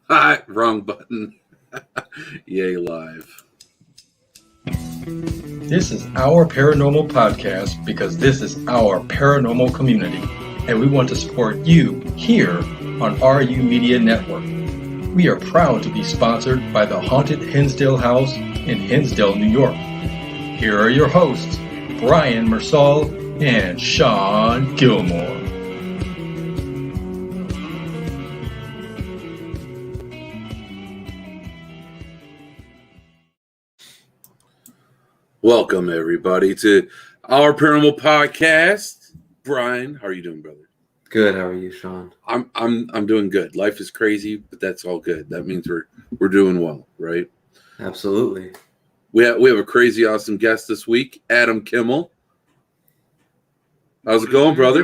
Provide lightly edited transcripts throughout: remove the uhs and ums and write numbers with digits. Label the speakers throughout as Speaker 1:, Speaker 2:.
Speaker 1: Hi, wrong button. Yay, live.
Speaker 2: This is our paranormal podcast because this is our paranormal community, and we want to support you here on RU Media Network. We are proud to be sponsored by the Haunted Hinsdale House in Hinsdale, New York. Here are your hosts, Brian Mersal and Sean Gilmore.
Speaker 1: Welcome everybody to our paranormal podcast. Brian, how are you doing, brother?
Speaker 3: Good. How are you, Sean?
Speaker 1: I'm doing good. Life is crazy, but that's all good. That means we're doing well, right?
Speaker 3: Absolutely.
Speaker 1: We have a crazy awesome guest this week, Adam Kimmel. How's it going, brother?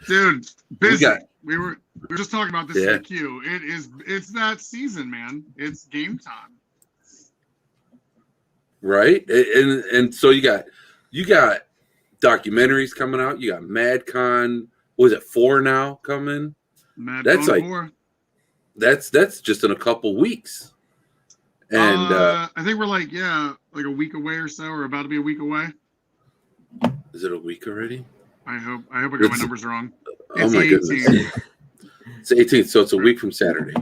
Speaker 4: Dude, busy. We were just talking about this in the queue. It's that season, man. It's game time.
Speaker 1: Right? And so you got documentaries coming out. You got MadCon. Was it 4 now coming?
Speaker 4: MadCon 4.
Speaker 1: That's just in a couple weeks. And
Speaker 4: I think we're like a week away or so, or about to be a week away.
Speaker 1: Is it a week already?
Speaker 4: I hope I got my numbers wrong.
Speaker 1: It's my goodness. It's 18th, so it's a week from Saturday.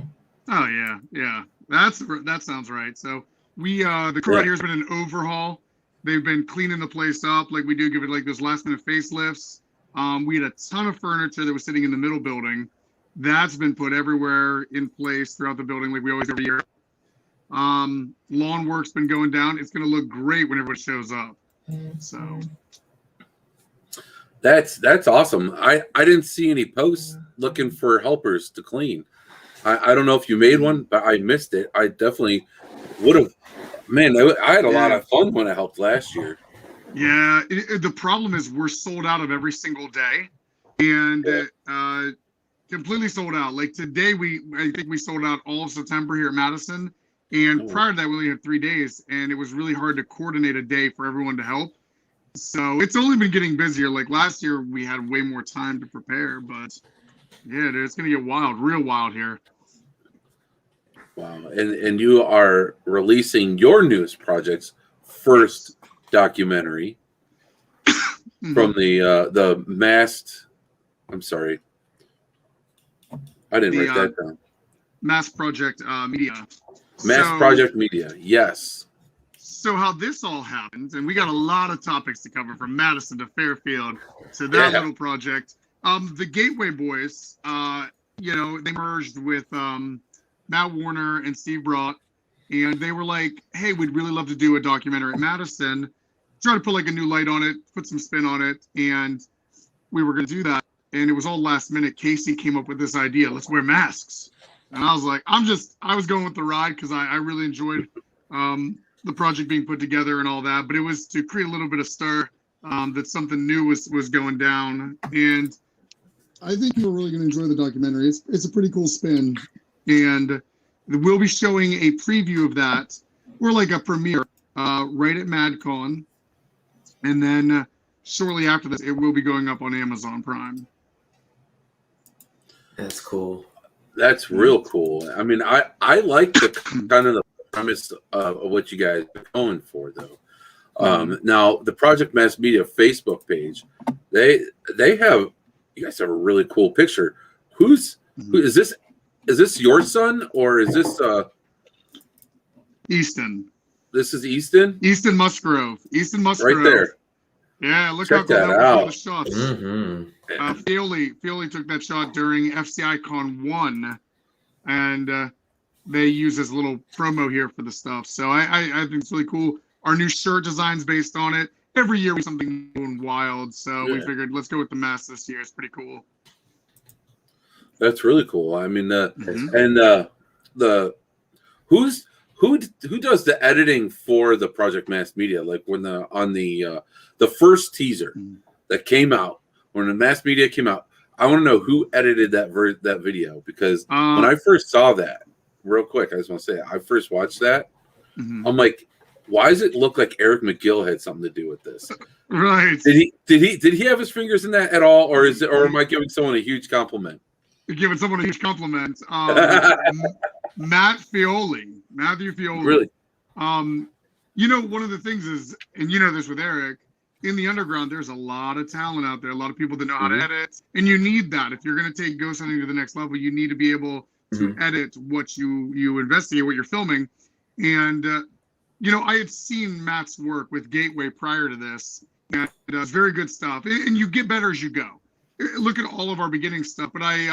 Speaker 4: Oh yeah. That sounds right. So the crew out here has been an overhaul. They've been cleaning the place up like we do, give it like those last minute facelifts. We had a ton of furniture that was sitting in the middle building. That's been put everywhere in place throughout the building like we always do every year. Lawn work's been going down. It's going to look great when everyone shows up. So
Speaker 1: that's awesome. I didn't see any posts looking for helpers to clean. I don't know if you made one, but I missed it. I definitely would have. Man, I had a lot of fun when I helped last year.
Speaker 4: Yeah, the problem is we're sold out of every single day, and completely sold out. Like today, I think we sold out all of September here at Madison, and prior to that, we only had 3 days, and it was really hard to coordinate a day for everyone to help. So it's only been getting busier. Like last year, we had way more time to prepare, but yeah, dude, it's gonna get wild, real wild here.
Speaker 1: Wow, and you are releasing your newest project's first documentary from the Masked. I'm sorry, I didn't write that down.
Speaker 4: Masked Project Media.
Speaker 1: Masked Project Media, yes.
Speaker 4: So how this all happened, and we got a lot of topics to cover from Madison to Fairfield to that little project. The Gateway Boys, they merged with Matt Warner and Steve Brock, and they were like, hey, we'd really love to do a documentary at Madison, try to put like a new light on it, put some spin on it, and we were going to do that. And it was all last minute. Casey came up with this idea, let's wear masks. And I was like, I was going with the ride because I really enjoyed the project being put together and all that, but it was to create a little bit of stir that something new was going down. And I think you're really going to enjoy the documentary. It's a pretty cool spin. And we'll be showing a preview of that, or like a premiere, right at MadCon. And then shortly after this, it will be going up on Amazon Prime.
Speaker 3: That's cool.
Speaker 1: That's real cool. I mean, I like the kind of the premise of what you guys are going for, though. Now, the Project Masked Media Facebook page, they have, you guys have a really cool picture. Who is this? Is this your son or is this
Speaker 4: Easton?
Speaker 1: This is Easton?
Speaker 4: Easton Musgrove.
Speaker 1: Right there.
Speaker 4: Yeah, look
Speaker 1: Check
Speaker 4: how cool
Speaker 1: that
Speaker 4: that
Speaker 1: out.
Speaker 4: was the shots.
Speaker 3: Mm-hmm.
Speaker 4: Fioli took that shot during FCI Con 1, and they use this little promo here for the stuff. So I think it's really cool. Our new shirt design's based on it. Every year we do something new and wild, so we figured let's go with the mask this year. It's pretty cool.
Speaker 1: That's really cool. I mean, who does the editing for the Project Masked Media? Like when the first teaser that came out, when the Masked Media came out, I want to know who edited that video, because when I first saw that, real quick, I just want to say, I first watched that. I'm like, why does it look like Eric McGill had something to do with this?
Speaker 4: Right.
Speaker 1: Did he have his fingers in that at all, or am I giving someone a huge compliment?
Speaker 4: giving someone a huge compliment. Matthew Fioli.
Speaker 1: Really?
Speaker 4: One of the things is, and you know this with Eric, in the underground, there's a lot of talent out there, a lot of people that know how to edit, and you need that. If you're going to go something to the next level, you need to be able to edit what you investigate, what you're filming. And, I had seen Matt's work with Gateway prior to this, and it's very good stuff. And you get better as you go. Look at all of our beginning stuff, but I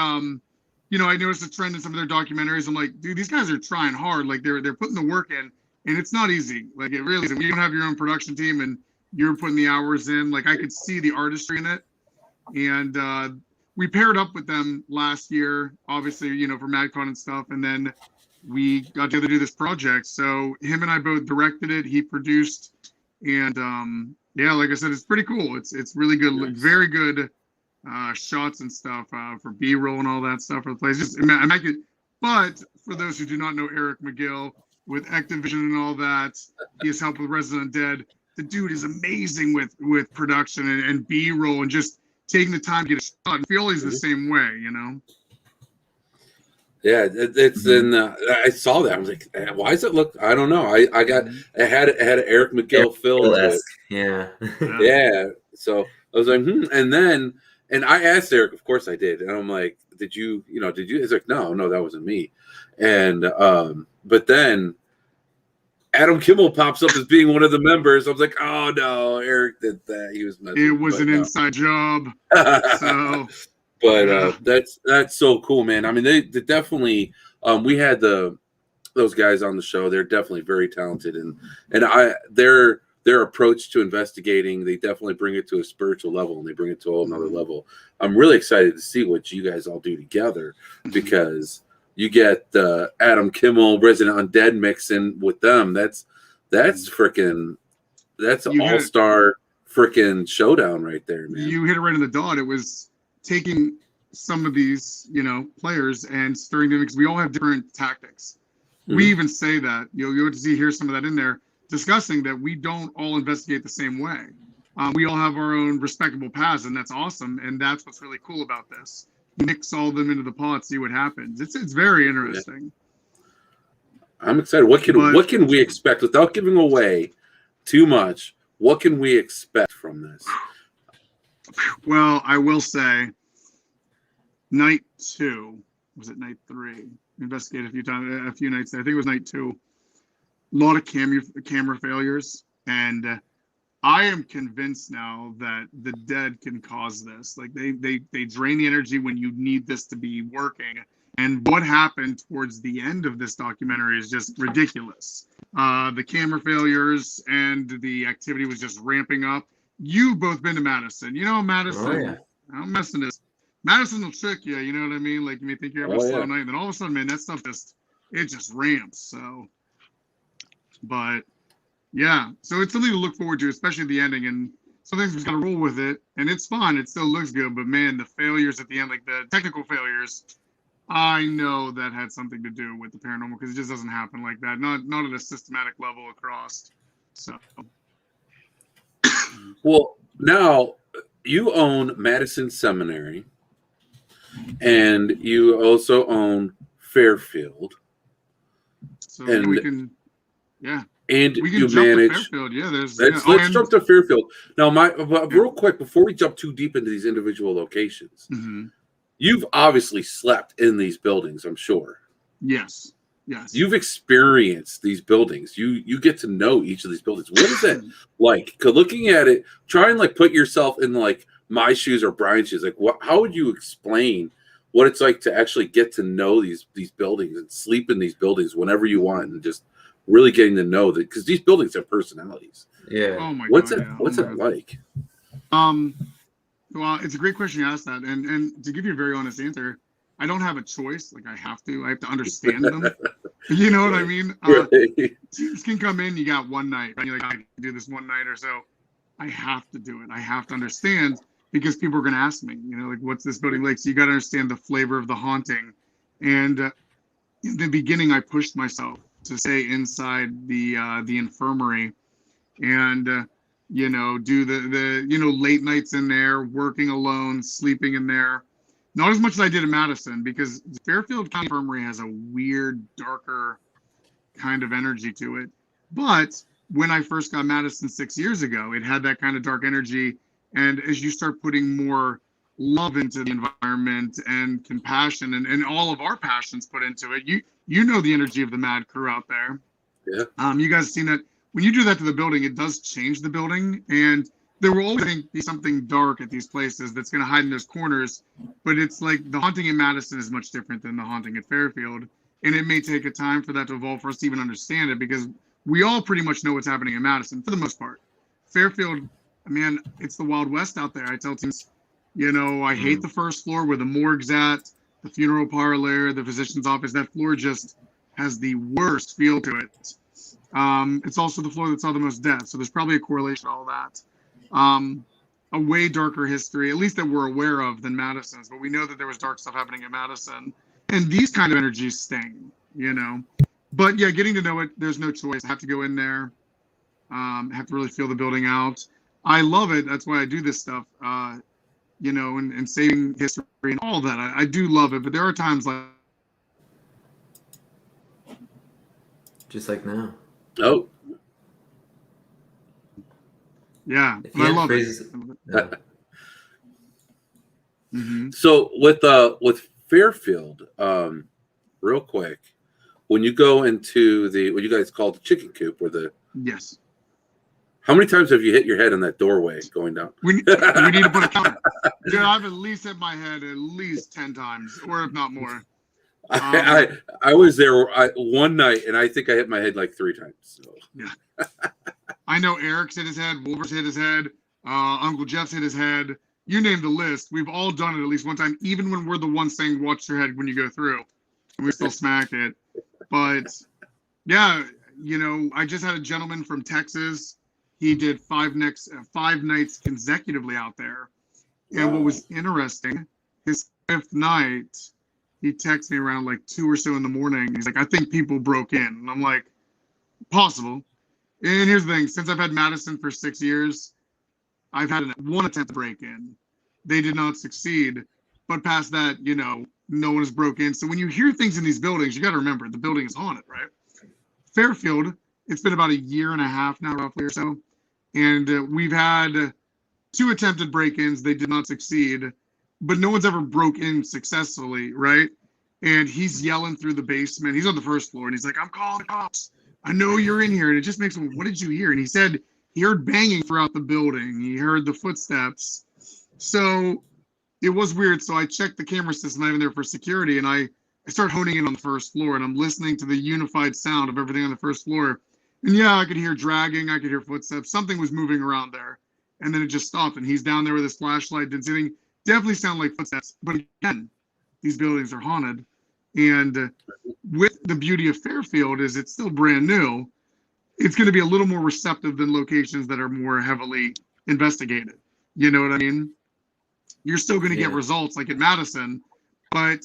Speaker 4: noticed a trend in some of their documentaries. I'm like, dude, these guys are trying hard. Like they're putting the work in, and it's not easy. Like it really isn't. You don't have your own production team, and you're putting the hours in. Like I could see the artistry in it, and we paired up with them last year, obviously, for MadCon and stuff, and then we got together to do this project. So him and I both directed it. He produced, and like I said, it's pretty cool. It's really good, nice. Very good shots and stuff for B-roll and all that stuff for the place. But for those who do not know Eric McGill with Activision and all that, he has helped with Resident Dead. The dude is amazing with production and B-roll and just taking the time to get a shot. And Fioli's the same way,
Speaker 1: Yeah, it's in. I saw that. I was like, "Why does it look?" I don't know. I had an Eric McGill feel.
Speaker 3: Yeah.
Speaker 1: Yeah. So I was like, and I asked Eric. Of course, I did. And I'm like, "Did you? Did you?" He's like, "No, that wasn't me." And but then Adam Kimmel pops up as being one of the members. I was like, "Oh no, Eric did that. He was messing."
Speaker 4: It was an inside job. So.
Speaker 1: But that's so cool, man. I mean, they definitely. We had those guys on the show. They're definitely very talented, and their approach to investigating, they definitely bring it to a spiritual level, and they bring it to a whole nother level. I'm really excited to see what you guys all do together, because you get the Adam Kimmel Resident Undead mixing with them. That's freaking. That's an all-star freaking showdown right there, man.
Speaker 4: You hit it right on the dot. It was taking some of these, players and stirring them, because we all have different tactics. We even say that, you'll get to hear some of that in there, discussing that we don't all investigate the same way. We all have our own respectable paths, and that's awesome. And that's what's really cool about this. Mix all of them into the pot, see what happens. It's very interesting.
Speaker 1: Yeah. I'm excited. What can we expect without giving away too much? What can we expect from this?
Speaker 4: Well, I will say, night 2, was it night 3? Investigated a few nights. I think it was night 2. A lot of camera failures, and I am convinced now that the dead can cause this. Like they drain the energy when you need this to be working. And what happened towards the end of this documentary is just ridiculous. The camera failures and the activity was just ramping up. You've both been to Madison. Madison. Oh, yeah. How Madison is. Madison will trick you. You know what I mean? Like you may think you're having a slow night, and then all of a sudden, man, that stuff just ramps. So, but yeah, so it's something to look forward to, especially the ending. And sometimes we've got to roll with it, and it's fun. It still looks good, but man, the failures at the end, like the technical failures, I know that had something to do with the paranormal, because it just doesn't happen like that. Not at a systematic level across. So.
Speaker 1: Well, now you own Madison Seminary, and you also own Fairfield.
Speaker 4: So and we can,
Speaker 1: and
Speaker 4: we can
Speaker 1: you
Speaker 4: jump
Speaker 1: manage.
Speaker 4: To Fairfield. Yeah,
Speaker 1: let's jump to Fairfield now. Real quick before we jump too deep into these individual locations, you've obviously slept in these buildings, I'm sure.
Speaker 4: Yes.
Speaker 1: You've experienced these buildings. You get to know each of these buildings. What is it like? Because looking at it, try and put yourself in my shoes or Brian's shoes. How would you explain what it's like to actually get to know these buildings and sleep in these buildings whenever you want, and just really getting to know that, because these buildings have personalities.
Speaker 3: Yeah.
Speaker 4: Oh my
Speaker 1: What's
Speaker 4: God,
Speaker 1: it? What's it like?
Speaker 4: Well, it's a great question you asked that, and to give you a very honest answer, I don't have a choice. I have to understand them. You know what I mean? Teams can come in. You got one night. Right? You're like, I can do this one night or so. I have to do it. I have to understand, because people are going to ask me, what's this building like? So you got to understand the flavor of the haunting. And in the beginning, I pushed myself to stay inside the infirmary, and do the late nights in there, working alone, sleeping in there. Not as much as I did in Madison, because Fairfield County Infirmary has a weird, darker kind of energy to it. But when I first got Madison 6 years ago, it had that kind of dark energy. And as you start putting more love into the environment and compassion and all of our passions put into it, you know the energy of the Mad Crew out there.
Speaker 1: Yeah.
Speaker 4: You guys have seen that when you do that to the building, it does change the building. And there will always, I think, be something dark at these places that's going to hide in those corners. But it's like the haunting in Madison is much different than the haunting at Fairfield. And it may take a time for that to evolve for us to even understand it, because we all pretty much know what's happening in Madison for the most part. Fairfield, man, it's the Wild West out there. I tell teams, you know, I hate the first floor where the morgue's at, the funeral parlor, the physician's office. That floor just has the worst feel to it. It's also the floor that saw the most deaths, so there's probably a correlation to all that. A way darker history, at least that we're aware of, than Madison's, but we know that there was dark stuff happening in Madison, and these kind of energies sting, you know. But yeah, getting to know it, there's no choice. I have to go in there, have to really feel the building out. I love it. That's why I do this stuff, you know, and saving history and all that. I do love it, but there are times like,
Speaker 3: Just like now.
Speaker 1: Oh,
Speaker 4: yeah,
Speaker 3: If
Speaker 4: but
Speaker 3: you
Speaker 4: I
Speaker 3: had
Speaker 4: love
Speaker 3: phrases,
Speaker 4: it.
Speaker 3: no.
Speaker 4: Mm-hmm.
Speaker 1: so with Fairfield, real quick, when you go into what you guys call the chicken coop,
Speaker 4: Yes.
Speaker 1: how many times have you hit your head on that doorway going down?
Speaker 4: We need to put a count. Dude, I've at least hit my head at least 10 times, or if not more.
Speaker 1: I was there one night, and I think I hit my head like 3 times. So.
Speaker 4: Yeah. I know Eric's hit his head, Wolver's hit his head, Uncle Jeff's hit his head. You name the list. We've all done it at least one time, even when we're the ones saying watch your head when you go through. We still smack it. But yeah, you know, I just had a gentleman from Texas. He did 5 nights consecutively out there. And what was interesting, his 5th night, he texted me around like 2 or so in the morning. He's like, I think people broke in. And I'm like, possible. And here's the thing, since I've had Madison for 6 years, I've had one attempt to break in. They did not succeed. But past that, you know, no one has broke in. So when you hear things in these buildings, you got to remember the building is haunted, right? Fairfield, it's been about 1.5 years now, roughly or so. And we've had 2 attempted break-ins. They did not succeed. But no one's ever broke in successfully, right? And he's yelling through the basement. He's on the 1st floor, and he's like, I'm calling the cops. I know you're in here. And it just makes him, what did you hear? And he said he heard banging throughout the building. He heard the footsteps. So it was weird. So I checked the camera system I have in there for security, and I started honing in on the 1st floor, and I'm listening to the unified sound of everything on the 1st floor. And yeah, I could hear dragging. I could hear footsteps. Something was moving around there. And then it just stopped, and he's down there with his flashlight. Didn't see anything. Definitely sound like footsteps. But again, these buildings are haunted. And with the beauty of Fairfield is it's still brand new. It's going to be a little more receptive than locations that are more heavily investigated. You know what I mean? You're still going to get results like at Madison. But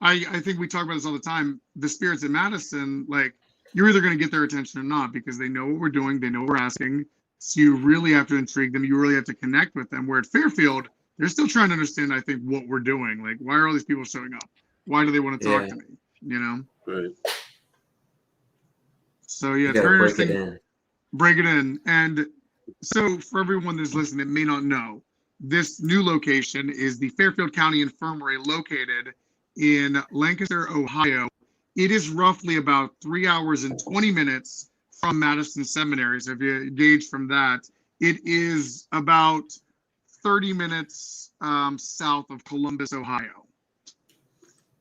Speaker 4: I think we talk about this all the time. The spirits in Madison, like, you're either going to get their attention or not, because they know what we're doing. They know what we're asking. So you really have to intrigue them. You really have to connect with them. Where at Fairfield, they're still trying to understand, I think, what we're doing. Like, why are all these people showing up? Why do they want to talk to me? You know?
Speaker 1: Right.
Speaker 4: So, yeah,
Speaker 3: You
Speaker 4: it's
Speaker 3: gotta
Speaker 4: very
Speaker 3: break it
Speaker 4: interesting.
Speaker 3: in.
Speaker 4: Break it in. And so for everyone that's listening that may not know, this new location is the Fairfield County Infirmary, located in Lancaster, Ohio. It is roughly about 3 hours and 20 minutes from Madison Seminary. So if you gauge from that, it is about 30 minutes south of Columbus, Ohio.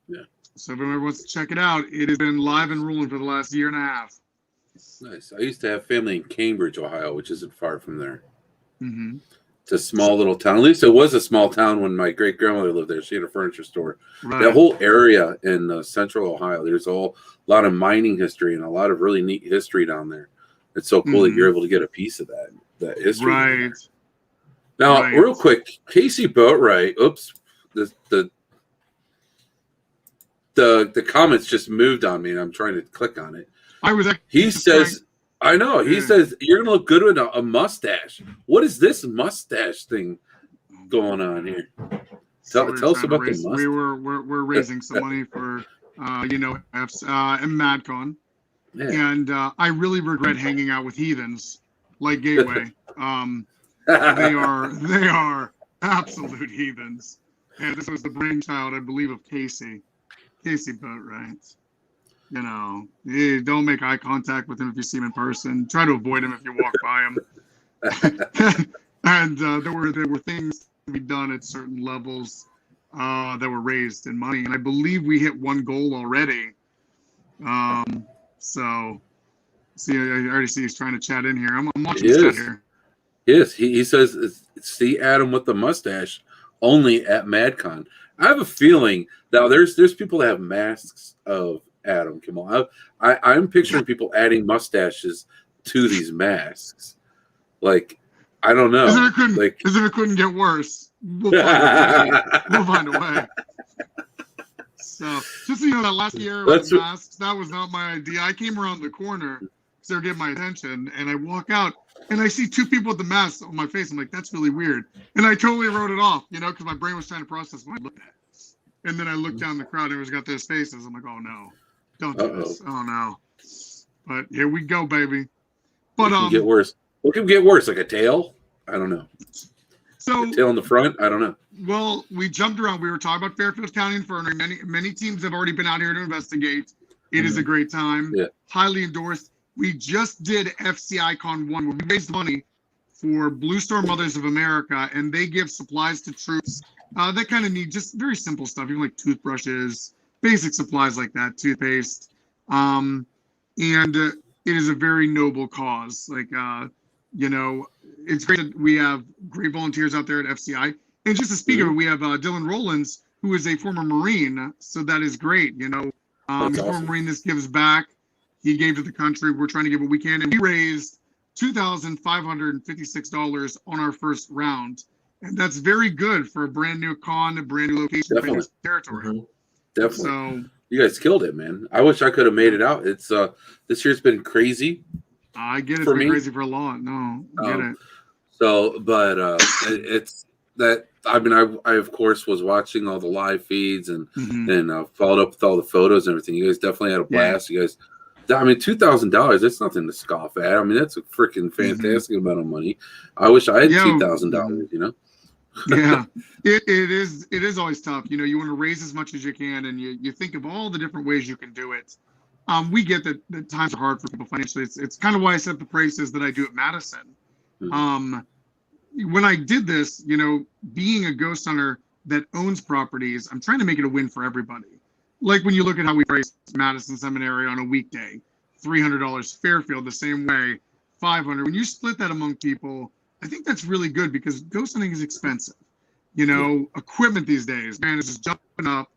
Speaker 1: Yeah.
Speaker 4: So if anyone wants to check it out, it has been live and rolling for the last 1.5 years.
Speaker 1: Nice. I used to have family in Cambridge, Ohio, which isn't far from there.
Speaker 4: Mm-hmm.
Speaker 1: It's a small little town. At least it was a small town when my great grandmother lived there. She had a furniture store.
Speaker 4: Right.
Speaker 1: That whole area in central Ohio, there's a lot of mining history and a lot of really neat history down there. It's so cool that you're able to get a piece of that history.
Speaker 4: Right.
Speaker 1: Now,
Speaker 4: Right.
Speaker 1: real quick, Casey Boatwright. Oops, the comments just moved on me, and I'm trying to click on it.
Speaker 4: I was actually
Speaker 1: He says, I know. He
Speaker 4: Yeah.
Speaker 1: says you're gonna look good with a mustache. What is this mustache thing going on here? Tell
Speaker 4: we were
Speaker 1: us
Speaker 4: trying to
Speaker 1: about the
Speaker 4: raise-
Speaker 1: mustache.
Speaker 4: We're raising some money for MadCon.
Speaker 1: Yeah.
Speaker 4: And I really regret hanging out with heathens like Gateway. They are absolute heathens. And this was the brainchild, I believe, of Casey Boatwright. You know, don't make eye contact with him if you see him in person. Try to avoid him if you walk by him. And there were things to be done at certain levels that were raised in money, and I believe we hit one goal already. So, see, I already see he's trying to chat in here. I'm watching this chat here.
Speaker 1: Yes, he says, see Adam with the mustache only at MadCon. I have a feeling now there's people that have masks of Adam Kimmel. I'm picturing people adding mustaches to these masks. Like, I don't know.
Speaker 4: As if it couldn't get worse. We'll find a way. So, just so you know, that last year with masks, that was not my idea. I came around the corner because they were getting my attention, and I walk out, and I see two people with the masks on my face. I'm like, that's really weird. And I totally wrote it off, you know, because my brain was trying to process what I looked at. And then I looked down the crowd, and everyone's got their faces. I'm like, oh, no. Don't do this. Oh, no. But here we go, baby. But
Speaker 1: it can get worse. What can get worse? Like a tail? I don't know.
Speaker 4: So
Speaker 1: a tail in the front? I don't know.
Speaker 4: Well, we jumped around. We were talking about Fairfield County Infirmary. Many teams have already been out here to investigate. It is a great time. Yeah. Highly endorsed. We just did FCICon 1 where we raised money for Blue Star Mothers of America, and they give supplies to troops that kind of need just very simple stuff, even like toothbrushes, basic supplies like that, toothpaste. And it is a very noble cause. Like, you know, it's great that we have great volunteers out there at FCI. And just to speak of it, we have Dylan Rowlands, who is a former Marine. So that is great. You know, he's a former Marine. This gives back. He gave to the country. We're trying to give what we can. And we raised $2,556 on our first round. And that's very good for a brand new con, a brand new location, brand new territory.
Speaker 1: Definitely.
Speaker 4: So
Speaker 1: you guys killed it, man. I wish I could have made it out. It's this year's been crazy.
Speaker 4: I get it. It's been crazy for a lot. No, I get it.
Speaker 1: So, but it's that. I mean, I of course was watching all the live feeds and followed up with all the photos and everything. You guys definitely had a blast. You guys, I mean, $2,000. That's nothing to scoff at. I mean, that's a freaking fantastic amount of money. I wish I had $2,000. You know.
Speaker 4: Yeah, it is always tough. You know, you want to raise as much as you can, and you think of all the different ways you can do it. We get that times are hard for people financially. It's kind of why I set the prices that I do at Madison. When I did this, you know, being a ghost hunter that owns properties, I'm trying to make it a win for everybody. Like when you look at how we price Madison Seminary on a weekday, $300. Fairfield the same way, $500. When you split that among people, I think that's really good because ghost hunting is expensive. You know, equipment these days, man, is just jumping up.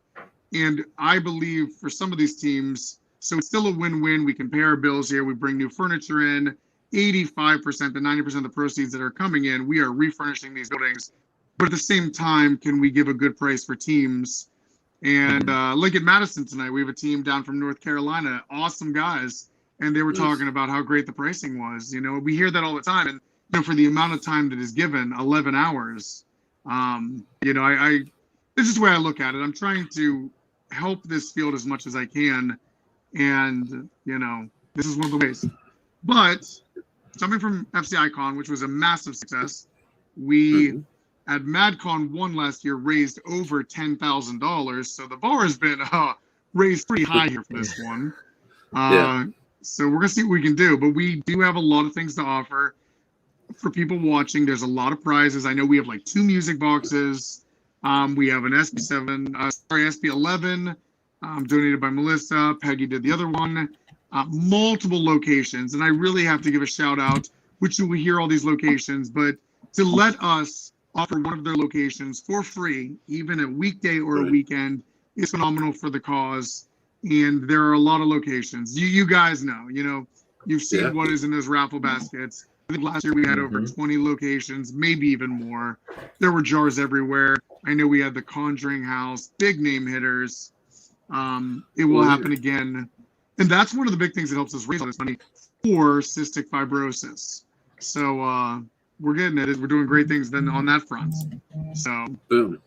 Speaker 4: And I believe for some of these teams, so it's still a win-win. We can pay our bills here. We bring new furniture in. 85% to 90% of the proceeds that are coming in, we are refurnishing these buildings. But at the same time, can we give a good price for teams? And like at Madison tonight, we have a team down from North Carolina, awesome guys. And they were talking about how great the pricing was. You know, we hear that all the time. And you know, for the amount of time that is given, 11 hours, you know, this is the way I look at it. I'm trying to help this field as much as I can. And, you know, this is one of the ways. But coming from FCICon, which was a massive success, we at MadCon 1 last year raised over $10,000. So the bar has been raised pretty high here for this one. So we're going to see what we can do. But we do have a lot of things to offer for people watching. There's a lot of prizes. I know we have like 2 music boxes. We have an SP11 donated by Melissa. Peggy did the other one. Multiple locations. And I really have to give a shout out, which you will hear all these locations, but to let us offer one of their locations for free, even a weekday or a weekend, is phenomenal for the cause. And there are a lot of locations. You guys know, you know, you've seen what is in those raffle baskets. I think last year we had over 20 locations, maybe even more. There were jars everywhere. I know we had the Conjuring House, big name hitters. It will happen again. And that's one of the big things that helps us raise all this money for cystic fibrosis. So we're getting it. We're doing great things then on that front. So
Speaker 1: boom.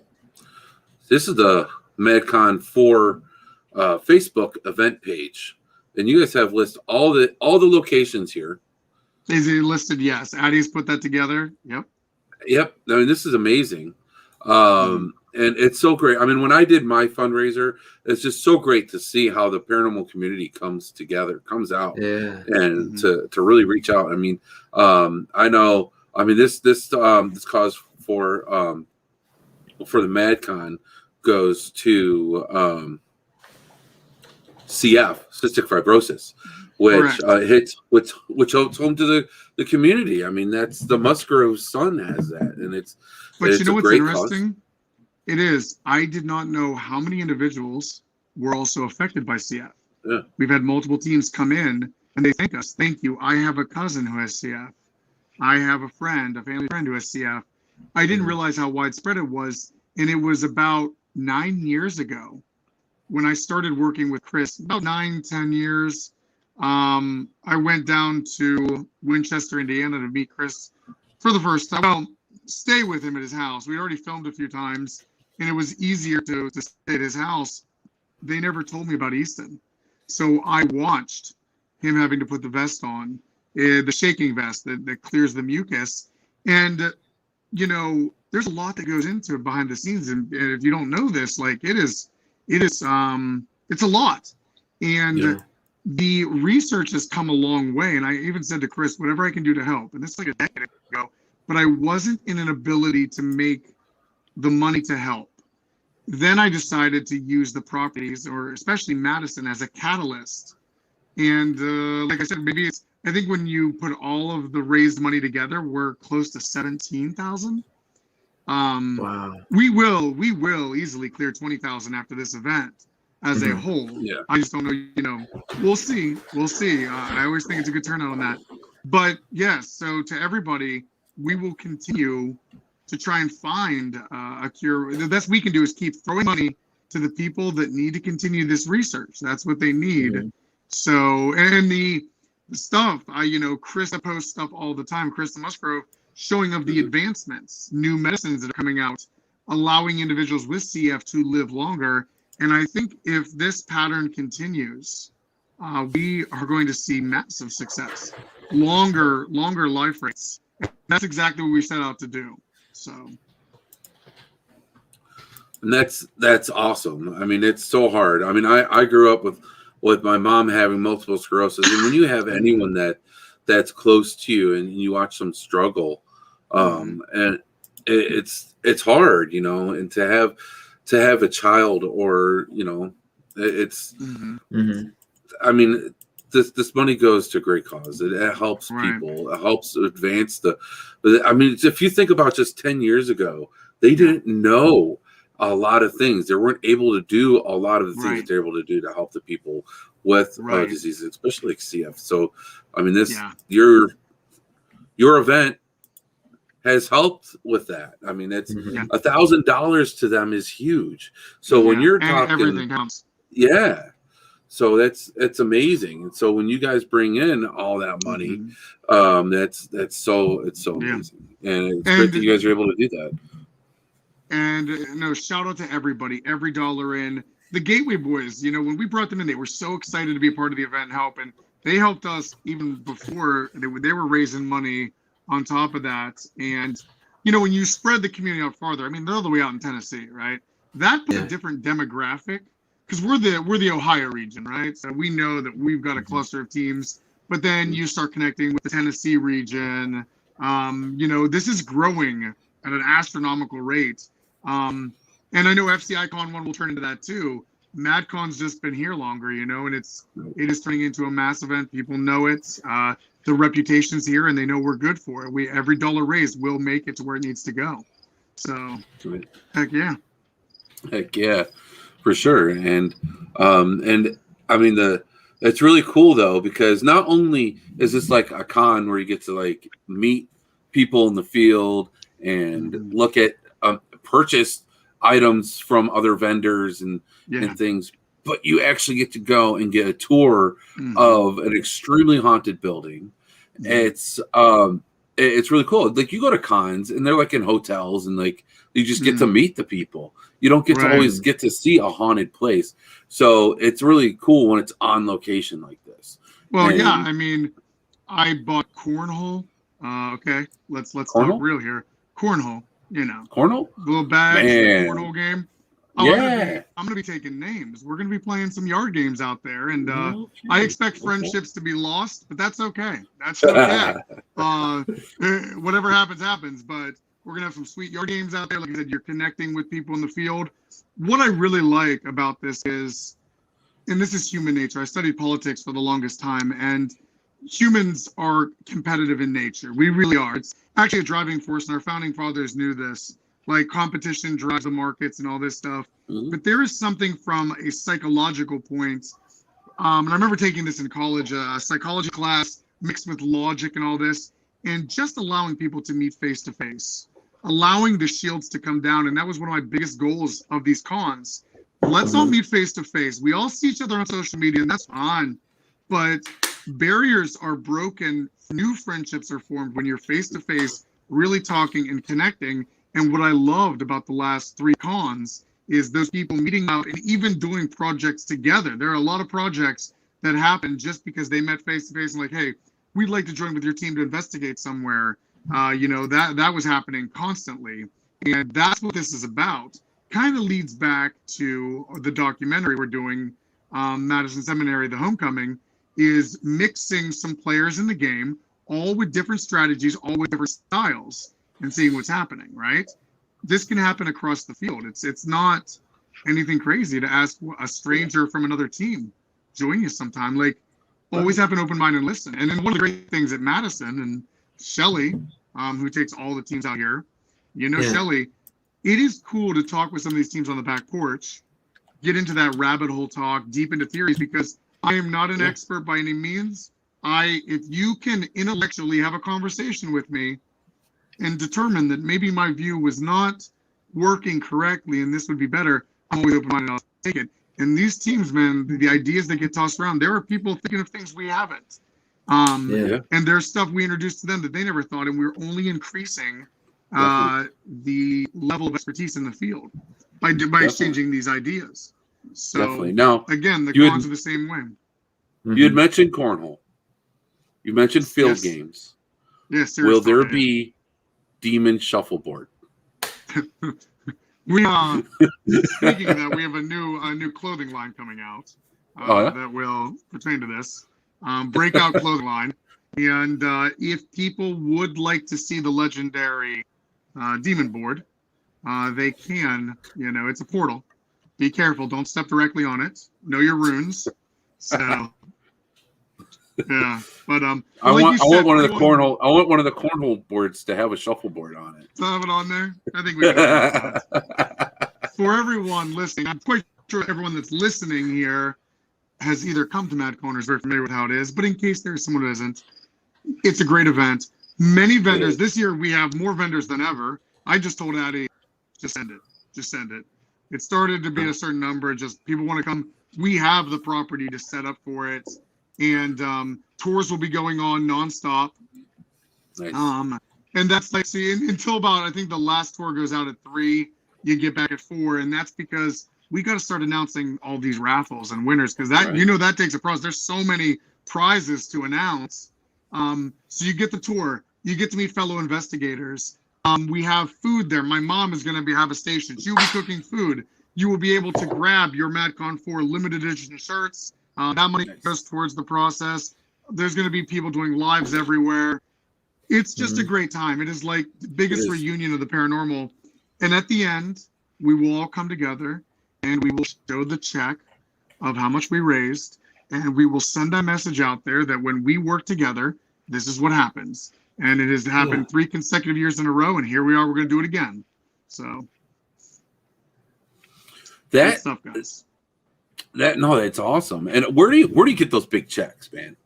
Speaker 1: This is the MadCon 4 Facebook event page, and you guys have listed all the locations here.
Speaker 4: Is it listed? Yes. Addie's put that together. Yep.
Speaker 1: Yep. I mean, this is amazing. And it's so great. I mean, when I did my fundraiser, it's just so great to see how the paranormal community comes out, and to really reach out. I mean, I know. I mean, this cause for the MadCon goes to CF, cystic fibrosis, which hits home to the community. I mean, that's the Musgrove Sun has that, and it's.
Speaker 4: But
Speaker 1: it's
Speaker 4: you know
Speaker 1: a
Speaker 4: what's
Speaker 1: great
Speaker 4: interesting?
Speaker 1: cause.
Speaker 4: It is. I did not know how many individuals were also affected by CF.
Speaker 1: Yeah.
Speaker 4: We've had multiple teams come in and they thank us. Thank you. I have a cousin who has CF. I have a family friend who has CF. I didn't realize how widespread it was. And it was about 9 years ago when I started working with Chris, about 9-10 years. I went down to Winchester, Indiana to meet Chris for the first time. Well, stay with him at his house. We'd already filmed a few times, and it was easier to stay at his house. They never told me about Easton. So I watched him having to put the vest on, the shaking vest that clears the mucus. And, you know, there's a lot that goes into it behind the scenes. And if you don't know this, like it's a lot. And the research has come a long way. And I even said to Chris, whatever I can do to help. And this is like a decade ago. But I wasn't in an ability to make the money to help. Then I decided to use the properties, or especially Madison, as a catalyst. And like I said, I think when you put all of the raised money together, we're close to 17,000.
Speaker 3: Wow.
Speaker 4: We will easily clear 20,000 after this event as a whole.
Speaker 1: Yeah.
Speaker 4: I just don't know, we'll see. I always think it's a good turnout on that. But yes, so to everybody, we will continue to try and find a cure. The best we can do is keep throwing money to the people that need to continue this research. That's what they need. So, and the stuff, Chris posts stuff all the time, Chris Musgrove, showing of the advancements, new medicines that are coming out, allowing individuals with CF to live longer. And I think if this pattern continues, we are going to see massive success, longer life rates. That's exactly what we set out to do. So,
Speaker 1: and that's awesome. I mean, it's so hard. I mean, I grew up with my mom having multiple sclerosis, and when you have anyone that's close to you and you watch them struggle, and it's hard, and to have a child, or it's. I mean, this money goes to a great cause. It helps people. It helps advance I mean, if you think about just 10 years ago, they didn't know a lot of things. They weren't able to do a lot of the things that they're able to do to help the people with diseases, especially like CF. So, I mean, your event has helped with that. I mean, it's $1,000 to them is huge. So when you're talking,
Speaker 4: everything counts.
Speaker 1: Yeah. So it's amazing. And so when you guys bring in all that money, it's so amazing. And it's great that you guys are able to do that.
Speaker 4: And shout out to everybody, every dollar in. The Gateway Boys, when we brought them in, they were so excited to be a part of the event and help. And they helped us even before they were raising money on top of that. And, when you spread the community out farther, I mean, they're all the way out in Tennessee, right? That puts a different demographic. Because we're the Ohio region, right? So we know that we've got a cluster of teams, but then you start connecting with the Tennessee region. This is growing at an astronomical rate. And I know FCICon 1 will turn into that too. MadCon's just been here longer, and it is turning into a mass event. People know it. The reputation's here, and they know we're good for it. Every dollar raised will make it to where it needs to go. So, heck yeah.
Speaker 1: For sure. And I mean, it's really cool though, because not only is this like a con where you get to like meet people in the field and look at purchase items from other vendors and things, but you actually get to go and get a tour of an extremely haunted building. It's it's really cool. Like you go to cons and they're like in hotels and like you just get to meet the people. You don't get to always get to see a haunted place. So it's really cool when it's on location like this.
Speaker 4: Well, yeah, I mean, I bought cornhole. Okay, let's talk real here. Cornhole, you know.
Speaker 1: Cornhole?
Speaker 4: Little bags, cornhole game. Oh,
Speaker 1: yeah.
Speaker 4: I'm gonna be taking names. We're gonna be playing some yard games out there, and I expect friendships to be lost, but that's okay. That's okay. Whatever happens, happens. But we're gonna have some sweet yard games out there. Like I said, you're connecting with people in the field. What I really like about this is, and this is human nature. I studied politics for the longest time, and humans are competitive in nature. We really are. It's actually a driving force, and our founding fathers knew this. Like competition drives the markets and all this stuff. But there is something from a psychological point. And I remember taking this in college, a psychology class mixed with logic and all this, and just allowing people to meet face to face, allowing the shields to come down. And that was one of my biggest goals of these cons. Let's all meet face to face. We all see each other on social media, and that's fine. But barriers are broken. New friendships are formed when you're face to face, really talking and connecting. And what I loved about the last 3 cons is those people meeting out and even doing projects together. There are a lot of projects that happen just because they met face to face and like, hey, we'd like to join with your team to investigate somewhere. That was happening constantly. And that's what this is about. Kind of leads back to the documentary we're doing, Madison Seminary, The Homecoming, is mixing some players in the game, all with different strategies, all with different styles, and seeing what's happening, right? This can happen across the field. It's not anything crazy to ask a stranger from another team, join you sometime. Like, always have an open mind and listen. And then one of the great things at Madison, and Shelly, who takes all the teams out here, Shelly, it is cool to talk with some of these teams on the back porch, get into that rabbit hole talk, deep into theories, because I am not an expert by any means. If you can intellectually have a conversation with me and determine that maybe my view was not working correctly and this would be better, I'm always open-minded, I'll take it. And these teams, man, the ideas that get tossed around, there are people thinking of things we haven't. And there's stuff we introduced to them that they never thought, and we're only increasing the level of expertise in the field by exchanging these ideas. So,
Speaker 1: definitely. Now,
Speaker 4: again, the cons are the same way.
Speaker 1: You had mentioned cornhole. You mentioned field games.
Speaker 4: Yes,
Speaker 1: will there be demon shuffleboard?
Speaker 4: Speaking of that, we have a new clothing line coming out that will pertain to this. Breakout clothing line. And if people would like to see the legendary demon board, they can. It's a portal. Be careful. Don't step directly on it. Know your runes. So. Yeah, but
Speaker 1: I want one of the cornhole boards to have a shuffleboard on it.
Speaker 4: To have it on there, I think we can. For everyone listening, I'm quite sure everyone that's listening here has either come to Mad Con or is very familiar with how it is. But in case there's someone who isn't, it's a great event. Many vendors this year. We have more vendors than ever. I just told Addie, just send it. It started to be a certain number. Just people want to come. We have the property to set up for it. And tours will be going on nonstop.
Speaker 1: Nice.
Speaker 4: And that's like, see, until about, I think the last tour goes out at 3, you get back at 4, and that's because we got to start announcing all these raffles and winners, because that takes a process. There's so many prizes to announce. So you get the tour, you get to meet fellow investigators. We have food there. My mom is going to have a station. She'll be cooking food. You will be able to grab your MadCon 4 limited edition shirts. That money goes towards the process. There's going to be people doing lives everywhere. It's just a great time. It is like the biggest reunion of the paranormal. And at the end, we will all come together and we will show the check of how much we raised. And we will send a message out there that when we work together, this is what happens. And it has happened 3 consecutive years in a row. And here we are. We're going to do it again. So
Speaker 1: that
Speaker 4: stuff, guys.
Speaker 1: That's awesome. And where do you get those big checks, man?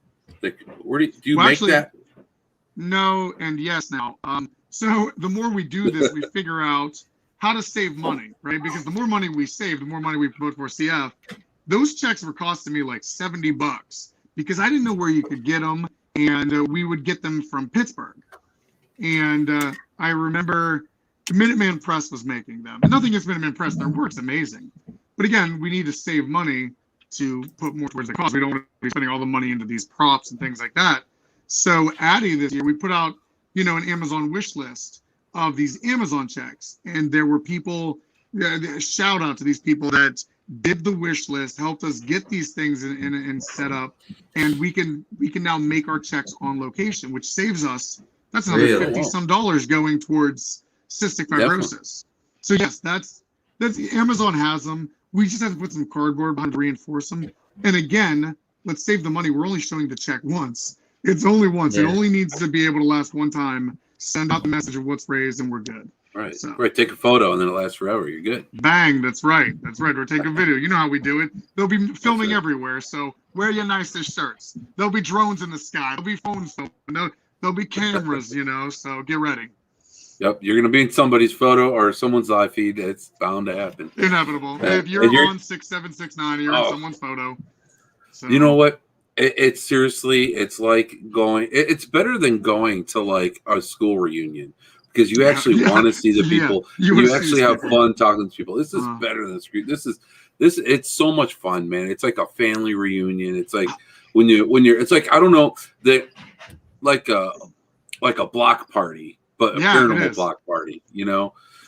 Speaker 1: Like, where do you make that?
Speaker 4: No and yes now. So the more we do this, we figure out how to save money, right? Because the more money we save, the more money we promote for CF. Those checks were costing me like $70 because I didn't know where you could get them, and we would get them from Pittsburgh. And I remember Minuteman Press was making them. And nothing against Minuteman Press, their work's amazing. But again, we need to save money to put more towards the cost. We don't want to be spending all the money into these props and things like that. So Addy this year, we put out, an Amazon wish list of these Amazon checks. And there were people, shout out to these people that did the wish list, helped us get these things in set up. And we can now make our checks on location, which saves us, that's another
Speaker 1: Really?
Speaker 4: 50 some dollars going towards cystic fibrosis. So yes, that's Amazon has them. We just have to put some cardboard behind to reinforce them. And again, let's save the money. We're only showing the check once. It's only once.
Speaker 5: Yeah.
Speaker 4: It only needs to be able to last one time. Send out the message of what's raised, and we're good.
Speaker 1: Right.
Speaker 4: So.
Speaker 1: Right. Take a photo and then it lasts forever. You're good.
Speaker 4: Bang. That's right. Or take a video. You know how we do it. They'll be filming everywhere. So wear your nicest shirts. There'll be drones in the sky. There'll be phones filming. There'll be cameras, so get ready.
Speaker 1: Yep. You're going to be in somebody's photo or someone's live feed. It's bound to happen.
Speaker 4: Inevitable.
Speaker 1: Yeah.
Speaker 4: If you're on 6769, you're in someone's photo. So.
Speaker 1: You know what? It's seriously, it's like going, it's better than going to like a school reunion because you actually want to see the people. You actually have fun talking to people. This is better than screen. It's so much fun, man. It's like a family reunion. It's like when you're, it's like, I don't know, like a block party, but a paranormal block party,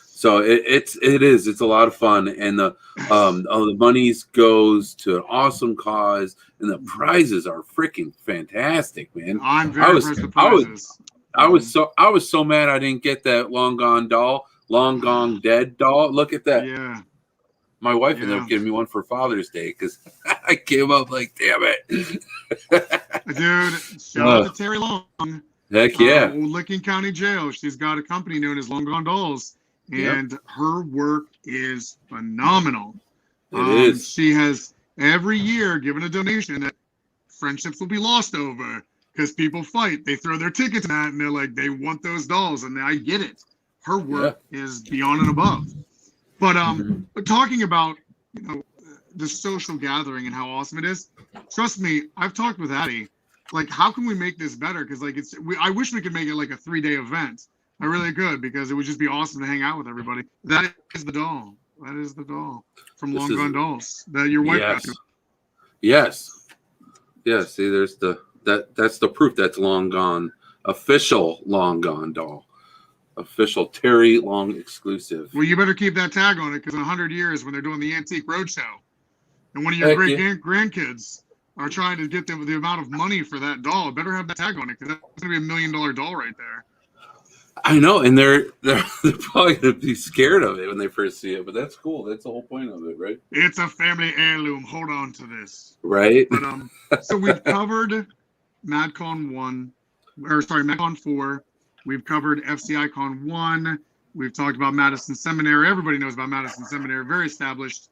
Speaker 1: So it's a lot of fun, and the monies goes to an awesome cause, and the prizes are freaking fantastic, man.
Speaker 4: I'm very impressed with the prizes.
Speaker 1: I was so mad I didn't get that long gone dead doll. Look at that.
Speaker 4: Yeah.
Speaker 1: My wife ended up giving me one for Father's Day because I came up like, damn it,
Speaker 4: dude. Shout out to Terry Long.
Speaker 1: Heck yeah.
Speaker 4: Licking County Jail. She's got a company known as Long Gone Dolls. And her work is phenomenal.
Speaker 1: It is.
Speaker 4: She has every year given a donation that friendships will be lost over because people fight. They throw their tickets in that and they're like, they want those dolls. And I get it. Her work is beyond and above. But talking about, the social gathering and how awesome it is. Trust me, I've talked with Addy. Like, how can we make this better? Because I wish we could make it like a 3-day event. I really could, because it would just be awesome to hang out with everybody. That is the doll. That is the doll from Long Gone Dolls that your wife got to.
Speaker 1: Yes. See, there's that's the proof that's Long Gone, official Long Gone doll, official Terry Long exclusive.
Speaker 4: Well, you better keep that tag on it, because in 100 years, when they're doing the Antique Roadshow, and one of your grandkids are trying to get the amount of money for that doll, better have that tag on it, because that's going to be $1 million doll right there.
Speaker 1: I know, and they're probably going to be scared of it when they first see it, but that's cool. That's the whole point of it, right?
Speaker 4: It's a family heirloom. Hold on to this.
Speaker 1: Right.
Speaker 4: But so we've covered MadCon 4. We've covered FCICon 1. We've talked about Madison Seminary. Everybody knows about Madison Seminary. Very established.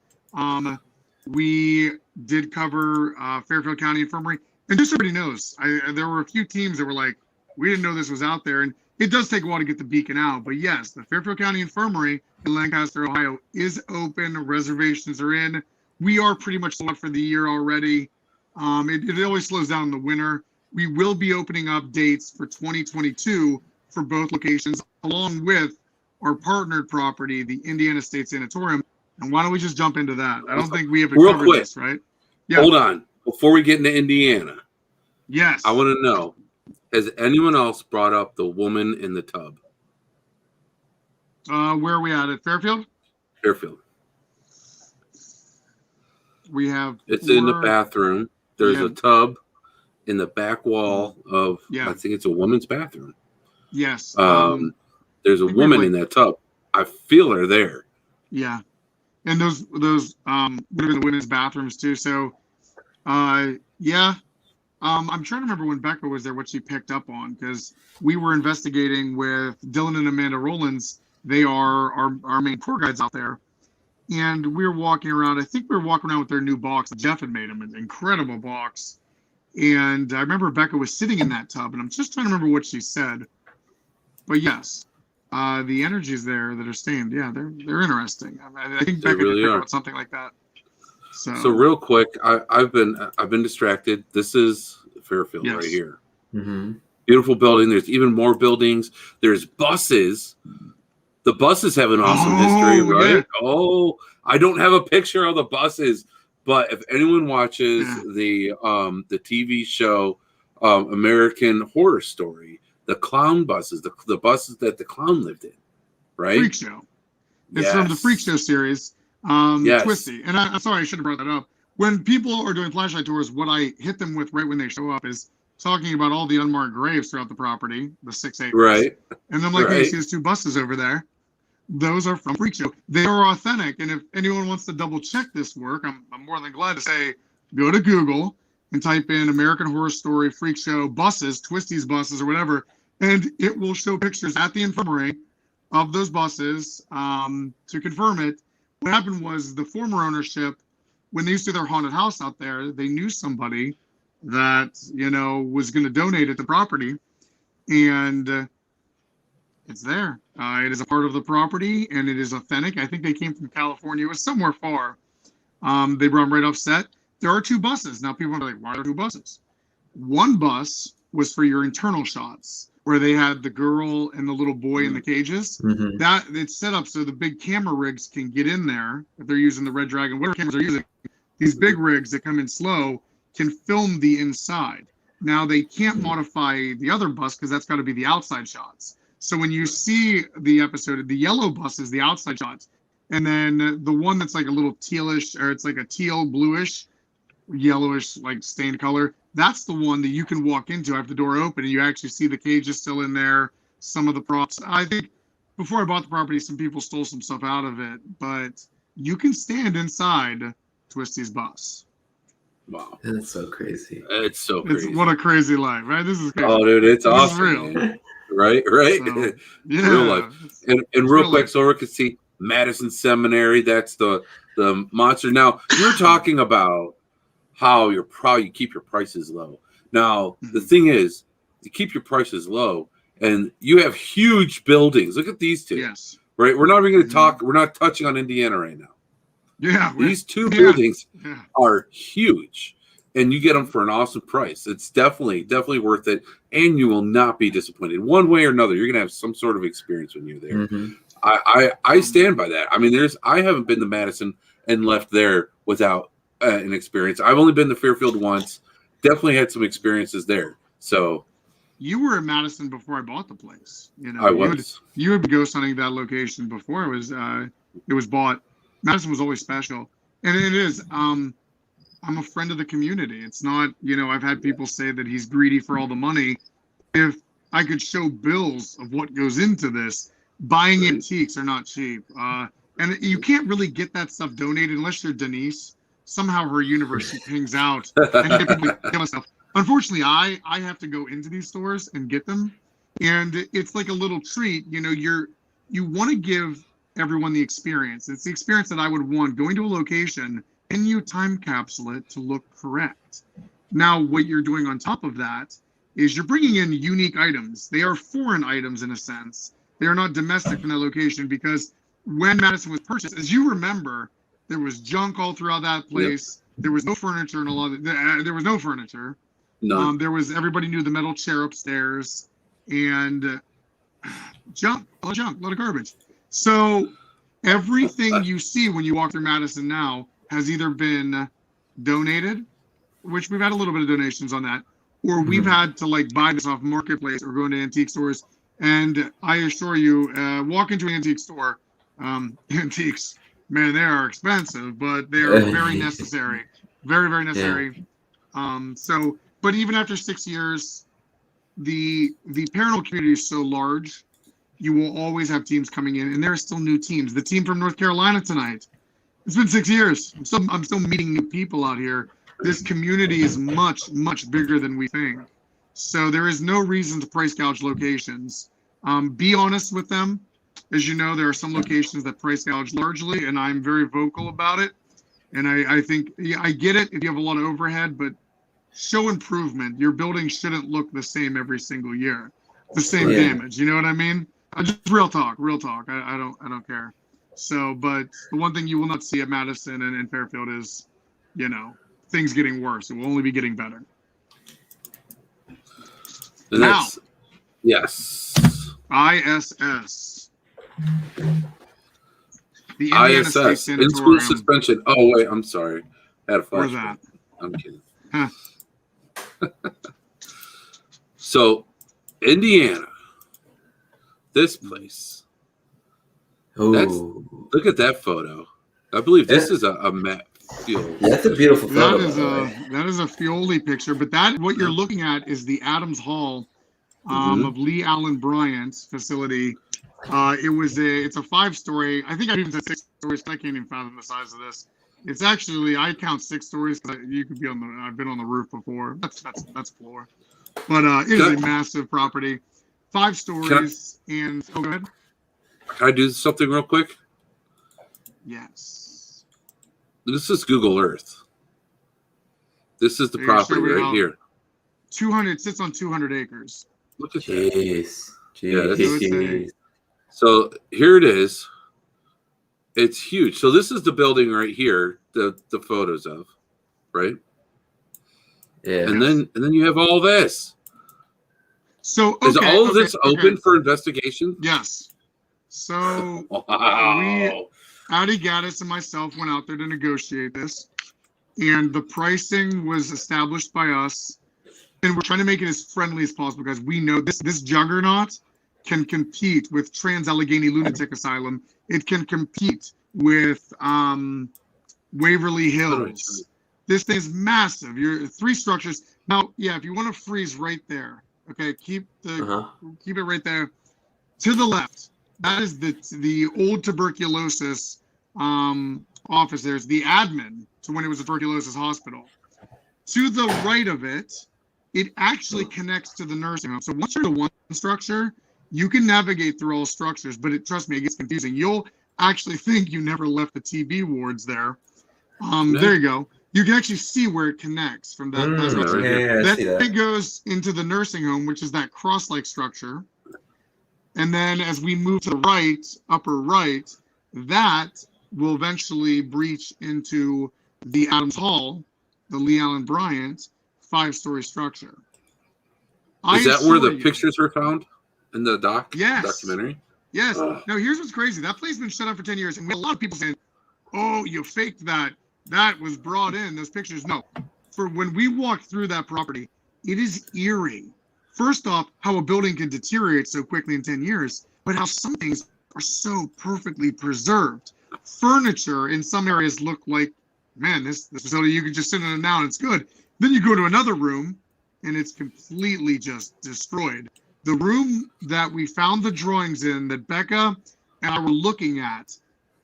Speaker 4: We did cover Fairfield County Infirmary, and just so everybody knows, there were a few teams that were like, we didn't know this was out there, and it does take a while to get the beacon out, but yes, the Fairfield County Infirmary in Lancaster, Ohio is open. Reservations are in. We are pretty much sold out for the year already. It always slows down in the winter. We will be opening up dates for 2022 for both locations, along with our partnered property, the Indiana State Sanatorium. And why don't we just jump into that? I don't think we have covered this, right?
Speaker 1: Yeah. Hold on. Before we get into Indiana,
Speaker 4: yes,
Speaker 1: I want to know, has anyone else brought up the woman in the tub?
Speaker 4: Where are we at Fairfield?
Speaker 1: Fairfield.
Speaker 4: We have.
Speaker 1: It's in the bathroom. There's a tub in the back wall of. I think it's a woman's bathroom.
Speaker 4: Yes.
Speaker 1: There's a woman in that tub. I feel her there.
Speaker 4: Yeah, and those would have been the women's bathrooms too. So, yeah. I'm trying to remember when Becca was there, what she picked up on, because we were investigating with Dylan and Amanda Rollins. They are our main tour guides out there. And we were walking around. I think we were walking around with their new box. Jeff had made them an incredible box. And I remember Becca was sitting in that tub, and I'm just trying to remember what she said. But yes, the energies there that are staying, yeah, they're interesting. I think Becca
Speaker 1: really
Speaker 4: could pick out something like that.
Speaker 1: So real quick, I've been distracted. This is Fairfield right here.
Speaker 5: Mm-hmm.
Speaker 1: Beautiful building. There's even more buildings. There's buses. The buses have an awesome history, right?
Speaker 4: Yeah.
Speaker 1: Oh, I don't have a picture of the buses, but if anyone watches the TV show American Horror Story, the clown buses, the buses that the clown lived in, right?
Speaker 4: Freak Show. It's from the Freak Show series, Twisty. And I'm sorry, I should have brought that up. When people are doing flashlight tours, what I hit them with right when they show up is talking about all the unmarked graves throughout the property, the 6 acres.
Speaker 1: Right.
Speaker 4: And then, like, you see those 2 buses over there. Those are from Freak Show. They are authentic. And if anyone wants to double check this work, I'm more than glad to say, go to Google and type in American Horror Story Freak Show buses, Twisty's buses or whatever, and it will show pictures at the infirmary of those buses to confirm it. What happened was the former ownership, when they used to do their haunted house out there, they knew somebody that, was going to donate it to property, and it's there. It is a part of the property, and it is authentic. I think they came from California. It was somewhere far. They brought them right off set. There are 2 buses. Now, people are like, why are there 2 buses? One bus was for your internal shots, where they had the girl and the little boy in the cages.
Speaker 2: Mm-hmm.
Speaker 4: That it's set up so the big camera rigs can get in there. If they're using the Red Dragon, whatever cameras they're using, these big rigs that come in slow can film the inside. Now, they can't modify the other bus because that's got to be the outside shots. So when you see the episode, the yellow bus is the outside shots. And then the one that's like a little tealish, or it's like a teal, bluish, yellowish, like stained color, that's the one that you can walk into. I have the door open and you actually see the cages still in there, some of the props. I think before I bought the property, some people stole some stuff out of it, but you can stand inside Twisty's bus.
Speaker 1: Wow.
Speaker 5: That's so crazy.
Speaker 1: It's so crazy.
Speaker 4: What a crazy life, right? This is crazy.
Speaker 1: Oh, dude, it's
Speaker 4: This
Speaker 1: awesome.
Speaker 4: is real.
Speaker 1: Man. Right?
Speaker 4: So, yeah.
Speaker 1: Real life. And real
Speaker 4: real
Speaker 1: quick,
Speaker 4: life.
Speaker 1: so we can see Madison Seminary. That's the monster. Now, you're talking about how you keep your prices low. Now, the thing is, you keep your prices low, and you have huge buildings. Look at these 2.
Speaker 4: Yes.
Speaker 1: Right? We're not even going to talk. We're not touching on Indiana right now.
Speaker 4: Yeah.
Speaker 1: These 2 buildings
Speaker 4: Yeah.
Speaker 1: are huge, and you get them for an awesome price. It's definitely worth it, and you will not be disappointed. One way or another, you're going to have some sort of experience when you're there.
Speaker 5: Mm-hmm.
Speaker 1: I stand by that. I mean, I haven't been to Madison and left there without an experience. I've only been to Fairfield once. Definitely had some experiences there. So
Speaker 4: you were in Madison before I bought the place.
Speaker 1: I was.
Speaker 4: You had been ghost hunting that location before it was bought. Madison was always special, and it is. I'm a friend of the community. It's not, I've had people say that he's greedy for all the money. If I could show bills of what goes into this, buying antiques are not cheap. And you can't really get that stuff donated unless you're Denise. Somehow her universe hangs out and get people to stuff. Unfortunately, I have to go into these stores and get them. And it's like a little treat. You want to give everyone the experience. It's the experience that I would want going to a location and you time capsule it to look correct. Now, what you're doing on top of that is you're bringing in unique items. They are foreign items in a sense. They are not domestic from that location, because when Madison was purchased, as you remember, there was junk all throughout that place. Yep. There was no furniture and a lot of there was no furniture.
Speaker 1: No.
Speaker 4: Everybody knew the metal chair upstairs, and junk, a lot of garbage. So everything you see when you walk through Madison now has either been donated, which we've had a little bit of donations on that, or we've had to buy this off Marketplace or go into antique stores. And I assure you, walk into an antique store, antiques, man, they are expensive, but they are very necessary. Very, very necessary. Yeah. But even after 6 years, the paranormal community is so large, you will always have teams coming in, and there are still new teams. The team from North Carolina tonight, it's been 6 years. I'm still meeting new people out here. This community is much, much bigger than we think. So there is no reason to price gouge locations. Be honest with them. As you know, there are some locations that price gouge largely, and I'm very vocal about it. And I think, I get it if you have a lot of overhead, but show improvement. Your building shouldn't look the same every single year. The same damage. You know what I mean? Just real talk. I don't care. So, but the one thing you will not see at Madison and Fairfield is, things getting worse. It will only be getting better.
Speaker 1: And
Speaker 4: Now.
Speaker 1: that's yes.
Speaker 4: ISS. The Indiana State
Speaker 1: ISS, in-school
Speaker 4: Sanatorium.
Speaker 1: suspension. Oh, wait, I'm sorry. I had a
Speaker 4: Or
Speaker 1: flashback.
Speaker 4: that.
Speaker 1: I'm kidding.
Speaker 4: Huh.
Speaker 1: So, Indiana, this place.
Speaker 5: Oh,
Speaker 1: Look at that photo. I believe this is a map field.
Speaker 5: that's a beautiful photo.
Speaker 4: That is
Speaker 5: by the way.
Speaker 4: that is a Fioli picture, but that what you're looking at is the Adams Hall of Lee Allen Bryant's facility. It's a 5-story. I think I even said 6 stories. I can't even fathom the size of this. It's actually I count 6 stories because you could be on the. I've been on the roof before. That's floor, but it is a massive property. 5 stories and go ahead.
Speaker 1: Can I do something real quick?
Speaker 4: Yes.
Speaker 1: This is Google Earth. This is the
Speaker 4: There you
Speaker 1: property
Speaker 4: show me
Speaker 1: right
Speaker 4: how-
Speaker 1: here.
Speaker 4: 200 sits on 200 acres.
Speaker 1: Look at that.
Speaker 5: Jeez.
Speaker 1: Yeah, that's-
Speaker 5: Jeez.
Speaker 1: So here it is. It's huge. So this is the building right here, the photos of, right?
Speaker 5: Yeah.
Speaker 1: And then you have all this.
Speaker 4: So
Speaker 1: Is all of this open for investigation?
Speaker 4: Yes. So
Speaker 1: Wow.
Speaker 4: Addie Gaddis and myself went out there to negotiate this, and the pricing was established by us, and we're trying to make it as friendly as possible because we know this juggernaut can compete with Trans-Allegheny Lunatic Asylum. It can compete with Waverly Hills. This thing is massive. You're 3 structures. Now, yeah, if you want to freeze right there, okay, keep it right there. To the left, that is the old tuberculosis office. There's the admin to when it was a tuberculosis hospital. To the right of it, it actually connects to the nursing home. So once you're in one structure, you can navigate through all structures, but trust me, it gets confusing. You'll actually think you never left the TB wards there. There you go. You can actually see where it connects from that. That structure.
Speaker 5: I see
Speaker 4: Then
Speaker 5: that.
Speaker 4: it goes into the nursing home, which is that cross-like structure. And then as we move to the right, upper right, that will eventually breach into the Adams Hall, the Lee Allen Bryant 5-story structure.
Speaker 1: Is that where the
Speaker 4: assure you-
Speaker 1: pictures were found in the
Speaker 4: Yes.
Speaker 1: documentary?
Speaker 4: Yes.
Speaker 1: Ugh.
Speaker 4: Now here's what's crazy. That place has been shut down for 10 years, and we had a lot of people saying, "Oh, you faked that. That was brought in. Those pictures." No. For when we walked through that property, it is eerie. First off, how a building can deteriorate so quickly in 10 years, but how some things are so perfectly preserved. Furniture in some areas look like, man, this facility, you can just sit in it now and it's good. Then you go to another room and it's completely just destroyed. The room that we found the drawings in that Becca and I were looking at,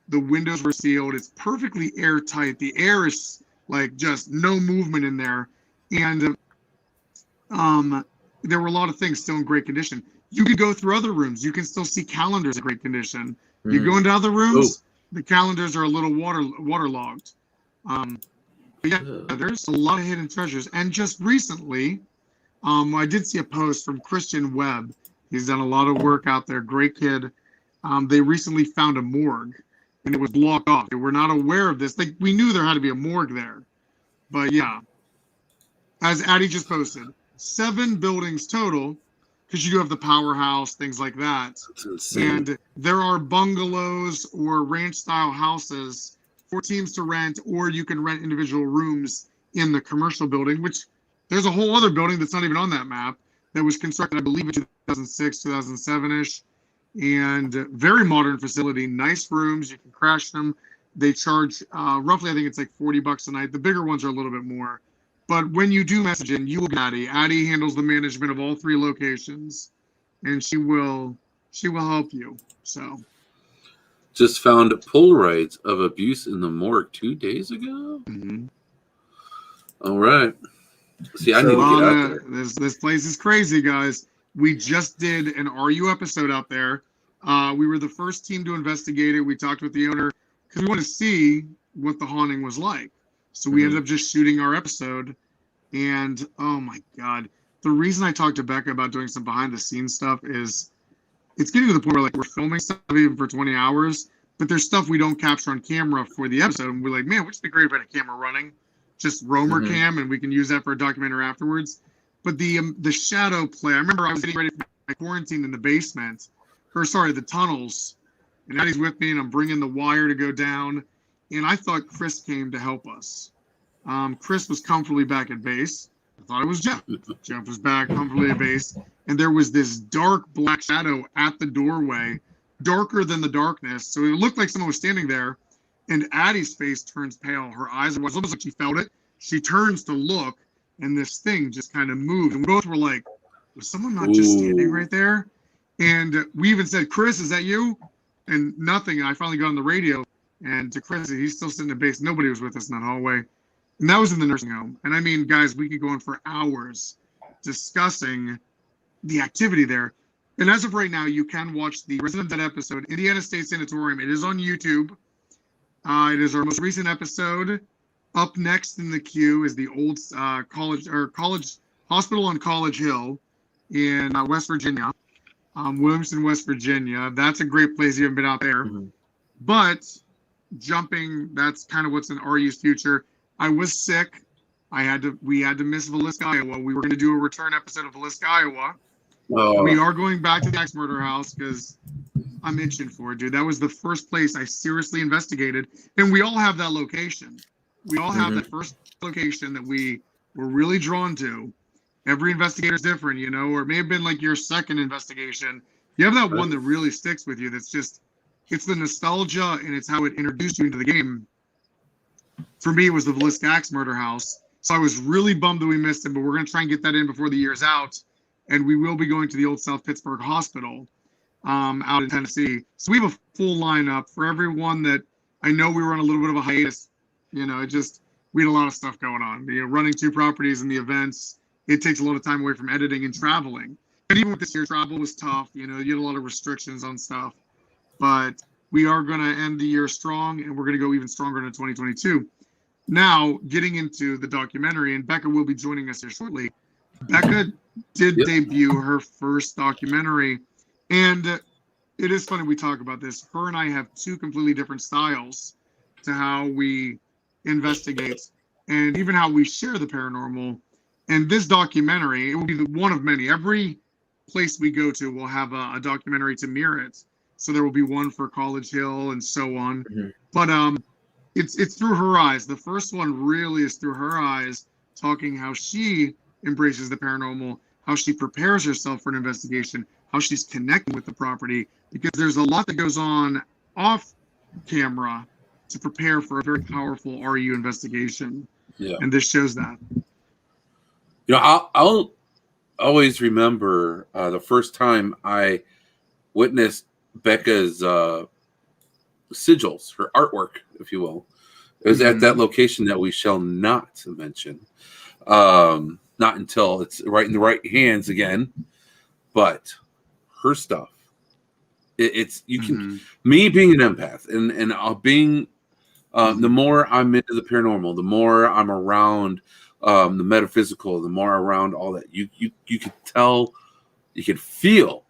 Speaker 4: the windows were sealed. It's perfectly airtight. The air is like just no movement in there. And there were a lot of things still in great condition. You could go through other rooms. You can still see calendars in great condition. You go into other rooms, the calendars are a little waterlogged. But yeah, there's a lot of hidden treasures. And just recently, I did see a post from Christian Webb. He's done a lot of work out there. Great kid. They recently found a morgue, and it was blocked off. They were not aware of this. We knew there had to be a morgue there. But yeah, as Addie just posted, 7 buildings total, because you do have the powerhouse, things like that.
Speaker 1: That's insane.
Speaker 4: And there are bungalows or ranch-style houses for teams to rent, or you can rent individual rooms in the commercial building, which there's a whole other building that's not even on that map that was constructed, I believe, in 2006, 2007-ish, and very modern facility, nice rooms. You can crash them. They charge roughly, I think it's like $40 a night. The bigger ones are a little bit more. But when you do message in, you will get Addie. Addie handles the management of all 3 locations, and she will help you. So
Speaker 1: Just found Polaroids of abuse in the morgue 2 days ago. All right. See, I need to get out there.
Speaker 4: This place is crazy, guys. We just did an RU episode out there. We were the first team to investigate it. We talked with the owner because we want to see what the haunting was like. So we ended up just shooting our episode. And oh my God, the reason I talked to Becca about doing some behind the scenes stuff is it's getting to the point where like we're filming stuff even for 20 hours, but there's stuff we don't capture on camera for the episode. And we're like, man, it would be great if I had a camera running, just roamer cam, and we can use that for a documentary afterwards. But the shadow play, I remember I was getting ready for my quarantine in the basement, the tunnels, and Addie's with me, and I'm bringing the wire to go down, and I thought Chris came to help us. Chris was comfortably back at base. I thought it was Jeff. Jeff was back comfortably at base, and there was this dark black shadow at the doorway, darker than the darkness, so it looked like someone was standing there, and Addie's face turns pale. Her eyes were almost like she felt it. She turns to look, and this thing just kind of moved, and we both were like, was someone not just standing right there? And we even said, Chris, is that you? And nothing. And I finally got on the radio, and to Chris, he's still sitting at base. Nobody was with us in that hallway. And that was in the nursing home. And I mean, guys, we could go on for hours discussing the activity there. And as of right now, you can watch the Resident Dead episode, Indiana State Sanatorium. It is on YouTube. It is our most recent episode. Up next in the queue is the old college hospital on College Hill in West Virginia, Williamston, West Virginia. That's a great place. You haven't been out there. Mm-hmm. But jumping, that's kind of what's in RU's future. I was sick. We had to miss Villisca, Iowa. We were going to do a return episode of Villisca, Iowa. Oh. We are going back to the Axe Murder House because I'm itching for it, dude. That was the first place I seriously investigated. And we all have that location. We all have that first location that we were really drawn to. Every investigator is different, you know, or it may have been like your second investigation. You have that one that really sticks with you. That's just, it's the nostalgia and it's how it introduced you into the game. For me, it was the Villisca Axe Murder House. So I was really bummed that we missed it, but we're going to try and get that in before the year's out. And we will be going to the Old South Pittsburgh Hospital out in Tennessee. So we have a full lineup for everyone that I know we were on a little bit of a hiatus. You know, we had a lot of stuff going on. You know, running 2 properties and the events, it takes a lot of time away from editing and traveling. And even with this year, travel was tough. You know, you had a lot of restrictions on stuff. But we are going to end the year strong, and we're going to go even stronger into 2022. Now, getting into the documentary, and Becca will be joining us here shortly. Becca did debut her first documentary, and it is funny we talk about this. Her and I have 2 completely different styles to how we investigate and even how we share the paranormal. And this documentary, it will be one of many. Every place we go to will have a documentary to mirror it. So there will be one for College Hill and so on. Mm-hmm. But it's through her eyes. The first one really is through her eyes, talking how she embraces the paranormal, how she prepares herself for an investigation, how she's connecting with the property, because there's a lot that goes on off camera to prepare for a very powerful RU investigation. Yeah. And this shows that.
Speaker 1: You know, I'll always remember the first time I witnessed Becca's sigils, her artwork, if you will. It was at that location that we shall not mention. Not until it's right in the right hands again. But her stuff, it's you can me being an empath and being the more I'm into the paranormal, the more I'm around the metaphysical, the more around all that, you can tell, you can feel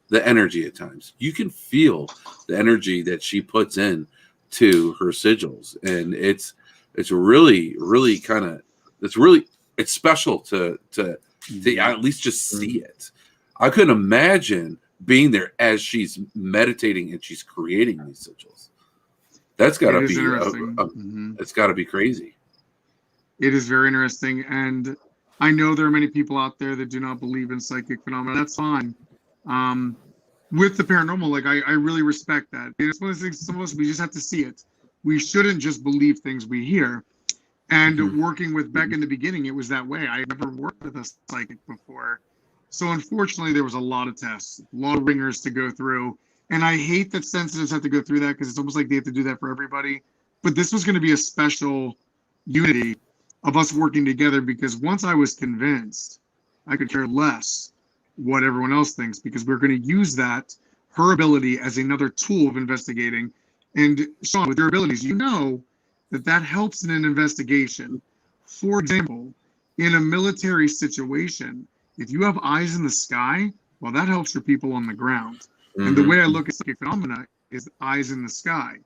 Speaker 1: the energy at times. You can feel the energy that she puts in to her sigils, and it's really, really kind of it's special to at least just see it. I couldn't imagine being there as she's meditating and she's creating these sigils. That's got to be it's got to be crazy.
Speaker 4: It is very interesting, and I know there are many people out there that do not believe in psychic phenomena. That's fine. With the paranormal, like I really respect that. It's one of the things, some of us, we just have to see it. We shouldn't just believe things we hear. And working with Beck in the beginning, it was that way. I never worked with a psychic before. So unfortunately, there was a lot of tests, a lot of ringers to go through. And I hate that sensitives have to go through that because it's almost like they have to do that for everybody. But this was going to be a special unity of us working together, because once I was convinced, I could care less what everyone else thinks, because we're going to use that, her ability, as another tool of investigating. And Sean, with your abilities, you know that helps in an investigation. For example, in a military situation, if you have eyes in the sky, well, that helps your people on the ground. And the way I look at psychic phenomena is eyes in the sky.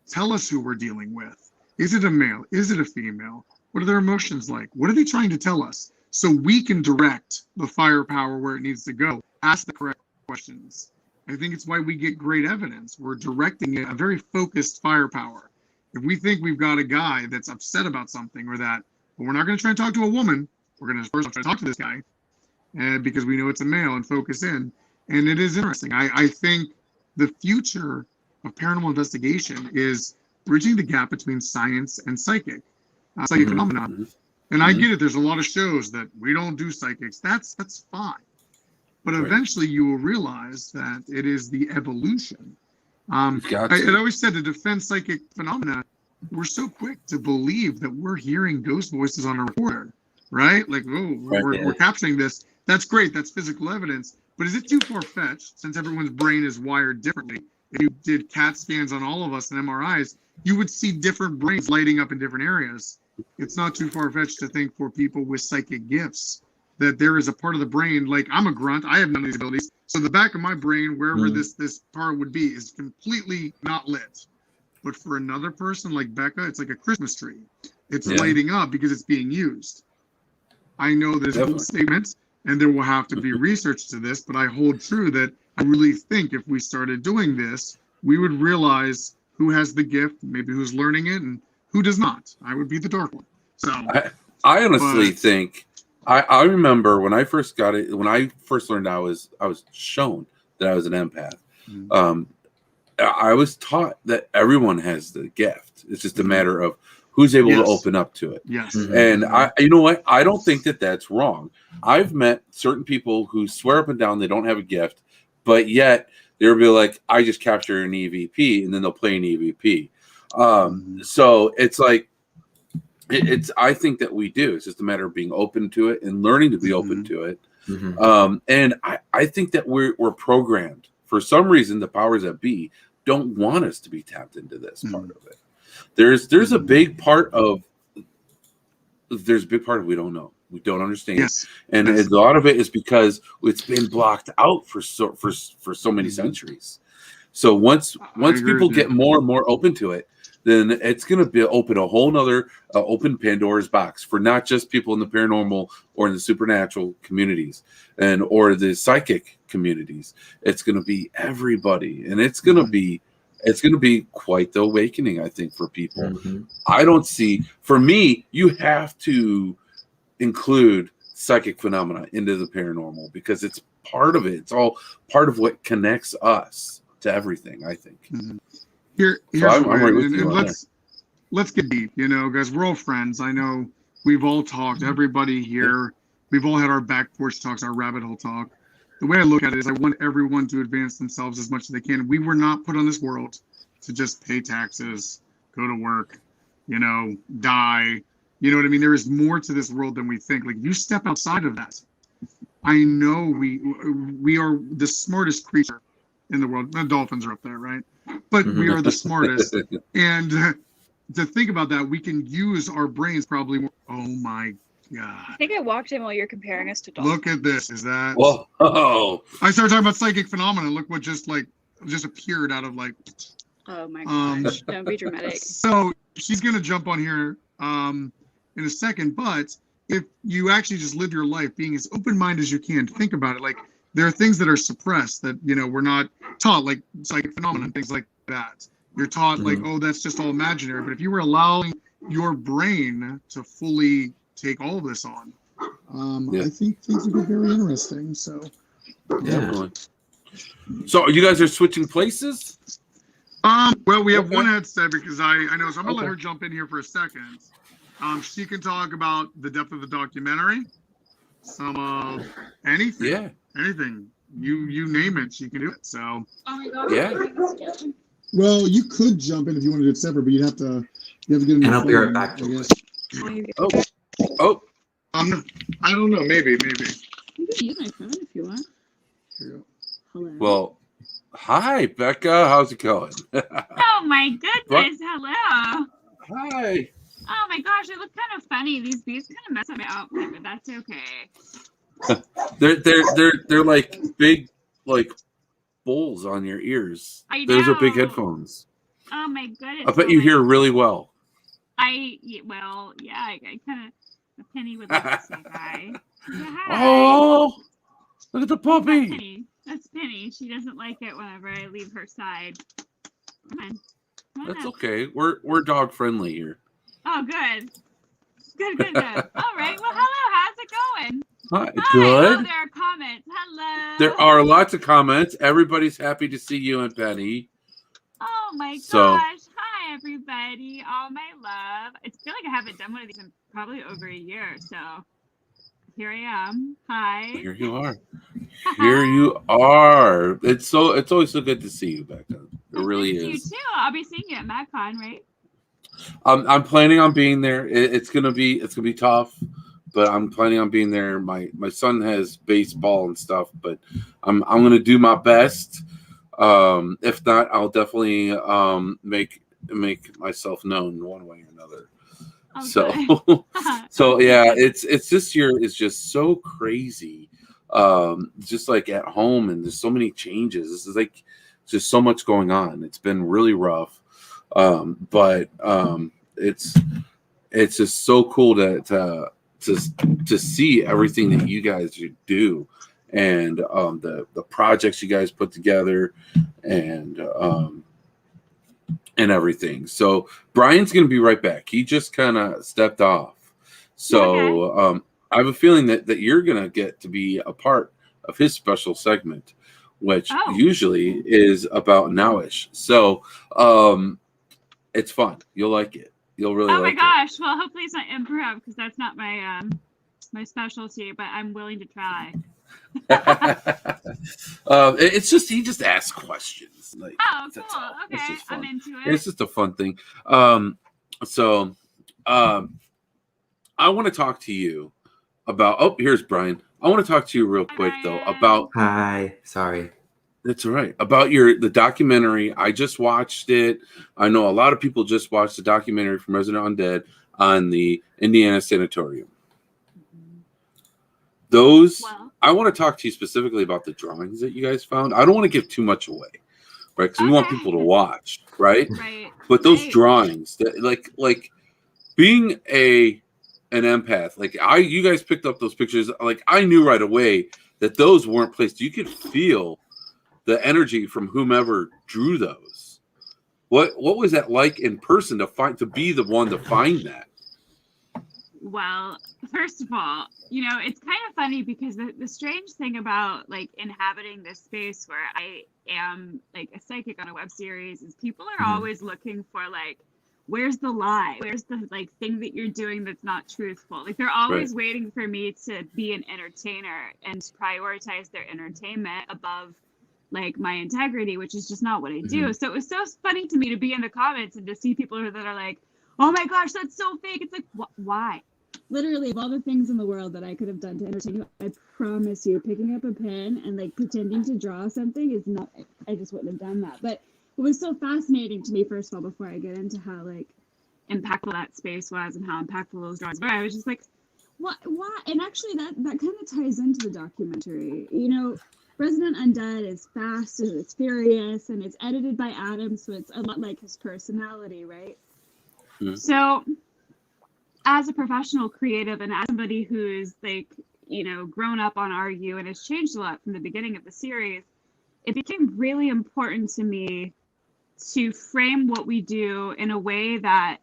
Speaker 4: Tell us who we're dealing with. Is it a male? Is it a female? What are their emotions like? What are they trying to tell us? so we can direct the firepower where it needs to go. Ask the correct questions. I think it's why we get great evidence. We're directing a very focused firepower. If we think we've got a guy that's upset about something or that, but we're not going to try and talk to a woman. We're going to first try to talk to this guy, and because we know it's a male, and focus in. And it is interesting. I think the future of paranormal investigation is bridging the gap between science and psychic phenomenon. And I get it. There's a lot of shows that we don't do psychics. That's fine. But eventually you will realize that it is the evolution. I always said to defend psychic phenomena, we're so quick to believe that we're hearing ghost voices on a recorder, right? Like, we're capturing this. That's great. That's physical evidence. But is it too far-fetched, since everyone's brain is wired differently? If you did CAT scans on all of us and MRIs, you would see different brains lighting up in different areas. It's not too far-fetched to think for people with psychic gifts that there is a part of the brain, like I'm a grunt, I have none of these abilities. So the back of my brain, wherever this part would be, is completely not lit. But for another person like Becca, it's like a Christmas tree. It's lighting up because it's being used. I know there's bold statements, and there will have to be research to this, but I hold true that I really think if we started doing this, we would realize who has the gift, maybe who's learning it, and who does not. I would be the dark one. So
Speaker 1: I honestly think I remember when I first got it, when I first learned I was shown that I was an empath. I was taught that everyone has the gift. It's just a matter of who's able to open up to it.
Speaker 4: Yes.
Speaker 1: And you know what? I don't think that that's wrong. I've met certain people who swear up and down they don't have a gift, but yet they'll be like, I just capture an EVP, and then they'll play an EVP. So it's like, I think that we do. It's just a matter of being open to it and learning to be open to it. And I think that we're programmed. For some reason, the powers that be don't want us to be tapped into this part of it. There's a big part of we don't know. We don't understand.
Speaker 4: Yes.
Speaker 1: And a lot of it is because it's been blocked out for so many centuries. So once people get more and more open to it, then it's going to open a whole nother open Pandora's box for not just people in the paranormal or in the supernatural communities or the psychic communities. It's going to be everybody, and it's going to be quite the awakening, I think, for people. I don't see, for me, you have to include psychic phenomena into the paranormal because it's part of it. It's all part of what connects us to everything, I think.
Speaker 4: Here's
Speaker 1: so I'm right with you on
Speaker 4: let's get deep, guys. We're all friends. I know we've all talked, everybody here. We've all had our back porch talks, our rabbit hole talk. The way I look at it is I want everyone to advance themselves as much as they can. We were not put on this world to just pay taxes, go to work, die. You know what I mean? There is more to this world than we think. Like, you step outside of that. I know we are the smartest creature in the world. The dolphins are up there, right? But we are the smartest. And to think about that, we can use our brains probably more. Oh my God.
Speaker 6: I think I walked in while you're comparing us to dolphins.
Speaker 4: Look at this. Is that?
Speaker 1: Whoa.
Speaker 4: I started talking about psychic phenomena. Look what just appeared out of like.
Speaker 6: Oh my gosh. Don't be dramatic.
Speaker 4: So she's going to jump on here in a second. But if you actually just live your life being as open-minded as you can, think about it. Like, there are things that are suppressed that, we're not taught, like psychic phenomena and things like that. You're taught like, oh, that's just all imaginary. But if you were allowing your brain to fully take all this on, I think things would be very interesting. So,
Speaker 1: definitely. So you guys are switching places?
Speaker 4: Well, we have one headset because I know, so I'm gonna let her jump in here for a second. She can talk about the depth of the documentary, some anything. Yeah. Anything you name it, she can do it. So well, you could jump in if you wanted to do it separate, but you have to get in.
Speaker 5: And I'll be right back.
Speaker 4: I guess.
Speaker 1: Oh.
Speaker 4: I don't know. Maybe.
Speaker 6: You can use my phone if you want. Hello.
Speaker 1: Well, hi, Becca. How's it going?
Speaker 7: Oh my goodness! Hello.
Speaker 1: Hi.
Speaker 7: Oh my gosh, it looks kind of funny. These bees kind of mess up my outfit, but that's okay.
Speaker 1: They're like big, like bowls on your ears.
Speaker 7: I know.
Speaker 1: Those are big headphones.
Speaker 7: Oh my goodness!
Speaker 1: I bet you hear really well.
Speaker 7: I kind of. Penny would like to say hi. Yeah, hi.
Speaker 1: Oh, look at the
Speaker 7: That's
Speaker 1: puppy.
Speaker 7: Penny. That's Penny. She doesn't like it whenever I leave her side. Come on. Come on
Speaker 1: That's
Speaker 7: up.
Speaker 1: okay. We're dog friendly here.
Speaker 7: Oh, good. Good. All right. Well, hello. How's it going?
Speaker 1: Hi,
Speaker 7: Hi.
Speaker 1: good.
Speaker 7: Oh, there are comments. Hello.
Speaker 1: There are lots of comments. Everybody's happy to see you and Penny.
Speaker 7: Oh my
Speaker 1: So-
Speaker 7: gosh. Hi, everybody. All my love. I feel like I haven't done one of these in probably over a year. So here I am. Hi.
Speaker 1: Here you are. Here you are. It's always so good to see you back then. It really
Speaker 7: You
Speaker 1: is.
Speaker 7: too. I'll be seeing you at MagCon, right?
Speaker 1: I'm planning on being there. It's gonna be tough, but I'm planning on being there. My son has baseball and stuff, but I'm gonna do my best. If not, I'll definitely make myself known one way or another.
Speaker 7: Oh,
Speaker 1: So
Speaker 7: good.
Speaker 1: so yeah, it's this year is just so crazy. Just like at home, and there's so many changes. This is like just so much going on. It's been really rough. But it's just so cool to see everything that you guys do, and the projects you guys put together, and everything. So Brian's gonna be right back. He just kind of stepped off. So I have a feeling that you're gonna get to be a part of his special segment, which usually is about Nowish. So it's fun. You'll like it. You'll really like it.
Speaker 7: Oh my gosh. Well, hopefully it's not improv because that's not my my specialty, but I'm willing to try.
Speaker 1: It's just he just asks questions. Like,
Speaker 7: Oh, cool.
Speaker 1: that's all. It's
Speaker 7: Okay.
Speaker 1: just fun.
Speaker 7: I'm into it.
Speaker 1: It's just a fun thing. I want to talk to you about. Oh, here's Brian. I want to talk to you real quick though about.
Speaker 5: Hi. Sorry.
Speaker 1: That's all right. About the documentary. I just watched it. I know a lot of people just watched the documentary from Resident Undead on the Indiana Sanatorium. I want to talk to you specifically about the drawings that you guys found. I don't want to give too much away, right? Because we want people to watch, right?
Speaker 7: Right.
Speaker 1: But those drawings, that like being an empath, like you guys picked up those pictures. Like I knew right away that those weren't placed. You could feel the energy from whomever drew those. What was that like in person to be the one to find that?
Speaker 7: Well, first of all, it's kind of funny because the strange thing about like inhabiting this space where I am like a psychic on a web series is people are always looking for like, where's the lie? Where's the like thing that you're doing that's not truthful? Like they're always waiting for me to be an entertainer and prioritize their entertainment above like my integrity, which is just not what I do. So it was so funny to me to be in the comments and to see people that are like, oh my gosh, that's so fake. It's like, why?
Speaker 6: Literally, of all the things in the world that I could have done to entertain you, I promise you, picking up a pen and like pretending to draw something is not, I just wouldn't have done that. But it was so fascinating to me, first of all, before I get into how like impactful that space was and how impactful those drawings were. I was just like, what? And actually that kind of ties into the documentary. Resident Undead is fast and it's furious and it's edited by Adam, so it's a lot like his personality, right?
Speaker 7: So as a professional creative and as somebody who's like, grown up on RU and has changed a lot from the beginning of the series, it became really important to me to frame what we do in a way that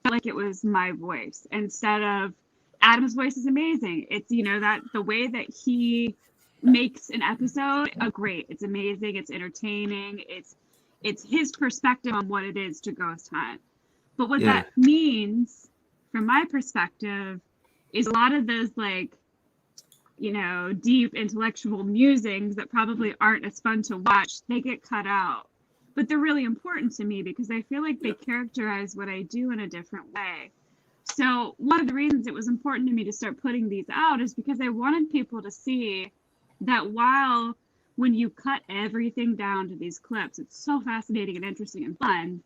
Speaker 7: felt like it was my voice instead of Adam's voice is amazing. It's, that the way that he makes an episode great. It's amazing. It's entertaining. It's his perspective on what it is to ghost hunt. But what that means from my perspective is a lot of those like, deep intellectual musings that probably aren't as fun to watch, they get cut out. But they're really important to me because I feel like they characterize what I do in a different way. So one of the reasons it was important to me to start putting these out is because I wanted people to see that when you cut everything down to these clips, it's so fascinating and interesting and fun.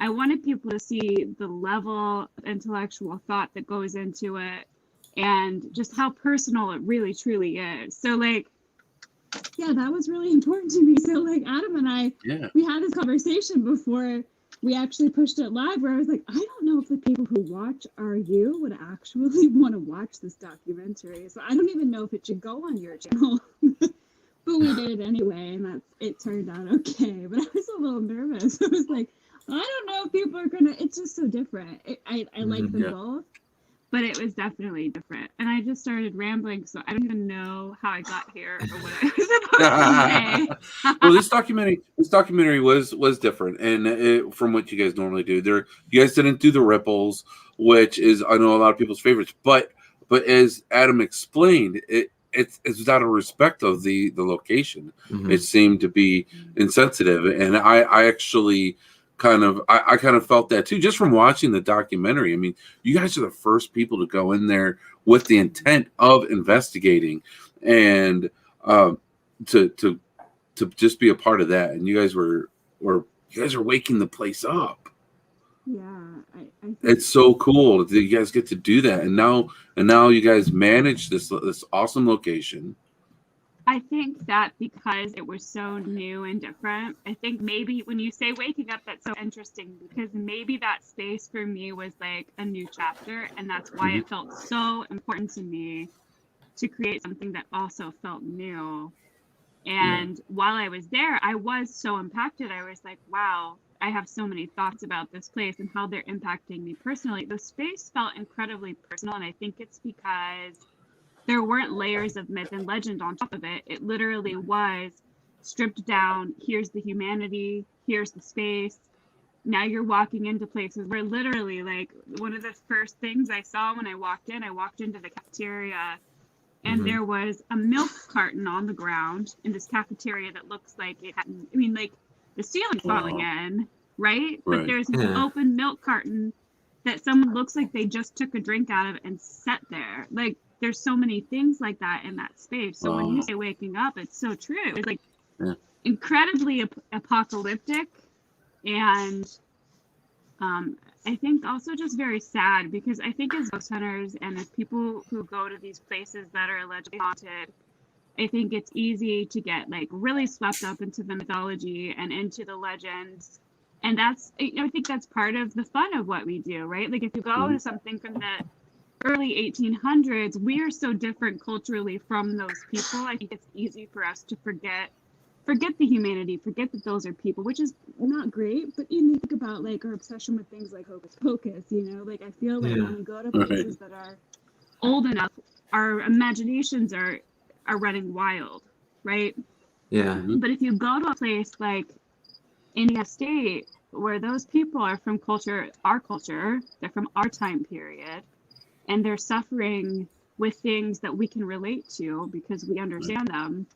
Speaker 7: I wanted people to see the level of intellectual thought that goes into it and just how personal it really truly is. So like, yeah, that was really important to me. So like Adam and I, we had this conversation before
Speaker 6: we actually pushed it live where I was like, I don't know if the people who watch RU would actually want to watch this documentary. So I don't even know if it should go on your channel. But we did it anyway, and it turned out okay. But I was a little nervous. I was like, I don't know if people are gonna. It's just so different. I like them both, but it was definitely different. And I just started rambling, so I don't even know how I got here or what I was supposed to say.
Speaker 1: Well, this documentary was different, and from what you guys normally do. You guys didn't do the ripples, which is I know a lot of people's favorites, but as Adam explained, it's out of respect of the location. It seemed to be insensitive, and I actually kind of felt that too, just from watching the documentary. I mean, you guys are the first people to go in there with the intent of investigating, and to just be a part of that. And you guys were waking the place up.
Speaker 6: Yeah, I think
Speaker 1: It's so cool that you guys get to do that, and now you guys manage this awesome location.
Speaker 7: I think that because it was so new and different, I think maybe when you say waking up, that's so interesting because maybe that space for me was like a new chapter, and that's why it felt so important to me to create something that also felt new. And while I was there, I was so impacted. I was like, wow, I have so many thoughts about this place and how they're impacting me personally. The space felt incredibly personal, and I think it's because there weren't layers of myth and legend on top of it. It literally was stripped down. Here's the humanity. Here's the space. Now you're walking into places where literally, like, one of the first things I saw when I walked into the cafeteria, and there was a milk carton on the ground in this cafeteria that looks like it hadn't, I mean, like, the ceiling's falling in, right? But there's an open milk carton that someone looks like they just took a drink out of and set there. Like, there's so many things like that in that space. So when you say waking up, it's so true. It's like incredibly apocalyptic, and I think also just very sad, because I think as ghost hunters and as people who go to these places that are allegedly haunted, I think it's easy to get like really swept up into the mythology and into the legends. And that's, I think that's part of the fun of what we do, right? Like if you go to something from the early 1800s, we are so different culturally from those people. I think it's easy for us to forget the humanity, forget that those are people, which is
Speaker 6: not great. But you think about like our obsession with things like Hocus Pocus, like I feel like when we go to places that are old enough, our imaginations are running wild, right?
Speaker 5: Yeah.
Speaker 6: But if you go to a place like India State, where those people are from our culture, they're from our time period, and they're suffering with things that we can relate to because we understand them,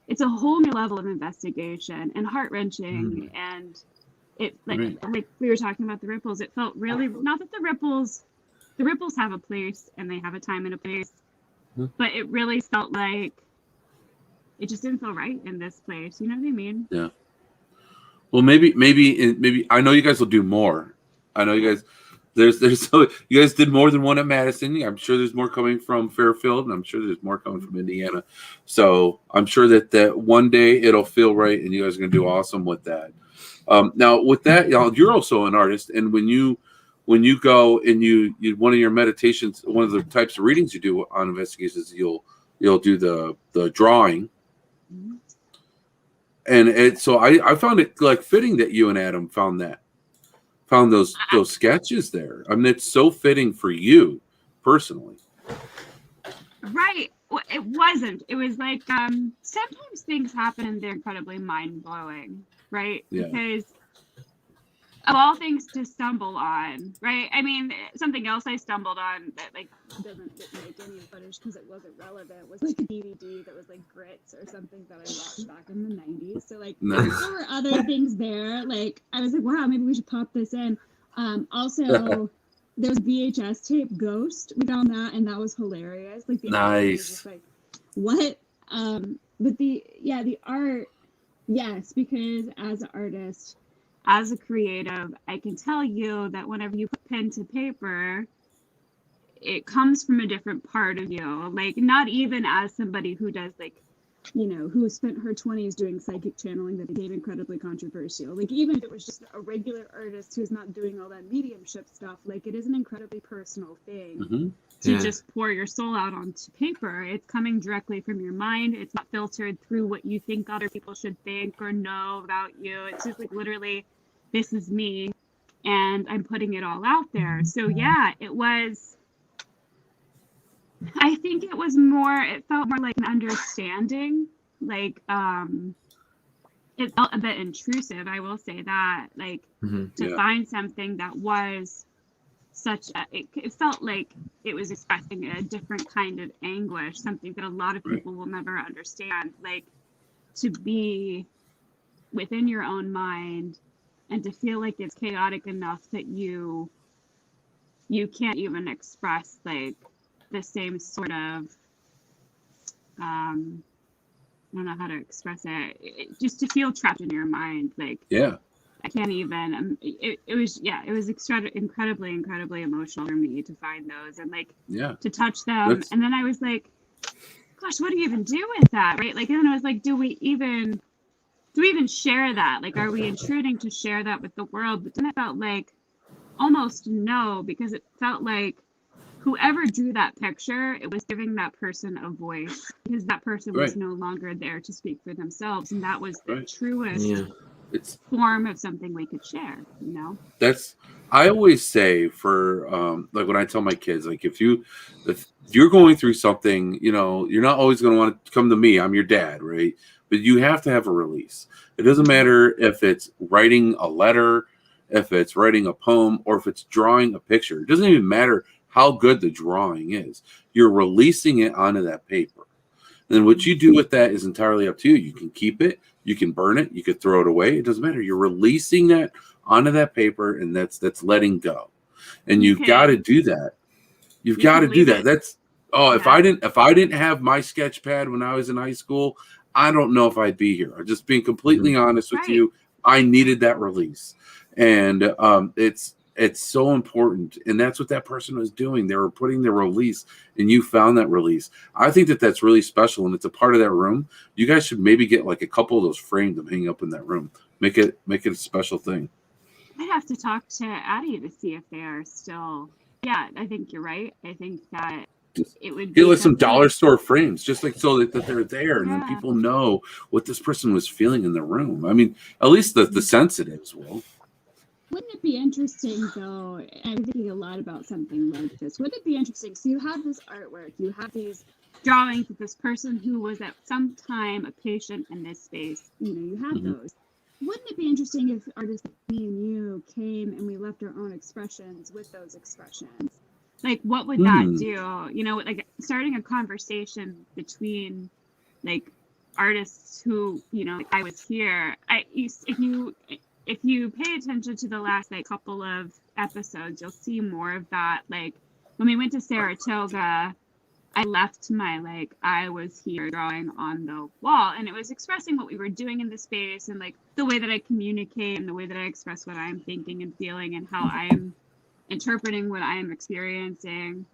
Speaker 6: it's a whole new level of investigation and heart-wrenching. And it like we were talking about the ripples, it felt really, not that the ripples have a place and they have a time and a place, but it really felt like it just didn't feel right in this place. You know what I mean?
Speaker 1: Yeah. Well, maybe I know you guys will do more. I know you guys. So you guys did more than one at Madison. I'm sure there's more coming from Fairfield, and I'm sure there's more coming from Indiana. So I'm sure that one day it'll feel right, and you guys are going to do awesome with that. Now, with that, you're also an artist, and when you go and you one of your meditations, one of the types of readings you do on investigations, you'll do the drawing. And so I found it like fitting that you and Adam found those sketches there. I mean, it's so fitting for you personally.
Speaker 7: Right. Well, it wasn't. It was like sometimes things happen and they're incredibly mind-blowing, right?
Speaker 1: Yeah.
Speaker 7: Because of all things to stumble on, right? I mean, something else I stumbled on that like didn't make any footage because it wasn't relevant was like a DVD that was like Grits or something that I watched back in the 90s. So like there were other things there. Like I was like, wow, maybe we should pop this in. Also, there was VHS tape Ghost. We found that, and that was hilarious. Like the
Speaker 1: nice.
Speaker 7: Was just like, what? But the art, yes, because as an artist, as a creative, I can tell you that whenever you put pen to paper, it comes from a different part of you. Like not even as somebody who does like
Speaker 6: who spent her 20s doing psychic channeling that became incredibly controversial. Like, even if it was just a regular artist who's not doing all that mediumship stuff, like, it is an incredibly personal thing to just pour your soul out onto paper. It's coming directly from your mind. It's not filtered through what you think other people should think or know about you. It's just like, literally, this is me, and I'm putting it all out there. So yeah, I think it felt more like an understanding, like, it felt a bit intrusive, I will say that, like, to find something that was it felt like it was expressing a different kind of anguish, something that a lot of people will never understand, like, to be within your own mind and to feel like it's chaotic enough that you can't even express, like, the same sort of I don't know how to express it, just to feel trapped in your mind, like, I can't even it was incredibly emotional for me to find those and, like, to touch them. And then I was like, gosh, what do you even do with that, right? Like, and then I was like, do we even share that? Like, are we intruding to share that with the world? But then I felt like almost no, because it felt like whoever drew that picture, it was giving that person a voice, because that person was no longer there to speak for themselves, and that was the truest form of something we could share.
Speaker 1: I always say, for like, when I tell my kids, like, if you're going through something, you're not always going to want to come to me. I'm your dad, right? But you have to have a release. It doesn't matter if it's writing a letter, if it's writing a poem, or if it's drawing a picture. It doesn't even matter how good the drawing is. You're releasing it onto that paper. Then what you do with that is entirely up to you. You can keep it, you can burn it, you could throw it away. It doesn't matter. You're releasing that onto that paper, and that's letting go. And you've got to do that. You've got to do that. If I didn't have my sketch pad when I was in high school, I don't know if I'd be here. I'm just being completely honest with you. I needed that release. And it's so important, and that's what that person was doing. They were putting their release, and you found that release. I think that's really special, and it's a part of that room. You guys should maybe get, like, a couple of those framed and hang up in that room. Make it a special thing.
Speaker 7: I have to talk to Addie to see if they are still. Yeah, I think you're right. I think that it would be
Speaker 1: like some dollar store frames, just like so that they're there, and then people know what this person was feeling in the room. I mean, at least the sensitives will.
Speaker 6: Wouldn't it be interesting, though, I'm thinking a lot about something like this. Wouldn't it be interesting? So you have this artwork, you have these drawings of this person who was at some time a patient in this space. You have those. Wouldn't it be interesting if artists like me and you came and we left our own expressions with those expressions?
Speaker 7: Like, what would that do? Like, starting a conversation between, like, artists who, like, I was here. If you pay attention to the last, like, couple of episodes, you'll see more of that. Like, when we went to Saratoga, I left my, like, I was here drawing on the wall, and it was expressing what we were doing in the space, and, like, the way that I communicate and the way that I express what I'm thinking and feeling and how I'm interpreting what I am experiencing.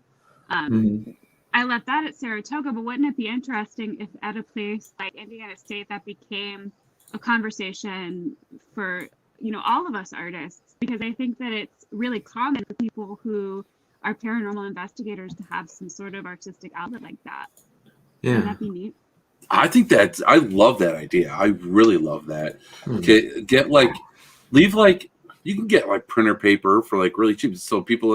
Speaker 7: I left that at Saratoga, but wouldn't it be interesting if at a place like Indiana State that became a conversation for all of us artists? Because I think that it's really common for people who are paranormal investigators to have some sort of artistic outlet like that. Wouldn't that be neat?
Speaker 1: I love that idea. I really love that. Get like, leave, like, you can get, like, printer paper for, like, really cheap. So people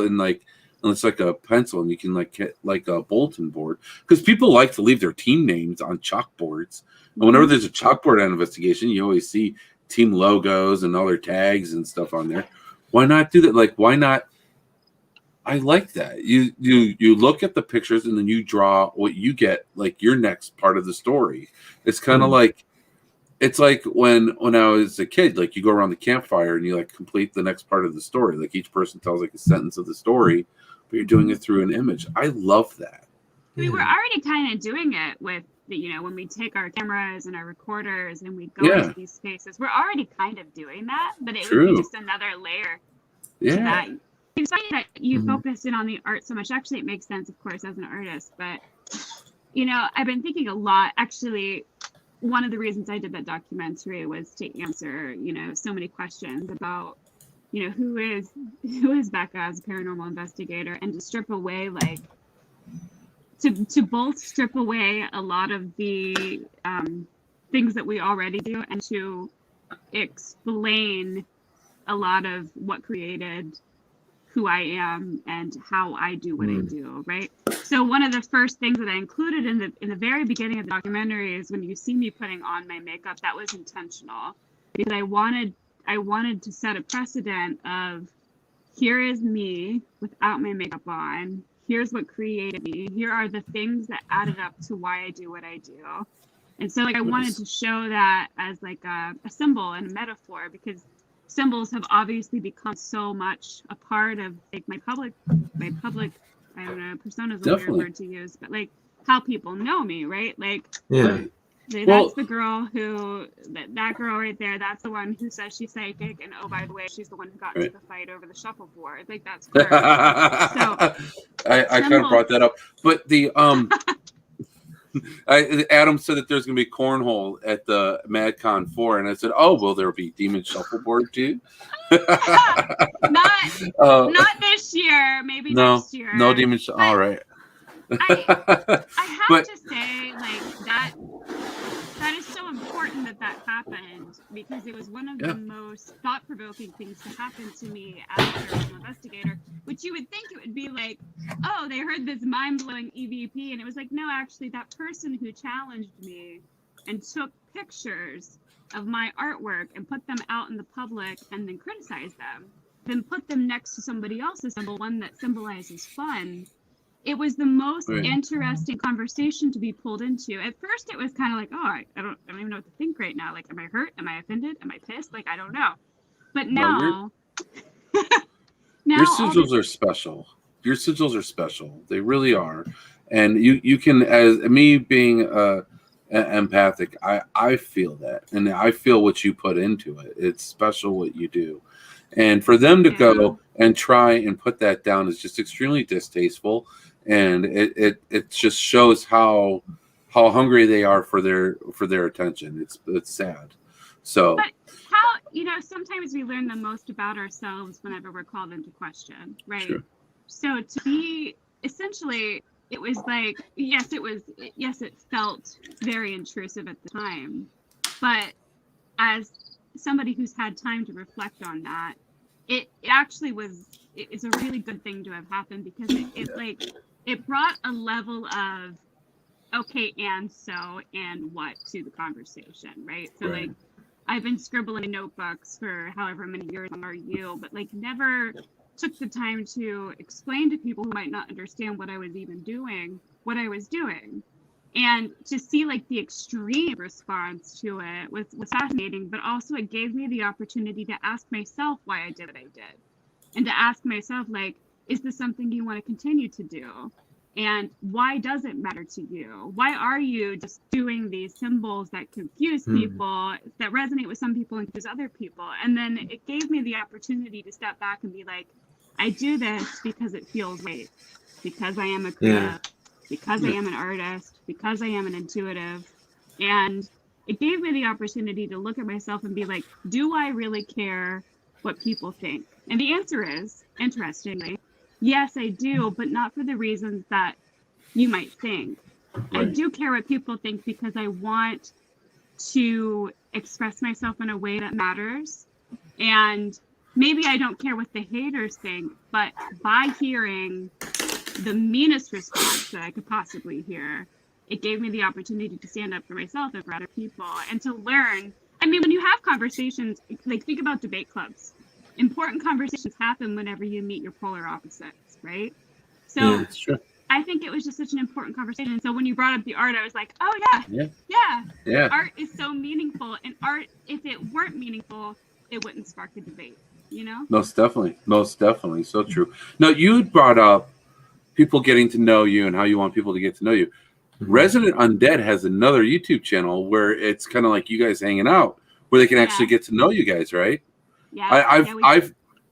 Speaker 1: it's like a pencil, and you can, like, get, like, a bulletin board, because people like to leave their team names on chalkboards. And whenever there's a chalkboard on investigation, you always see team logos and other tags and stuff on there. Why not do that? Like, why not? I like that. You look at the pictures, and then you draw what you get, like, your next part of the story. It's kind of like, it's like when I was a kid, like, you go around the campfire and you, like, complete the next part of the story. Like, each person tells, like, a sentence of the story, but you're doing it through an image. I love that.
Speaker 7: We were already kind of doing it with when we take our cameras and our recorders and we go into these spaces. We're already kind of doing that, but it would be just another layer to that. It's funny that you focused in on the art so much. Actually, it makes sense, of course, as an artist, but I've been thinking a lot, actually, one of the reasons I did that documentary was to answer, you know, so many questions about, you know, who is Becca as a paranormal investigator, and to strip away, like, to both strip away a lot of the things that we already do, and to explain a lot of what created who I am and how I do what I do, right? So one of the first things that I included in the very beginning of the documentary is when you see me putting on my makeup, that was intentional, because I wanted to set a precedent of, here is me without my makeup on. Here's what created me. Here are the things that added up to why I do what I do. And so, like, I wanted to show that as like a symbol and a metaphor, because symbols have obviously become so much a part of like my public, I don't know, persona is a weird word to use, but like how people know me, right? Like, that's the girl who, that girl right there, that's the one who says she's psychic, and oh, by the way, she's the one who got into the fight over the shuffleboard. Like, that's her. So
Speaker 1: I kind of brought that up, but the Adam said that there's going to be cornhole at the MadCon 4, and I said, oh, will there be Demon Shuffleboard too?
Speaker 7: not this year, maybe next year.
Speaker 1: No Demon All right.
Speaker 7: I have to say, like, that is so important that happened, because it was one of the most thought-provoking things to happen to me as a paranormal investigator, which you would think it would be like, oh, they heard this mind-blowing EVP, and it was like, no, actually, that person who challenged me and took pictures of my artwork and put them out in the public and then criticized them, then put them next to somebody else's symbol, one that symbolizes fun. It was the most interesting conversation to be pulled into. At first, it was kind of like, oh, I don't even know what to think right now. Like, am I hurt? Am I offended? Am I pissed? Like, I don't know. But now,
Speaker 1: your sigils are special. Your sigils are special. They really are. And you can, as me being empathic, I feel that, and I feel what you put into it. It's special what you do. And for them to go and try and put that down is just extremely distasteful. And it just shows how hungry they are for their attention. It's sad. So,
Speaker 7: but how, you know, sometimes we learn the most about ourselves whenever we're called into question, right? Sure. So to be, essentially, it was like, yes, it felt very intrusive at the time, but as somebody who's had time to reflect on that, it actually it's a really good thing to have happened, because it brought a level of, okay, and so, and what, to the conversation, right? So like, I've been scribbling in notebooks for however many years on RU, but like never took the time to explain to people who might not understand what I was even doing, what I was doing. And to see like the extreme response to it was fascinating, but also it gave me the opportunity to ask myself why I did what I did. And to ask myself, like, is this something you want to continue to do? And why does it matter to you? Why are you just doing these symbols that confuse people, that resonate with some people and confuse other people? And then it gave me the opportunity to step back and be like, I do this because it feels right, because I am a creative, because I am an artist, because I am an intuitive. And it gave me the opportunity to look at myself and be like, do I really care what people think? And the answer is, interestingly, yes, I do, but not for the reasons that you might think. I do care what people think because I want to express myself in a way that matters. And maybe I don't care what the haters think, but by hearing the meanest response that I could possibly hear, it gave me the opportunity to stand up for myself and for other people and to learn. I mean, when you have conversations, like think about debate clubs. Important conversations happen whenever you meet your polar opposites, right? So I think it was just such an important conversation. So when you brought up the art, I was like, oh yeah. Art is so meaningful, and art, if it weren't meaningful, it wouldn't spark a debate, you know?
Speaker 1: Most definitely. So true. Now, you brought up people getting to know you and how you want people to get to know you. Resident Undead has another YouTube channel where it's kind of like you guys hanging out, where they can actually get to know you guys, right?
Speaker 7: Yeah.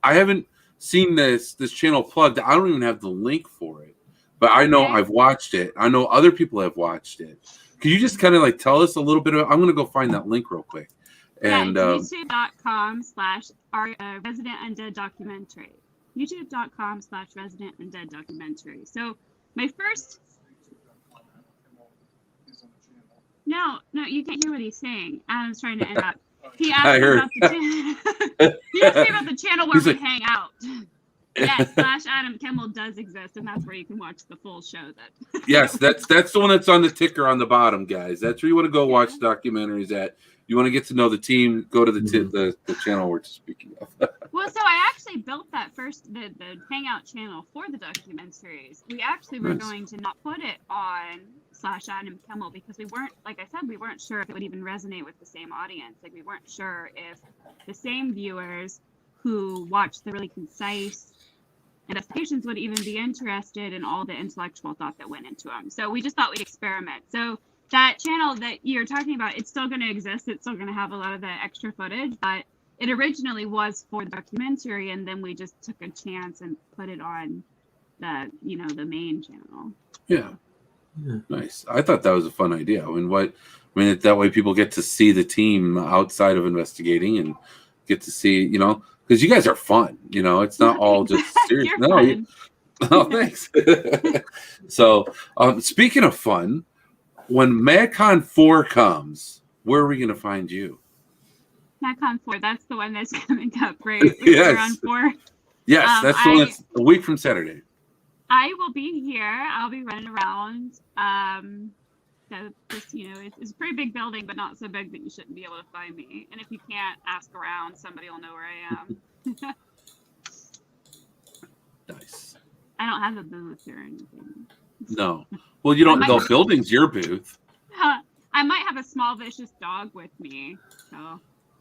Speaker 1: I haven't seen this channel plugged. I don't even have the link for it. but I know
Speaker 7: Okay.
Speaker 1: I've watched it. I know other people have watched it. Could you just kind of like tell us a little bit of? I'm going to go find that link real quick. And
Speaker 7: yeah, it's youtube.com/Resident Undead Documentary. youtube.com/Resident Undead Documentary. So my first. No, you can't hear what he's saying. Adam's trying to interrupt. He asked
Speaker 1: I
Speaker 7: me
Speaker 1: heard.
Speaker 7: about the he asked me about the channel where
Speaker 1: He's
Speaker 7: we
Speaker 1: like-
Speaker 7: hang out. Yes, /Adam Kimmel does exist, and that's where you can watch the full show. That
Speaker 1: Yes, that's the one that's on the ticker on the bottom, guys. That's where you want to go watch documentaries at. You want to get to know the team, go to the channel we're speaking of.
Speaker 7: Well, so I actually built that first the Hangout channel for the documentaries. We actually were
Speaker 1: Nice.
Speaker 7: going to not put it on /Adam Kimmel because we weren't, like I said, we weren't sure if it would even resonate with the same audience. Like we weren't sure if the same viewers who watched the really concise investigations would even be interested in all the intellectual thought that went into them. So we just thought we'd experiment. So that channel that you're talking about, it's still going to exist. It's still going to have a lot of the extra footage, but it originally was for the documentary, and then we just took a chance and put it on the main channel.
Speaker 1: Yeah. Nice. I thought that was a fun idea. That way people get to see the team outside of investigating and get to see, because you guys are fun. It's not all just serious.
Speaker 7: You're
Speaker 1: No,
Speaker 7: fun.
Speaker 1: oh, thanks. So, speaking of fun, when MadCon 4 comes, where are we going to find you?
Speaker 7: MadCon 4, that's the one that's coming up, right?
Speaker 1: Yes.
Speaker 7: We're on 4.
Speaker 1: Yes, that's the one that's a week from Saturday.
Speaker 7: I will be here. I'll be running around. So just, it's a pretty big building, but not so big that you shouldn't be able to find me. And if you can't ask around, somebody will know where I am.
Speaker 1: Nice.
Speaker 7: I don't have a booth or anything.
Speaker 1: No. Well, you don't.
Speaker 7: I
Speaker 1: The
Speaker 7: might-
Speaker 1: building's your booth.
Speaker 7: I might have a small vicious dog with me. So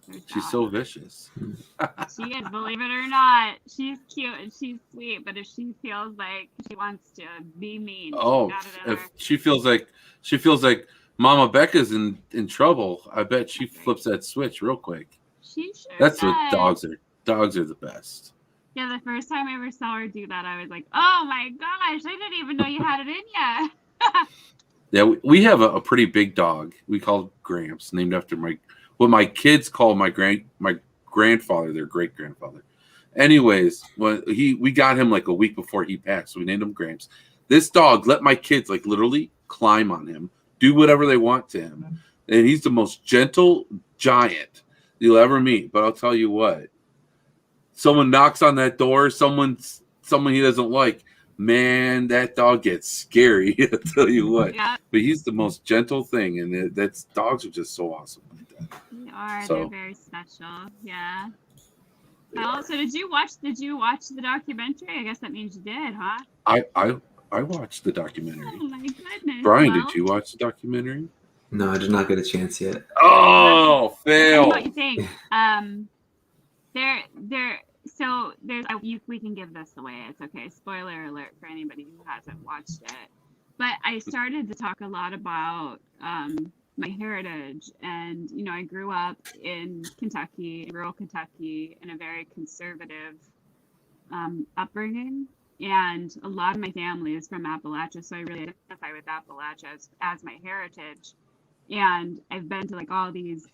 Speaker 7: there's
Speaker 1: She's
Speaker 7: that.
Speaker 1: so vicious.
Speaker 7: She is, believe it or not. She's cute and she's sweet, but if she feels like she wants to be mean,
Speaker 1: Oh,
Speaker 7: she's got it in
Speaker 1: if
Speaker 7: her.
Speaker 1: she feels like Mama Becca's in trouble, I bet she flips that switch real quick.
Speaker 7: She sure
Speaker 1: That's what
Speaker 7: does.
Speaker 1: dogs are. Dogs are the best.
Speaker 7: Yeah, the first time I ever saw her do that, I was like, "Oh my gosh, I didn't even know you had it in you."
Speaker 1: Yeah, we have a pretty big dog. We call Gramps, named after what my kids call my grandfather, their great grandfather. Anyways, we got him like a week before he passed, so we named him Gramps. This dog let my kids like literally climb on him, do whatever they want to him, and he's the most gentle giant you'll ever meet. But I'll tell you what, someone knocks on that door, someone he doesn't like. Man, that dog gets scary. I'll tell you what.
Speaker 7: Yeah,
Speaker 1: But he's the most gentle thing, and dogs are just so awesome like that.
Speaker 7: they are.
Speaker 1: So-
Speaker 7: They're very special. Yeah. Oh, so did you watch the documentary? I guess that means you did, huh?
Speaker 1: I watched the documentary.
Speaker 7: Oh my goodness.
Speaker 1: Brian,
Speaker 7: Well,
Speaker 1: did you watch the documentary?
Speaker 5: No, I did not get a chance yet.
Speaker 1: Oh,
Speaker 7: Tell me
Speaker 1: fail!
Speaker 7: what you think. We can give this away. It's okay. Spoiler alert for anybody who hasn't watched it. But I started to talk a lot about my heritage, and I grew up in Kentucky, rural Kentucky, in a very conservative upbringing, and a lot of my family is from Appalachia, so I really identify with Appalachia as my heritage. And I've been to like all these.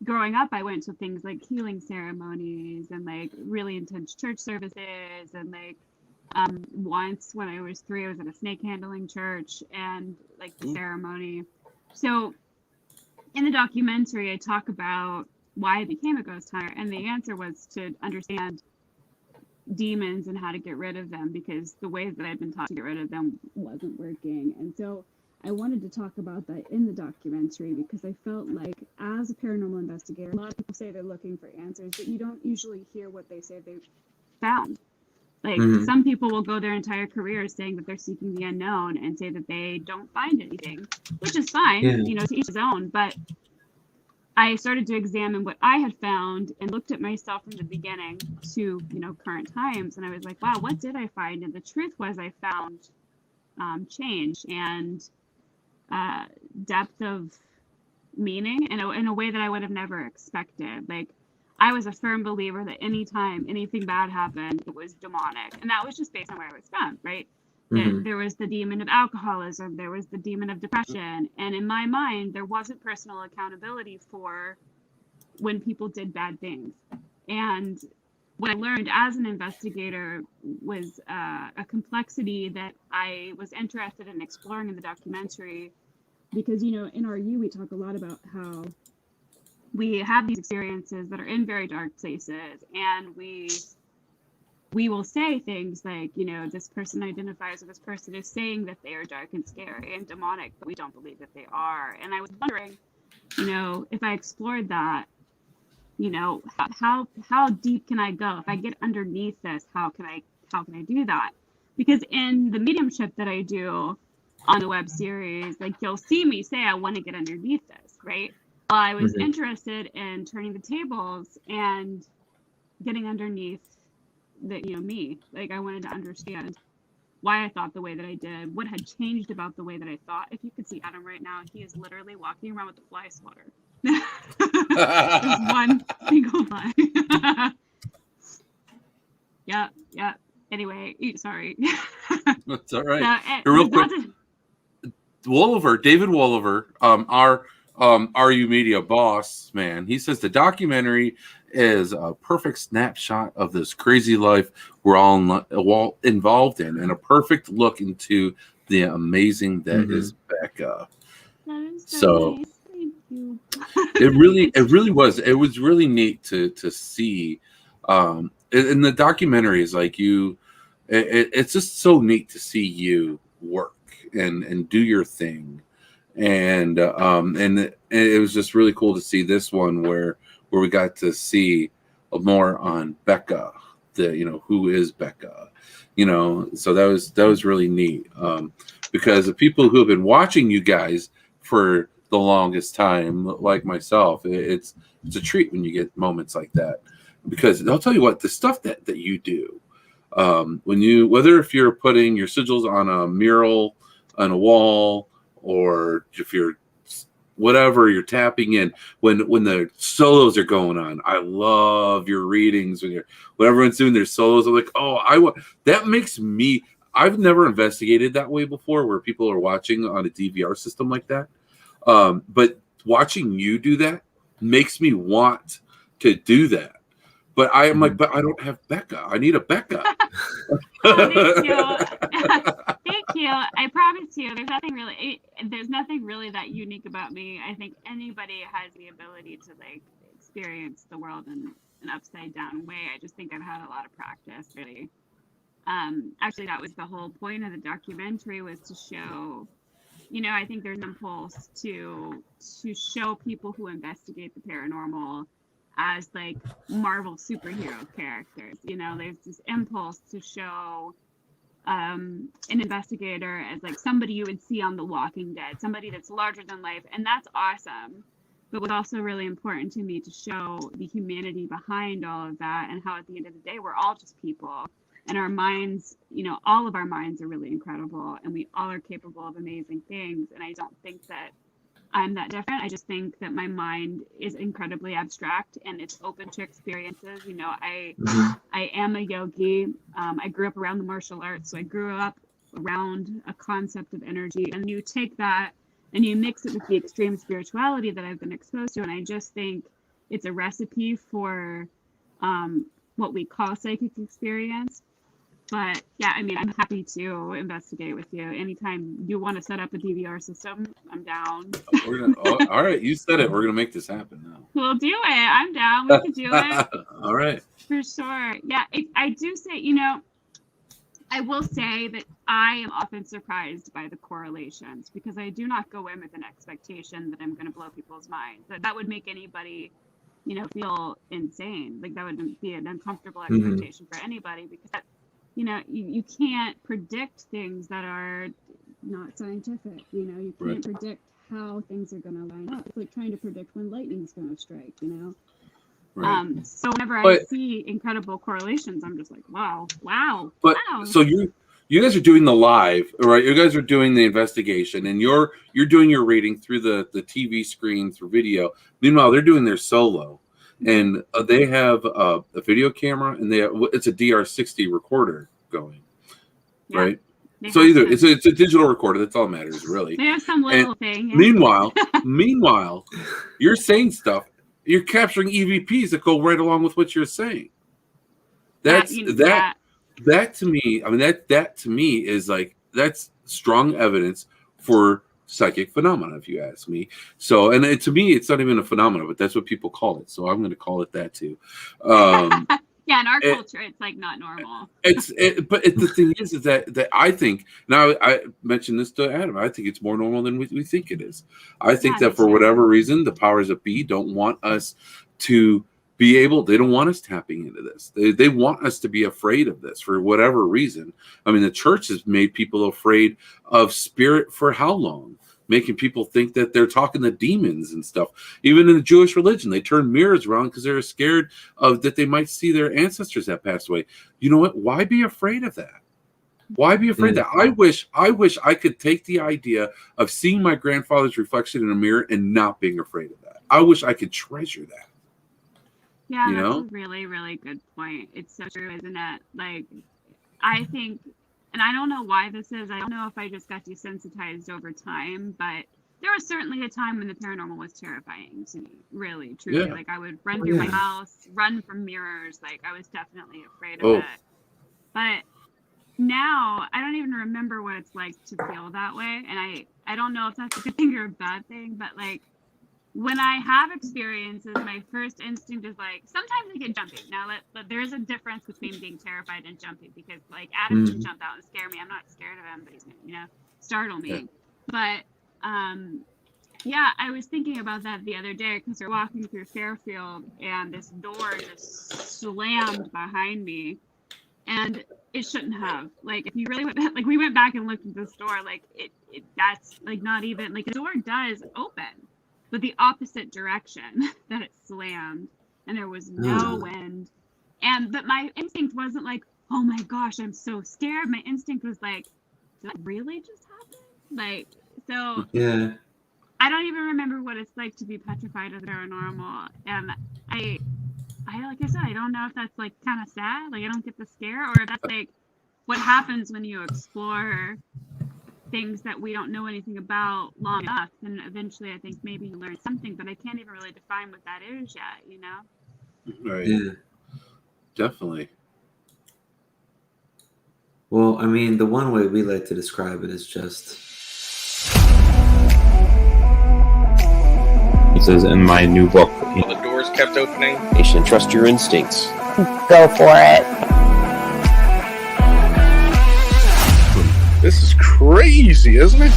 Speaker 7: Growing up, I went to things like healing ceremonies and like really intense church services, and like once when I was 3, I was at a snake handling church and like the ceremony. So in the documentary, I talk about why I became a ghost hunter, and the answer was to understand demons and how to get rid of them, because the way that I'd been taught to get rid of them wasn't working. And so I wanted to talk about that in the documentary because I felt like, as a paranormal investigator, a lot of people say they're looking for answers, but you don't usually hear what they say they've found. Like, some people will go their entire career saying that they're seeking the unknown and say that they don't find anything, which is fine, to each his own. But I started to examine what I had found and looked at myself from the beginning to, current times. And I was like, wow, what did I find? And the truth was I found change and depth of meaning in a way that I would have never expected. Like, I was a firm believer that anytime anything bad happened, it was demonic, and that was just based on where I was from, right? There was the demon of alcoholism, there was the demon of depression, and in my mind there wasn't personal accountability for when people did bad things. And what I learned as an investigator was a complexity that I was interested in exploring in the documentary, because, you know, in RU we talk a lot about how we have these experiences that are in very dark places, and we will say things like, you know, this person identifies, or this person is saying that they are dark and scary and demonic, but we don't believe that they are. And I was wondering, you know, if I explored that, you know, how deep can I go? If I get underneath this, how can I do that? Because in the mediumship that I do on the web series, like, you'll see me say I want to get underneath this, right? Well, I was interested in turning the tables and getting underneath that, you know, me. Like, I wanted to understand why I thought the way that I did, what had changed about the way that I thought. If you could see Adam right now, he is literally walking around with a fly swatter. Just one single fly. Yeah. Anyway, sorry.
Speaker 1: That's all right.
Speaker 7: So,
Speaker 1: Real quick, David Wolliver, our RU Media boss man, he says the documentary is a perfect snapshot of this crazy life we're all involved in, and a perfect look into the amazing that is Becca.
Speaker 7: That is
Speaker 1: So
Speaker 7: nice. Thank you.
Speaker 1: it really was. It was really neat to see. In the documentary is like it's just so neat to see you work and do your thing, and it was just really cool to see this one where we got to see more on Becca, who is Becca, so that was really neat, because the people who have been watching you guys for the longest time, like myself, it's a treat when you get moments like that, because I'll tell you what, the stuff that you do, whether if you're putting your sigils on a mural on a wall, or if you're whatever you're tapping in, when the solos are going on, I love your readings when everyone's doing their solos. I'm like, that makes me. I've never investigated that way before, where people are watching on a DVR system like that. But watching you do that makes me want to do that. But I am like, but I don't have Becca. I need a Becca.
Speaker 7: Thank you. Thank you. I promise you, there's nothing really that unique about me. I think anybody has the ability to experience the world in an upside down way. I just think I've had a lot of practice, really. Actually, that was the whole point of the documentary, was to show, I think there's an impulse to show people who investigate the paranormal as Marvel superhero characters. There's this impulse to show an investigator as somebody you would see on The Walking Dead, somebody that's larger than life, and that's awesome. But what's also really important to me to show the humanity behind all of that, and how at the end of the day we're all just people, and our minds, all of our minds are really incredible, and we all are capable of amazing things. And I don't think that I'm that different. I just think that my mind is incredibly abstract and it's open to experiences. I am a yogi. I grew up around the martial arts, so I grew up around a concept of energy. And you take that and you mix it with the extreme spirituality that I've been exposed to, and I just think it's a recipe for what we call psychic experience. But yeah, I'm happy to investigate with you. Anytime you want to set up a DVR system, I'm down.
Speaker 1: All right, you said it. We're going to make this happen now.
Speaker 7: We'll do it. I'm down. We can do it.
Speaker 1: All right.
Speaker 7: For sure. Yeah, I do say, I will say that I am often surprised by the correlations, because I do not go in with an expectation that I'm going to blow people's minds. That would make anybody, feel insane. That would be an uncomfortable expectation for anybody, because that, you can't predict things that are
Speaker 6: not scientific. You can't predict how things are going to line up. It's like trying to predict when lightning's going to strike.
Speaker 1: Right.
Speaker 7: So whenever I see incredible correlations, I'm just like, wow.
Speaker 1: So you guys are doing the live, right? You guys are doing the investigation, and you're doing your reading through the TV screen, through video. Meanwhile, they're doing their solo. And they have a video camera, and it's a DR60 recorder going, right?
Speaker 7: They
Speaker 1: So
Speaker 7: have
Speaker 1: either
Speaker 7: some-
Speaker 1: it's a digital recorder. That's all that matters, really.
Speaker 7: they have some little thing. yeah.
Speaker 1: Meanwhile, you're saying stuff. You're capturing EVPs that go right along with what you're saying. That to me. I mean, that to me is like that's strong evidence for psychic phenomena, if you ask me. So, and to me, it's not even a phenomenon, but that's what people call it. So I'm going to call it that too.
Speaker 7: Yeah, in our culture, it's like not normal.
Speaker 1: But the thing is that I think now I mentioned this to Adam. I think it's more normal than we think it is. I think
Speaker 7: Yeah,
Speaker 1: that for whatever reason, the powers that be don't want us to be able. They don't want us tapping into this. They want us to be afraid of this for whatever reason. I mean, the church has made people afraid of spirit for how long? Making people think that they're talking to demons and stuff. Even in the Jewish religion, they turn mirrors around because they're scared of that they might see their ancestors that passed away. You know what? Why be afraid of that? Why be afraid of that? I wish I could take the idea of seeing my grandfather's reflection in a mirror and not being afraid of that. I wish I could treasure that.
Speaker 7: Yeah,
Speaker 1: You
Speaker 7: that's
Speaker 1: know?
Speaker 7: a really, really good point. It's so true, isn't it? Like, I think, and I don't know why this is. I don't know if I just got desensitized over time, but there was certainly a time when the paranormal was terrifying to me, really, truly.
Speaker 1: Yeah.
Speaker 7: Like, I would run through my house, run from mirrors. Like, I was definitely afraid of
Speaker 1: Oh.
Speaker 7: it. But now, I don't even remember what it's like to feel that way. And I don't know if that's a good thing or a bad thing, but, like, when I have experiences, my first instinct is like, sometimes I get jumpy. Now, there is a difference between being terrified and jumpy because, like, Adam can jump out and scare me. I'm not scared of him, but he's gonna, startle me.
Speaker 1: Yeah.
Speaker 7: But, yeah, I was thinking about that the other day because we're walking through Fairfield and this door just slammed behind me, and it shouldn't have. Like, if you really went, like, we went back and looked at this door, like, that's like not even like the door does open, but the opposite direction that it slammed, and there was no wind. But my instinct wasn't like, oh my gosh, I'm so scared. My instinct was like, did that really just happen? Like, so
Speaker 5: Yeah.
Speaker 7: I don't even remember what it's like to be petrified of the paranormal. And I like I said, I don't know if that's like kind of sad, like I don't get the scare, or if that's like what happens when you explore things that we don't know anything about long enough, and eventually I think maybe you learn something, but I can't even really define what that is yet, you know?
Speaker 1: Right.
Speaker 5: Yeah.
Speaker 1: Definitely.
Speaker 5: Well, I mean, the one way we like to describe it is just.
Speaker 8: He says in my new book,
Speaker 9: The doors kept opening.
Speaker 8: you should trust your instincts.
Speaker 10: Go for it.
Speaker 9: This is crazy, isn't it?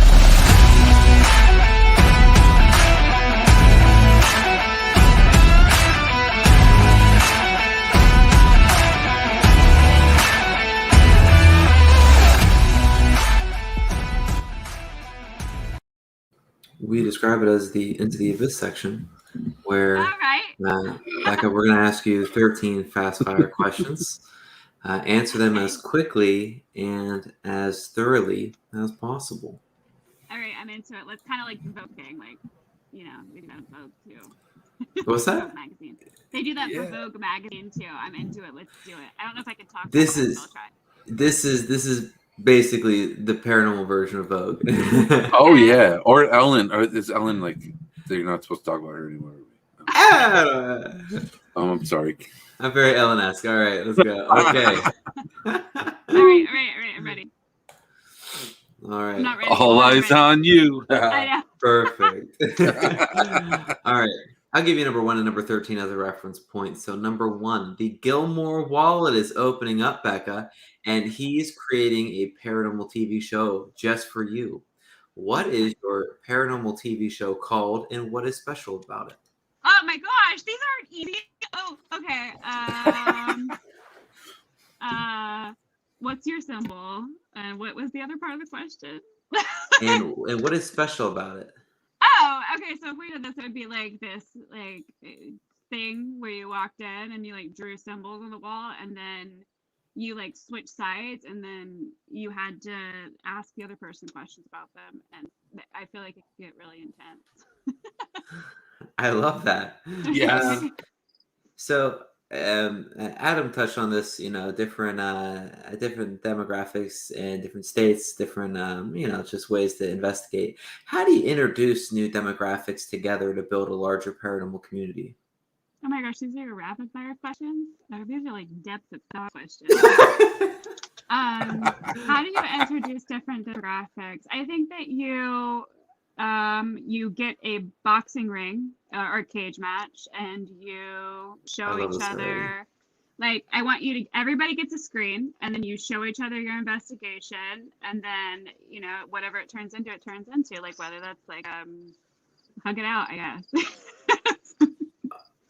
Speaker 5: We describe it as the Into the Abyss section, where
Speaker 7: All right.
Speaker 5: Becca, we're going to ask you 13 fast fire questions. Answer them as quickly and as thoroughly as possible.
Speaker 7: All right, I'm into it. Let's kind of like Vogue, like, you know, we do that in Vogue too.
Speaker 5: What's that?
Speaker 7: Vogue magazine. They do that for Vogue magazine too. I'm into it. Let's do it. I don't know if I can talk.
Speaker 5: This
Speaker 7: about it,
Speaker 5: is-
Speaker 7: but I'll try.
Speaker 5: This is basically the paranormal version of Vogue.
Speaker 1: Oh yeah. Or Ellen. Or is Ellen like they're not supposed to talk about her anymore? I'm sorry.
Speaker 5: I'm very Ellen-esque. All right, let's go. Okay.
Speaker 7: All right, I'm ready.
Speaker 5: All
Speaker 7: I'm
Speaker 5: right.
Speaker 7: not ready.
Speaker 1: All
Speaker 7: I'm
Speaker 1: eyes
Speaker 7: ready.
Speaker 1: on you.
Speaker 7: I know.
Speaker 5: Perfect. All right. I'll give you number 1 and number 13 as a reference point. So number 1, the Gilmore Wallet is opening up, Becca, and he's creating a paranormal TV show just for you. What is your paranormal TV show called, and what is special about it?
Speaker 7: Oh my gosh, these aren't easy. Oh, okay. What's your symbol? And what was the other part of the question?
Speaker 5: And what is special about it?
Speaker 7: Oh, okay. So if we did this, it would be like this, like thing where you walked in and you like drew symbols on the wall, and then you like switch sides, and then you had to ask the other person questions about them, and I feel like it could get really intense.
Speaker 5: I love that.
Speaker 1: Yes.
Speaker 5: So Adam touched on this, different demographics and different states, different just ways to investigate. How do you introduce new demographics together to build a larger paranormal community?
Speaker 7: Oh my gosh, these are rapid fire questions. These are like depth of thought questions. How do you introduce different demographics? I think that you get a boxing ring or cage match, and you show each other. Like, I want you to. Everybody gets a screen, and then you show each other your investigation, and then whatever it turns into, like whether that's like hug it out, I guess.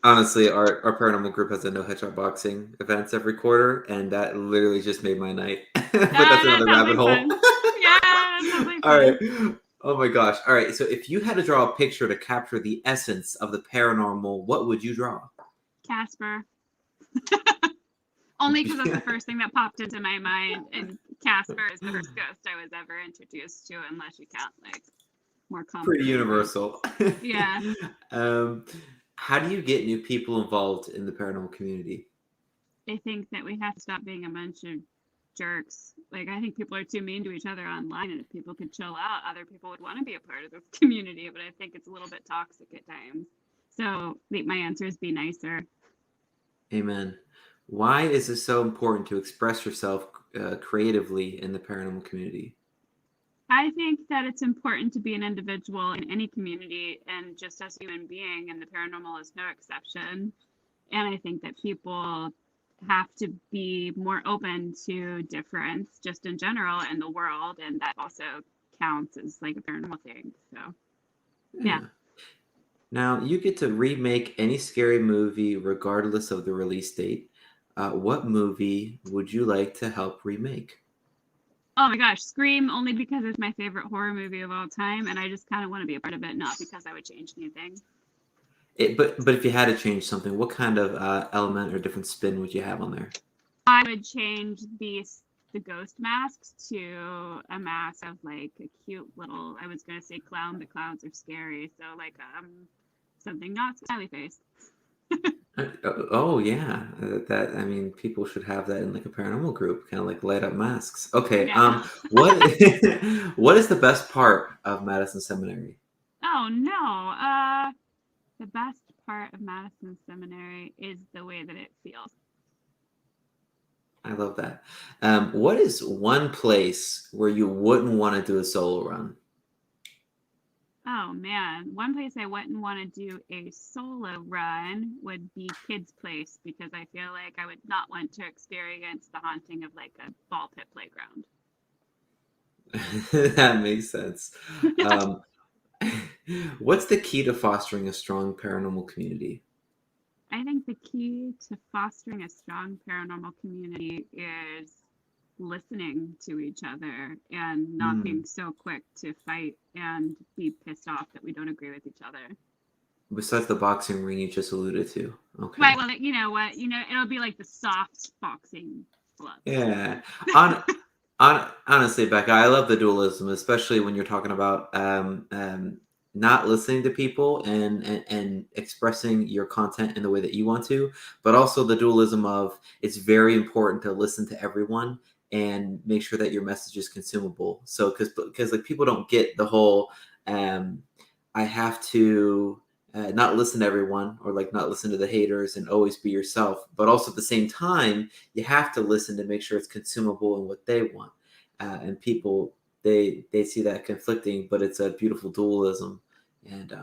Speaker 5: Honestly, our paranormal group has a no headshot boxing events every quarter, and that literally just made my night. But that's another rabbit hole.
Speaker 7: Yeah, that sounds like
Speaker 5: All
Speaker 7: fun.
Speaker 5: right. Oh my gosh. All right. So if you had to draw a picture to capture the essence of the paranormal, what would you draw?
Speaker 7: Casper. Only because that's the first thing that popped into my mind, and Casper is the first ghost I was ever introduced to, unless you count like more common.
Speaker 5: Pretty universal.
Speaker 7: Yeah.
Speaker 5: How do you get new people involved in the paranormal community?
Speaker 7: I think that we have to stop being a bunch of jerks. Like, I think people are too mean to each other online, and if people could chill out, other people would want to be a part of this community, but I think it's a little bit toxic at times. So my answer is be nicer.
Speaker 5: Amen. Why is it so important to express yourself creatively in the paranormal community?
Speaker 7: I think that it's important to be an individual in any community, and just as a human being, and the paranormal is no exception. And I think that people have to be more open to difference just in general in the world, and that also counts as like a paranormal thing. So yeah.
Speaker 5: Now you get to remake any scary movie regardless of the release date. What movie would you like to help remake?
Speaker 7: Oh my gosh, Scream, only because it's my favorite horror movie of all time, and I just kind of want to be a part of it, not because I would change anything.
Speaker 5: But if you had to change something, what kind of element or different spin would you have on there?
Speaker 7: I would change the ghost masks to a mask of like a cute little, I was going to say clown, but clowns are scary, so like something not smiley face.
Speaker 5: Oh yeah, people should have that in like a paranormal group, kind of like light up masks. Okay,
Speaker 7: Yeah.
Speaker 5: what is the best part of Madison Seminary?
Speaker 7: Oh no, the best part of Madison Seminary is the way that it feels.
Speaker 5: I love that. What is one place where you wouldn't want to do a solo run?
Speaker 7: Oh man, one place I wouldn't want to do a solo run would be Kids Place, because I feel like I would not want to experience the haunting of like a ball pit playground.
Speaker 5: That makes sense. What's the key to fostering a strong paranormal community?
Speaker 7: I think the key to fostering a strong paranormal community is listening to each other and not being so quick to fight and be pissed off that we don't agree with each other.
Speaker 5: Besides the boxing ring you just alluded to. Okay.
Speaker 7: Right, well, you know what? It'll be like the soft boxing gloves.
Speaker 5: Yeah. Honestly, Becca, I love the dualism, especially when you're talking about not listening to people and expressing your content in the way that you want to, but also the dualism of it's very important to listen to everyone and make sure that your message is consumable. So because like people don't get the whole I have to not listen to everyone, or like not listen to the haters and always be yourself, but also at the same time you have to listen to make sure it's consumable and what they want. And people they see that conflicting, but it's a beautiful dualism, and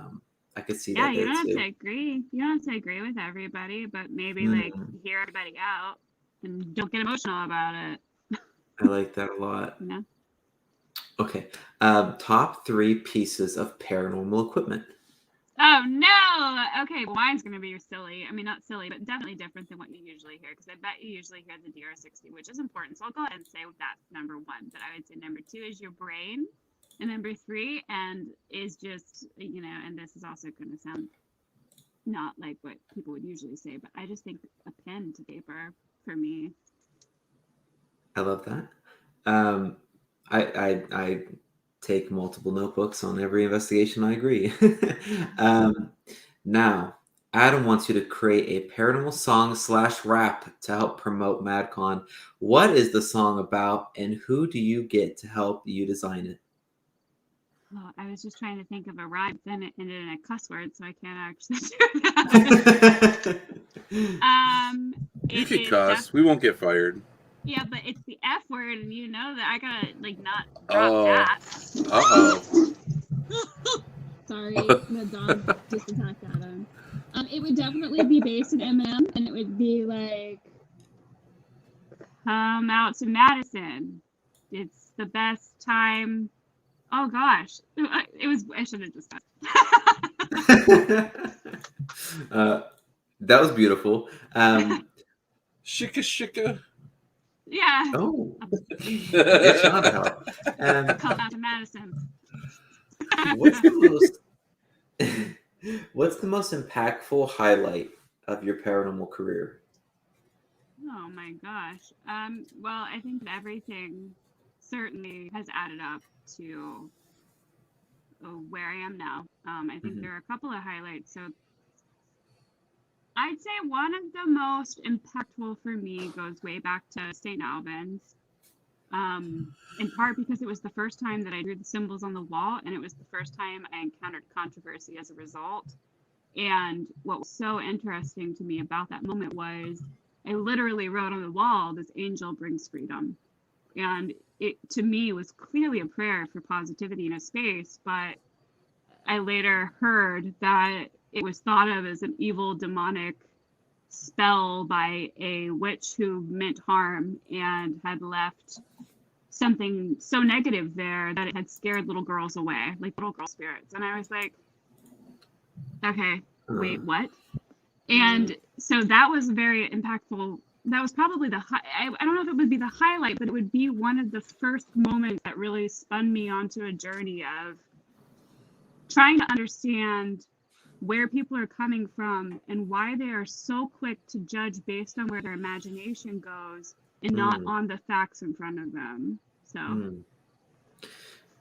Speaker 5: I could see that.
Speaker 7: Yeah, you don't have
Speaker 5: too.
Speaker 7: to agree. You don't have to agree with everybody, but maybe like hear everybody out and don't get emotional about it.
Speaker 5: I like that a lot.
Speaker 7: Yeah.
Speaker 5: Okay. Top 3 pieces of paranormal equipment.
Speaker 7: Oh no! Okay, well, mine's gonna be silly. I mean, not silly, but definitely different than what you usually hear, because I bet you usually hear the DR60, which is important. So I'll go ahead and say that's number 1. But I would say number 2 is your brain, and number 3 is just and this is also going to sound not like what people would usually say, but I just think a pen to paper for me.
Speaker 5: I love that. I take multiple notebooks on every investigation. I agree. Now, Adam wants you to create a paranormal song / rap to help promote MadCon. What is the song about, and who do you get to help you design it?
Speaker 7: Oh, I was just trying to think of a rhyme, then it ended in a cuss word, so I can't actually do that.
Speaker 1: You
Speaker 7: It
Speaker 1: could
Speaker 7: is
Speaker 1: cuss. We won't get fired.
Speaker 7: yeah, but it's the F word, and you know that I gotta like not drop
Speaker 1: Oh.
Speaker 7: that.
Speaker 1: Uh-oh.
Speaker 6: Sorry, the dog just attacked Adam. It would definitely be based in Eminem, and it would be like,
Speaker 7: Come out to Madison. It's the best time. Oh gosh, it was. I should have just done.
Speaker 5: That was beautiful.
Speaker 1: Shika shika.
Speaker 7: Yeah.
Speaker 5: Oh, good shout out.
Speaker 7: Come out to Madison.
Speaker 5: What's the most impactful highlight of your paranormal career?
Speaker 7: Oh my gosh. Well, I think that everything certainly has added up to where I am now. I think there are a couple of highlights. So I'd say one of the most impactful for me goes way back to St. Albans. In part because it was the first time that I drew the symbols on the wall, and it was the first time I encountered controversy as a result. And what was so interesting to me about that moment was I literally wrote on the wall, "This angel brings freedom." And it, to me, was clearly a prayer for positivity in a space, but I later heard that it was thought of as an evil demonic spell by a witch who meant harm and had left something so negative there that it had scared little girls away, like little girl spirits. And I was like, okay, wait, what? And so that was very impactful. That was probably I don't know if it would be the highlight, but it would be one of the first moments that really spun me onto a journey of trying to understand where people are coming from and why they are so quick to judge based on where their imagination goes and not on the facts in front of them. So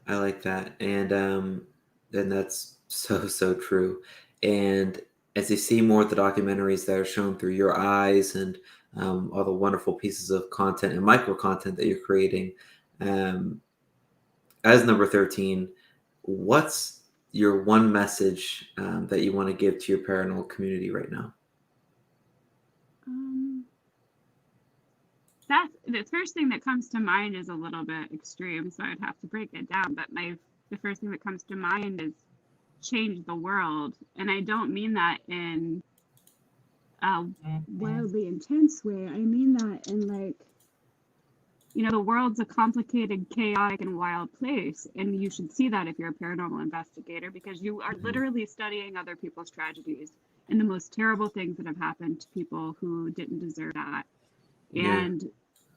Speaker 5: I like that. And that's so true. And as you see more of the documentaries that are shown through your eyes and all the wonderful pieces of content and micro content that you're creating, as number 13, what's your one message that you want to give to your paranormal community right now?
Speaker 7: That's the first thing that comes to mind is a little bit extreme, so I'd have to break it down. But the first thing that comes to mind is change the world, and I don't mean that in a wildly intense way. I mean that in like, the world's a complicated, chaotic, and wild place, and you should see that if you're a paranormal investigator, because you are literally studying other people's tragedies and the most terrible things that have happened to people who didn't deserve that. And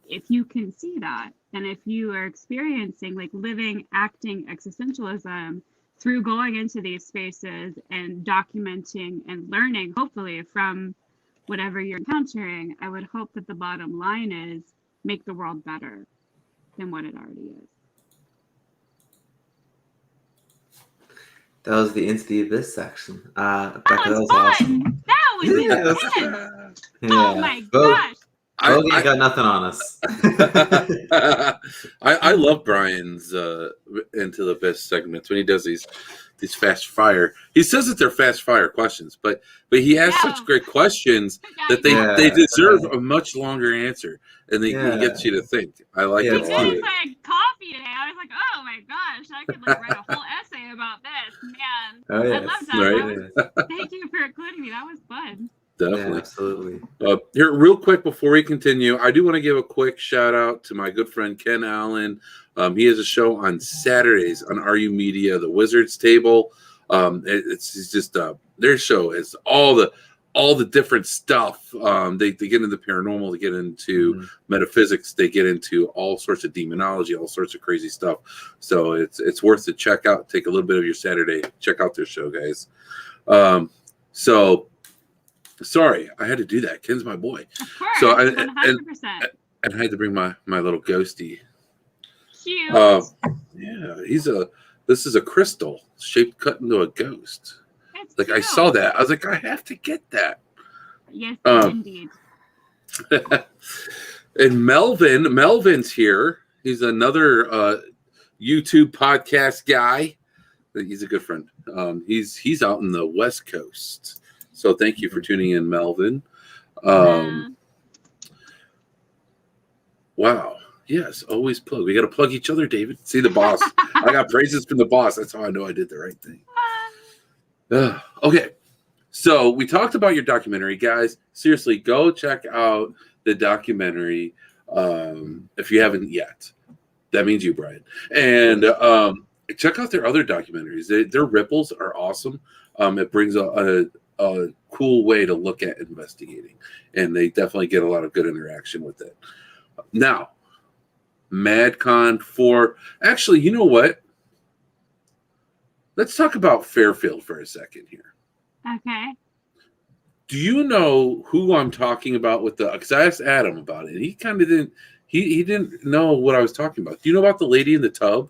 Speaker 7: if you can see that, and if you are experiencing like living, acting existentialism through going into these spaces and documenting and learning, hopefully from whatever you're encountering, I would hope that the bottom line is make the world better than what it already is.
Speaker 5: That was the Into the Abyss section. Becca,
Speaker 7: that was fun.
Speaker 5: Awesome.
Speaker 7: That was intense.
Speaker 5: Yeah.
Speaker 7: Oh my gosh.
Speaker 5: I got nothing on us.
Speaker 1: I love Brian's Into the Abyss segments when he does these fast fire. He says that they're fast fire questions, but he has such great questions that they deserve a much longer answer, and he gets you to think. I like it a lot.
Speaker 7: I had coffee today. I was like, oh my gosh, I could like write a whole essay about this, man.
Speaker 5: Oh, yes.
Speaker 7: I love that. Thank you for including me. That was fun.
Speaker 1: Definitely.
Speaker 5: Yeah, absolutely.
Speaker 1: Here, real quick before we continue, I do want to give a quick shout out to my good friend Ken Allen. He has a show on Saturdays on RU Media, The Wizard's Table. It's just their show is all the different stuff. They get into paranormal, they get into metaphysics, they get into all sorts of demonology, all sorts of crazy stuff. So it's worth to check out. Take a little bit of your Saturday, check out their show, guys. Sorry, I had to do that. Ken's my boy.
Speaker 7: Of course,
Speaker 1: so
Speaker 7: 100%.
Speaker 1: And I had to bring my little ghosty.
Speaker 7: Cute.
Speaker 1: Yeah, this is a crystal shaped cut into a ghost.
Speaker 7: It's
Speaker 1: Like I saw that. I was like, I have to get that.
Speaker 7: Yes, indeed.
Speaker 1: And Melvin's here. He's another YouTube podcast guy. He's a good friend. He's out in the West Coast. So thank you for tuning in, Melvin. Wow. Yes, always plug. We got to plug each other, David. See the boss. I got praises from the boss. That's how I know I did the right thing. Okay. So we talked about your documentary, guys. Seriously, go check out the documentary if you haven't yet. That means you, Brian. And check out their other documentaries. Their ripples are awesome. It brings a cool way to look at investigating, and they definitely get a lot of good interaction with it. Now, MadCon 4. Actually, you know what? Let's talk about Fairfield for a second here.
Speaker 7: Okay.
Speaker 1: Do you know who I'm talking about with the? Because I asked Adam about it, and he kind of didn't. He didn't know what I was talking about. Do you know about the lady in the tub?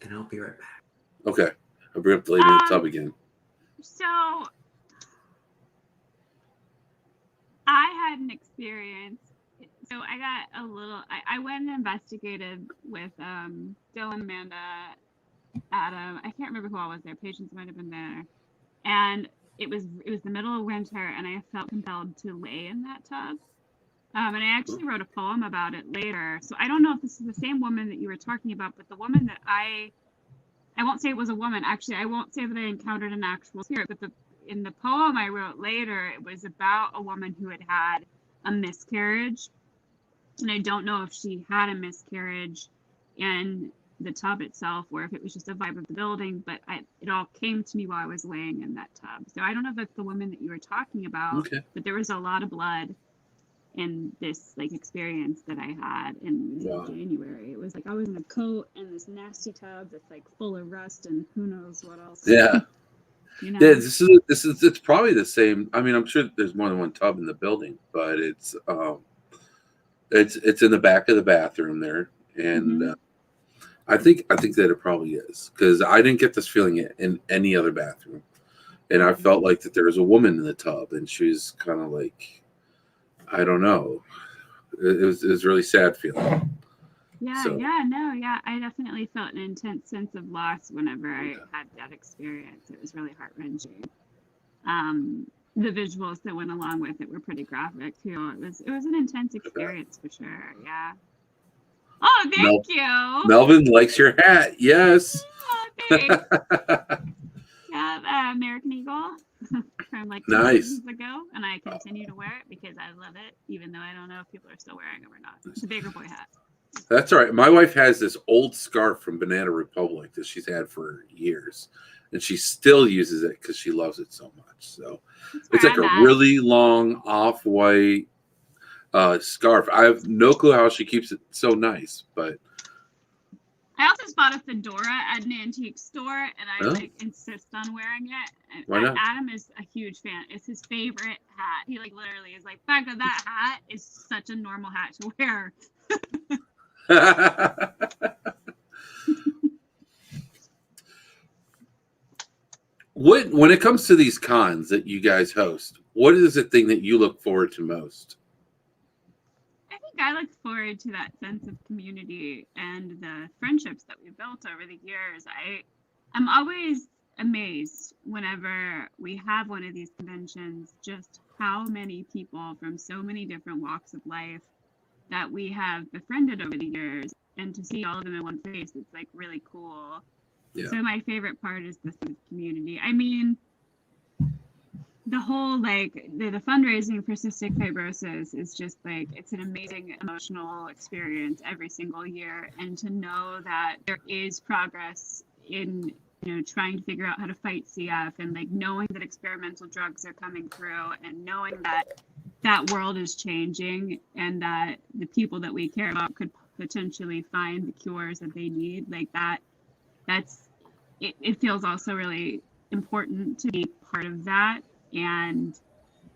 Speaker 5: And I'll be right back.
Speaker 1: Okay, I'll bring up the lady in the tub again.
Speaker 7: So I had an experience. So I got a little. I went and investigated with Dylan, Amanda, Adam. I can't remember who all was there. Patience might have been there, and it was the middle of winter, and I felt compelled to lay in that tub. And I actually wrote a poem about it later. So I don't know if this is the same woman that you were talking about, but the woman that I won't say it was a woman. Actually, I won't say that I encountered an actual spirit, but in the poem I wrote later, it was about a woman who had a miscarriage. And I don't know if she had a miscarriage in the tub itself or if it was just a vibe of the building, but it all came to me while I was laying in that tub. So I don't know if that's the woman that you were talking about, but there was a lot of blood in this experience that I had in January. It was like I was in a coat in this nasty tub that's full of rust and who knows what else.
Speaker 1: Yeah.
Speaker 7: You know?
Speaker 1: Yeah, it's probably the same. I mean, I'm sure there's more than one tub in the building, but it's in the back of the bathroom there, and I think that it probably is, because I didn't get this feeling in any other bathroom, and I felt like that there was a woman in the tub, and she's kind of I don't know. It was really sad feeling.
Speaker 7: Yeah, I definitely felt an intense sense of loss whenever I had that experience. It was really heart-wrenching. The visuals that went along with it were pretty graphic too. It was an intense experience for sure. Yeah. Oh, thank you.
Speaker 1: Melvin likes your hat. Yes.
Speaker 7: Oh, thanks. Yeah, American Eagle from 2
Speaker 1: nice.
Speaker 7: seasons ago, and I continue to wear it because I love it, even though I don't know if people are still wearing them or not. It's a Baker Boy hat.
Speaker 1: That's all right. My wife has this old scarf from Banana Republic that she's had for years, and she still uses it because she loves it so much. So it's like a really long off-white scarf. I have no clue how she keeps it so nice, but
Speaker 7: I also bought a fedora at an antique store, and I insist on wearing it. And
Speaker 1: why not?
Speaker 7: Adam is a huge fan. It's his favorite hat. He literally is Becca, that hat is such a normal hat to wear.
Speaker 1: When it comes to these cons that you guys host, what is the thing that you look forward to most?
Speaker 7: I think I look forward to that sense of community and the friendships that we've built over the years. I'm always amazed whenever we have one of these conventions, just how many people from so many different walks of life that we have befriended over the years, and to see all of them in one place, it's really cool. Yeah. So my favorite part is the sense of community. I mean, the whole the fundraising for cystic fibrosis is just it's an amazing emotional experience every single year, and to know that there is progress in trying to figure out how to fight CF, and knowing that experimental drugs are coming through, and knowing that world is changing, and that the people that we care about could potentially find the cures that they need, it feels also really important to be part of that. And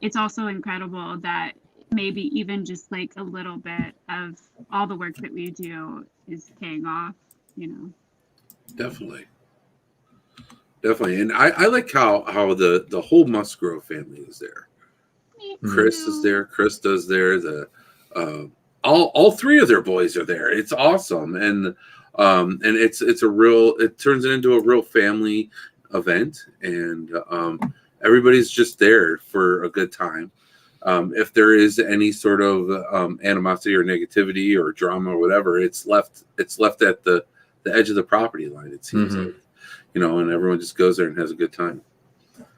Speaker 7: it's also incredible that maybe even just a little bit of all the work that we do is paying off,
Speaker 1: Definitely. definitely. And I like how the whole Musgrove family is there. Chris is there. Krista's there. All three of their boys are there. It's awesome, and it turns it into a real family event, and everybody's just there for a good time. If there is any sort of animosity or negativity or drama or whatever, it's left at the edge of the property line. It seems like, and everyone just goes there and has a good time.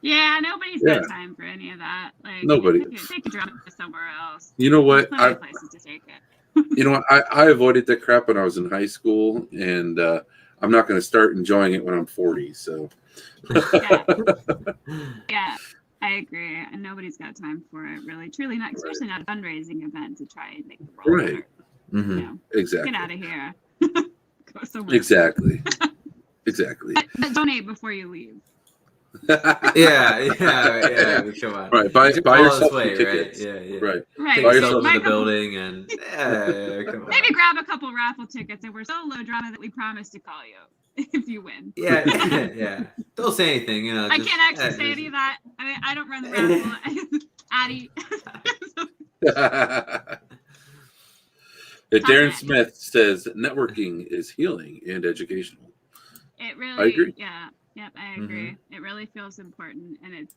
Speaker 7: Yeah, nobody's got time for any of that. Like
Speaker 1: nobody.
Speaker 7: Take a drama somewhere else.
Speaker 1: You know what?
Speaker 7: There's plenty of places to take it.
Speaker 1: You know what? I avoided that crap when I was in high school, and I'm not going to start enjoying it when I'm 40. So.
Speaker 7: Yeah, I agree. And nobody's got time for it, really. Truly not, especially not a fundraising event to try and make the world better.
Speaker 1: Exactly.
Speaker 7: Get out of here. Go somewhere.
Speaker 1: Exactly.
Speaker 7: But donate before you leave.
Speaker 5: yeah. Come on.
Speaker 1: Right. Buy yourself some tickets.
Speaker 5: Right? Yeah.
Speaker 1: Right.
Speaker 5: Take yourself to the building and come on.
Speaker 7: Maybe grab a couple raffle tickets, and we're so low drama that we promise to call you if you win.
Speaker 5: Yeah. Don't say anything.
Speaker 7: I can't actually say any of that. I mean, I don't run the raffle. Addie.
Speaker 1: Darren Smith says networking is healing and educational.
Speaker 7: It really.
Speaker 1: I agree.
Speaker 7: Yeah. Yep, I agree. It really feels important, and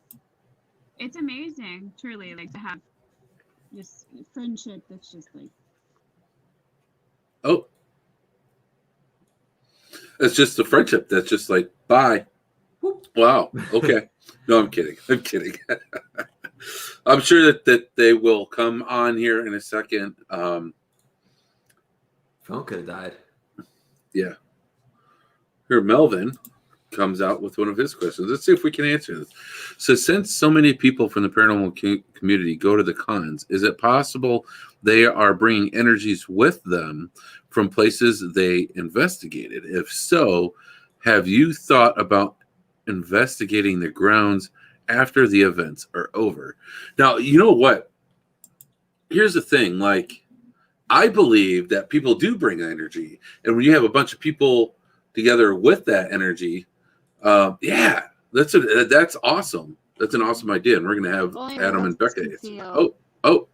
Speaker 7: it's amazing, truly, like to have just friendship that's just like.
Speaker 1: Oh, it's just a friendship that's just like bye. Wow. Okay. No, I'm kidding. I'm sure that they will come on here in a second.
Speaker 5: Phone could have died.
Speaker 1: Yeah. Here, Melvin comes out with one of his questions. Let's see if we can answer this. So, since so many people from the paranormal community go to the cons, is it possible they are bringing energies with them from places they investigated? If so, have you thought about investigating the grounds after the events are over? Now, you know what? Here's the thing. Like, I believe that people do bring energy. And when you have a bunch of people together with that energy, that's awesome. That's an awesome idea. And we're going to have Adam and Becca. Oh.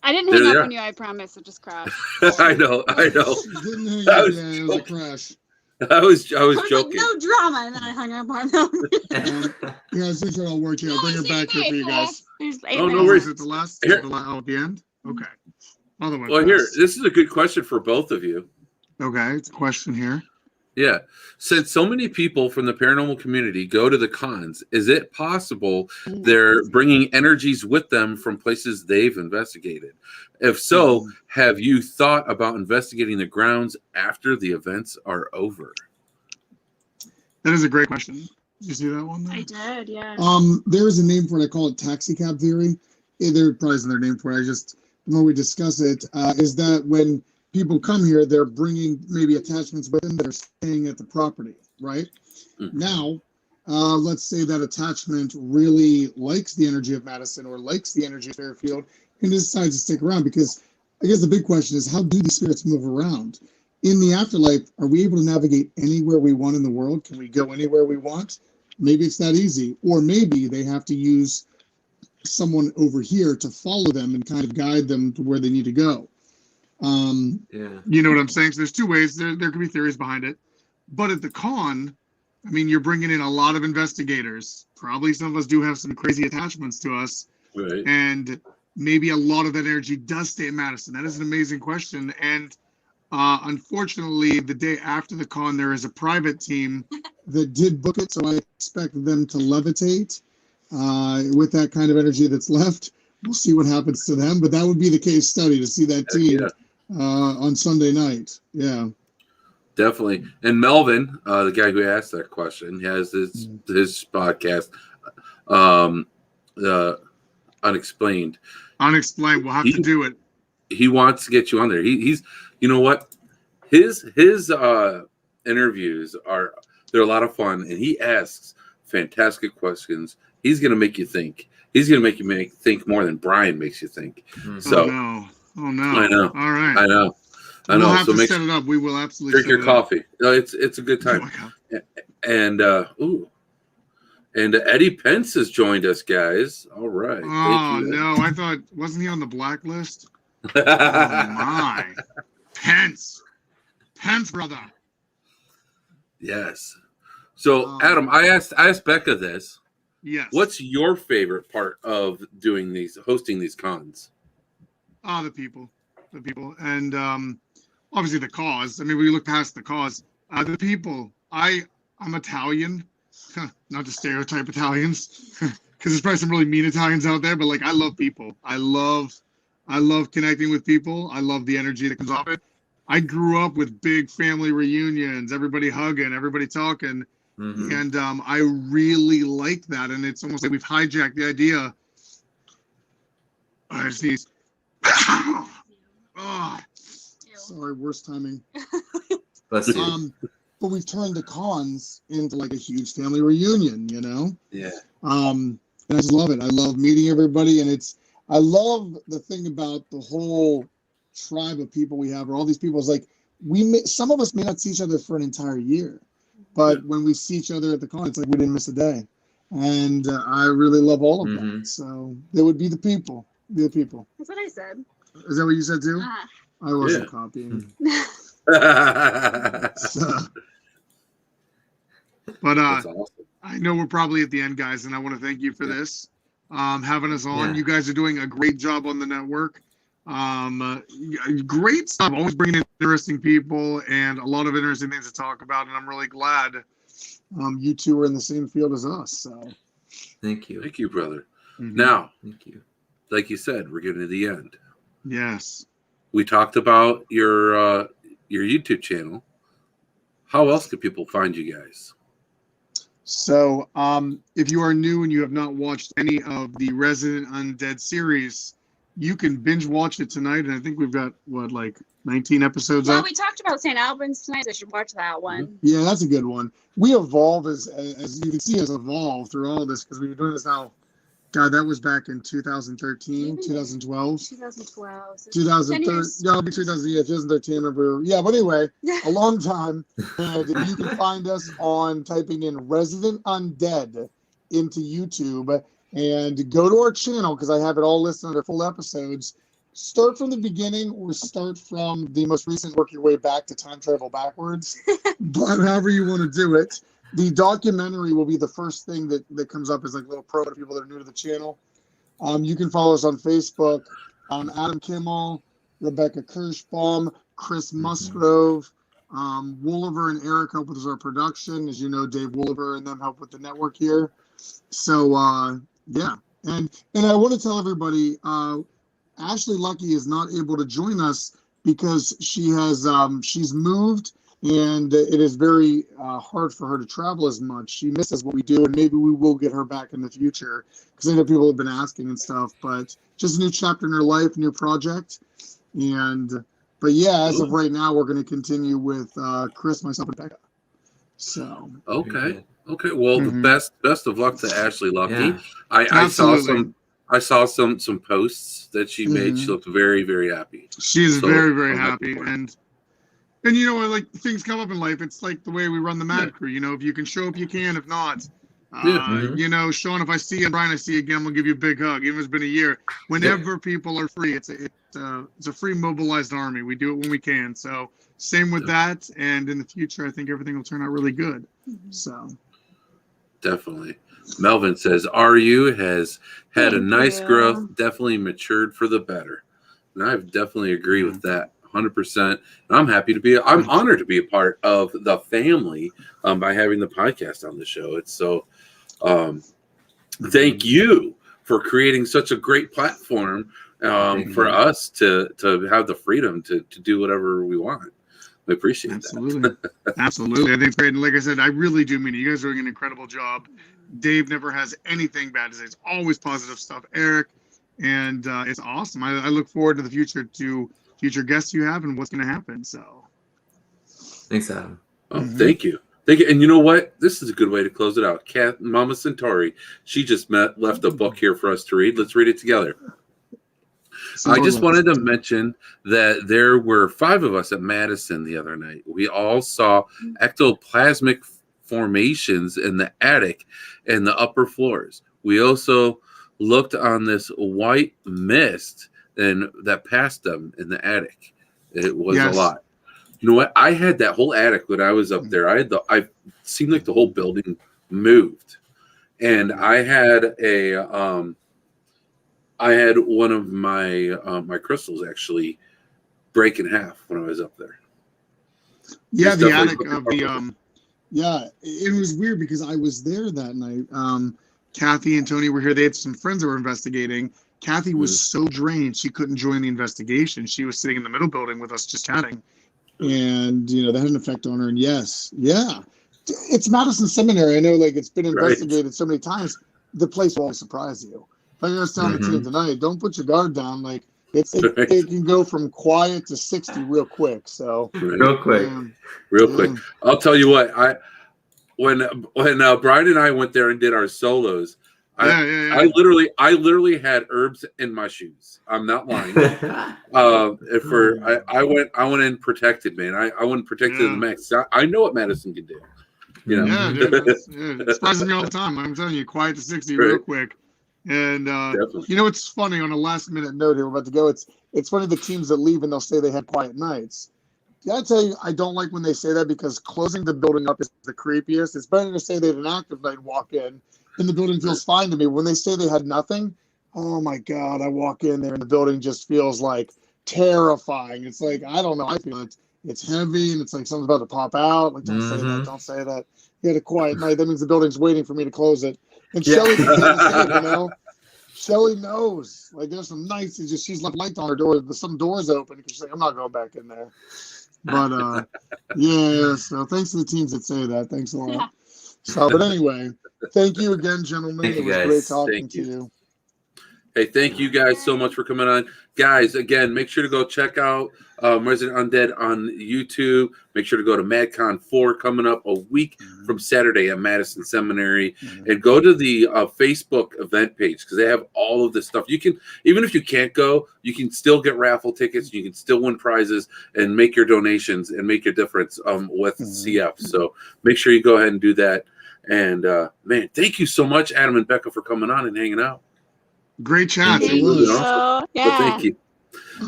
Speaker 10: I didn't hang up on you, I promise. It just crashed.
Speaker 1: I know.
Speaker 4: Didn't hang up, it was a crash.
Speaker 1: I was joking.
Speaker 10: Like, no drama, and then I hung up on them.
Speaker 4: Guys, things are all working. I'll bring her back here for you guys.
Speaker 1: Oh, no worries.
Speaker 4: Is it the last? At the end? Okay.
Speaker 1: Well, here, this is a good question for both of you.
Speaker 4: Okay, it's a question here.
Speaker 1: Yeah. Since so many people from the paranormal community go to the cons, is it possible they're bringing energies with them from places they've investigated? If so, have you thought about investigating the grounds after the events are over?
Speaker 4: That is a great question. Did you see that one?
Speaker 10: I did, yeah.
Speaker 4: There is a name for it. I call it taxi cab theory. There probably isn't their name for it. When we discuss it, is that when people come here, they're bringing maybe attachments with them that are staying at the property, right? Now, let's say that attachment really likes the energy of Madison or likes the energy of Fairfield and decides to stick around, because I guess the big question is, how do these spirits move around? In the afterlife, are we able to navigate anywhere we want in the world? Can we go anywhere we want? Maybe it's that easy. Or maybe they have to use someone over here to follow them and kind of guide them to where they need to go. You know what I'm saying? So there's two ways. There could be theories behind it. But at the con, I mean, you're bringing in a lot of investigators. Probably some of us do have some crazy attachments to us.
Speaker 1: Right.
Speaker 4: And maybe a lot of that energy does stay at Madison. That is an amazing question. And unfortunately, the day after the con, there is a private team that did book it. So I expect them to levitate with that kind of energy that's left. We'll see what happens to them. But that would be the case study to see that team on Sunday night. Yeah.
Speaker 1: Definitely. And Melvin, the guy who asked that question, has his podcast, Unexplained.
Speaker 4: Unexplained. We'll have to do it.
Speaker 1: He wants to get you on there. He's, you know what? His interviews they're a lot of fun, and he asks fantastic questions. He's going to make you think. He's going to make you think more than Brian makes you think. So,
Speaker 4: Oh no.
Speaker 1: I know.
Speaker 4: All right.
Speaker 1: I know.
Speaker 4: We'll have to set it up. We will absolutely
Speaker 1: drink your coffee. No, it's a good time. And And Eddie Pence has joined us, guys. All right.
Speaker 4: Oh,
Speaker 1: Thank you.
Speaker 4: no. I thought, wasn't he on the blacklist? Oh, my. Pence, brother.
Speaker 1: Yes. So, Adam, I asked Becca this.
Speaker 4: Yes.
Speaker 1: What's your favorite part of hosting these cons?
Speaker 4: The people, and obviously the cause. I mean, we look past the cause. The people. I'm Italian, not to stereotype Italians, because there's probably some really mean Italians out there. But like, I love people. I love connecting with people. I love the energy that comes off it. I grew up with big family reunions, everybody hugging, everybody talking, and I really like that. And it's almost like we've hijacked the idea. I sneeze. Oh, sorry, worst timing.
Speaker 5: Bless you.
Speaker 4: But we've turned the cons into like a huge family reunion, you know?
Speaker 1: Yeah.
Speaker 4: And I just love it. I love meeting everybody, and I love the thing about the whole tribe of people we have, or all these people. Is like some of us may not see each other for an entire year, but when we see each other at the con, it's like we didn't miss a day. And I really love all of that. So they would be the people. Be the people.
Speaker 10: That's what I said.
Speaker 4: Is that what you said too? I wasn't copying. But
Speaker 1: awesome.
Speaker 4: I know we're probably at the end, guys, and I want to thank you for this, having us on. You guys are doing a great job on the network. Great stuff. Always bringing in interesting people and a lot of interesting things to talk about, and I'm really glad you two are in the same field as us. So
Speaker 5: thank you.
Speaker 1: Thank you, brother. Now,
Speaker 5: thank you.
Speaker 1: Like you said, we're getting to the end.
Speaker 4: Yes.
Speaker 1: We talked about your YouTube channel. How else can people find you guys?
Speaker 4: So, if you are new and you have not watched any of the Resident Undead series, you can binge watch it tonight. And I think we've got, like 19 episodes
Speaker 10: Well,
Speaker 4: up?
Speaker 10: we talked about St. Albans tonight, so you should watch that one.
Speaker 4: Yeah, that's a good one. We evolve as you can see us evolve through all this, because we've been doing this now. God, that was back in 2013, 2012.
Speaker 10: 2012. So
Speaker 4: 2013. No, 2013. I remember. Yeah, but anyway, a long time. And you can find us on typing in Resident Undead into YouTube and go to our channel, because I have it all listed under full episodes. Start from the beginning or start from the most recent, work your way back to time travel backwards. But however you want to do it. The documentary will be the first thing that comes up as like a little pro to people that are new to the channel. You can follow us on Facebook. Adam Kimmel, Rebecca Kirschbaum, Chris Musgrove, Wooliver and Eric help with our production. As you know, Dave Wooliver and them help with the network here. So yeah, and I want to tell everybody, Ashley Lucky is not able to join us because she has she's moved. And it is very hard for her to travel as much. She misses what we do, and maybe we will get her back in the future, because I know people have been asking and stuff. But just a new chapter in her life, new project. But yeah, as of right now, we're going to continue with Chris, myself, and Becca. So
Speaker 1: okay. Well, the best of luck to Ashley Lucky.
Speaker 5: Yeah.
Speaker 1: I saw some posts that she made. She looked very, very happy.
Speaker 4: She's very, very happy, And you know, like things come up in life. It's like the way we run the Mad Crew. You know, if you can show up, you can. If not, you know, Sean, if I see you and Brian, I see you again, we'll give you a big hug. Even if it's been a year. Whenever people are free, it's a free mobilized army. We do it when we can. So same with that. And in the future, I think everything will turn out really good. So
Speaker 1: definitely. Melvin says RU has had a nice growth, definitely matured for the better. And I definitely agree with that. 100%. I'm honored to be a part of the family by having the podcast on the show. It's so thank you for creating such a great platform for us to have the freedom to do whatever we want. We appreciate that.
Speaker 4: Absolutely. I think it's great. And like I said, I really do mean it. You guys are doing an incredible job. Dave never has anything bad to say. It's always positive stuff. Eric, and it's awesome. I look forward to the future guests you have and what's going to happen. So
Speaker 5: thanks, Adam.
Speaker 1: Thank you. And you know what? This is a good way to close it out. Mama Centauri, she just left a book here for us to read. Let's read it together. I just wanted to mention that there were 5 of us at Madison the other night. We all saw ectoplasmic formations in the attic and the upper floors. We also looked on this white mist and that passed them in the attic. It was a lot. You know what? I had that whole attic when I was up there. I seemed like the whole building moved, and I had one of my my crystals actually break in half when I was up there.
Speaker 4: Yeah,
Speaker 1: It's
Speaker 4: the
Speaker 1: definitely
Speaker 4: attic of the yeah, it was weird because I was there that night. Kathy and Tony were here. They had some friends that were investigating. Kathy was so drained she couldn't join the investigation. She was sitting in the middle building with us just chatting. And that had an effect on her. And yes, yeah. It's Madison Seminary. I know like it's been investigated so many times. The place will always surprise you. Like I was telling the team tonight, don't put your guard down. Like it can go from quiet to 60 real quick. So
Speaker 5: real quick.
Speaker 1: I'll tell you what, when Brian and I went there and did our solos, I literally had herbs in my shoes. I'm not lying. I went in protected, man. I went protected to the max. I know what Madison can do.
Speaker 4: Yeah, dude, it surprises me all the time. I'm telling you, quiet to 60 real quick. And it's funny on a last minute note here. We're about to go. It's funny the teams that leave and they'll say they had quiet nights. Yeah, I tell you, I don't like when they say that because closing the building up is the creepiest. It's better to say they had an active night and walk in, and the building feels fine to me. When they say they had nothing, oh my God, I walk in there and the building just feels like terrifying. It's like, I don't know. I feel it's heavy and it's like something's about to pop out. Like, don't say that. Don't say that. You had a quiet night. That means the building's waiting for me to close it. And Shelly can say, Shelly knows. Like, there's some nights she's left lights on her door. There's some doors open. She's like, I'm not going back in there. But so thanks to the teams that say that. Thanks a lot. So, but anyway, thank you again, gentlemen. It was great talking to you.
Speaker 1: Hey, thank you guys so much for coming on. Guys, again, make sure to go check out Resident Undead on YouTube. Make sure to go to MadCon 4 coming up a week from Saturday at Madison Seminary. And go to the Facebook event page because they have all of this stuff. You can, even if you can't go, you can still get raffle tickets. You can still win prizes and make your donations and make your difference with CF. So make sure you go ahead and do that. And, man, thank you so much, Adam and Becca, for coming on and hanging out.
Speaker 4: Great chat.
Speaker 10: Thank you.
Speaker 1: Well, thank you.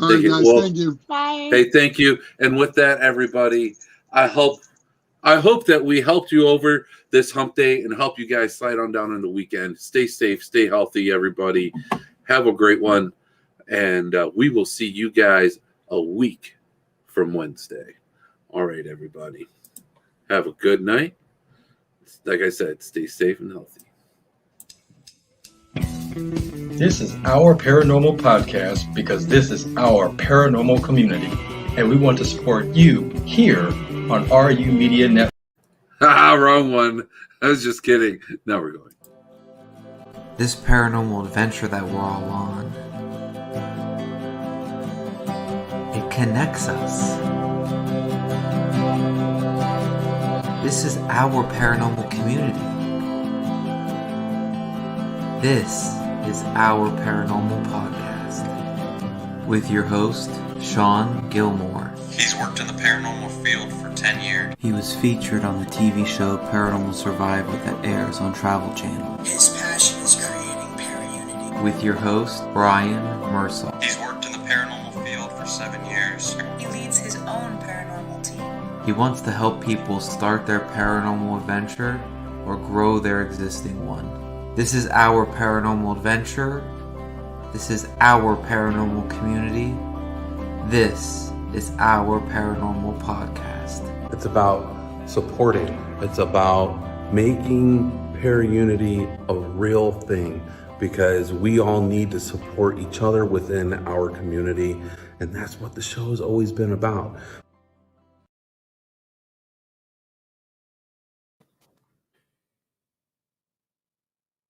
Speaker 4: All right, guys. Thank you.
Speaker 10: Bye.
Speaker 1: Hey, thank you. And with that, everybody, I hope that we helped you over this hump day and help you guys slide on down in the weekend. Stay safe, stay healthy, everybody. Have a great one. And we will see you guys a week from Wednesday. All right, everybody. Have a good night. Like I said, stay safe and healthy.
Speaker 2: This is our paranormal podcast because this is our paranormal community, and we want to support you here on RU Media Network.
Speaker 1: Wrong one. I was just kidding. Now we're going.
Speaker 5: This paranormal adventure that we're all on, it connects us. This is our paranormal community. This is our paranormal podcast with your host, Sean Gilmore.
Speaker 11: He's worked in the paranormal field for 10 years.
Speaker 5: He was featured on the TV show Paranormal Survivor that airs on Travel Channel.
Speaker 12: His passion is creating para-unity.
Speaker 5: With your host, Brian Mursell.
Speaker 11: He's worked in the paranormal field for 7 years.
Speaker 12: He leads his own paranormal team.
Speaker 5: He wants to help people start their paranormal adventure or grow their existing one. This is our paranormal adventure. This is our paranormal community. This is our paranormal podcast.
Speaker 13: It's about supporting. It's about making para-unity a real thing because we all need to support each other within our community. And that's what the show has always been about.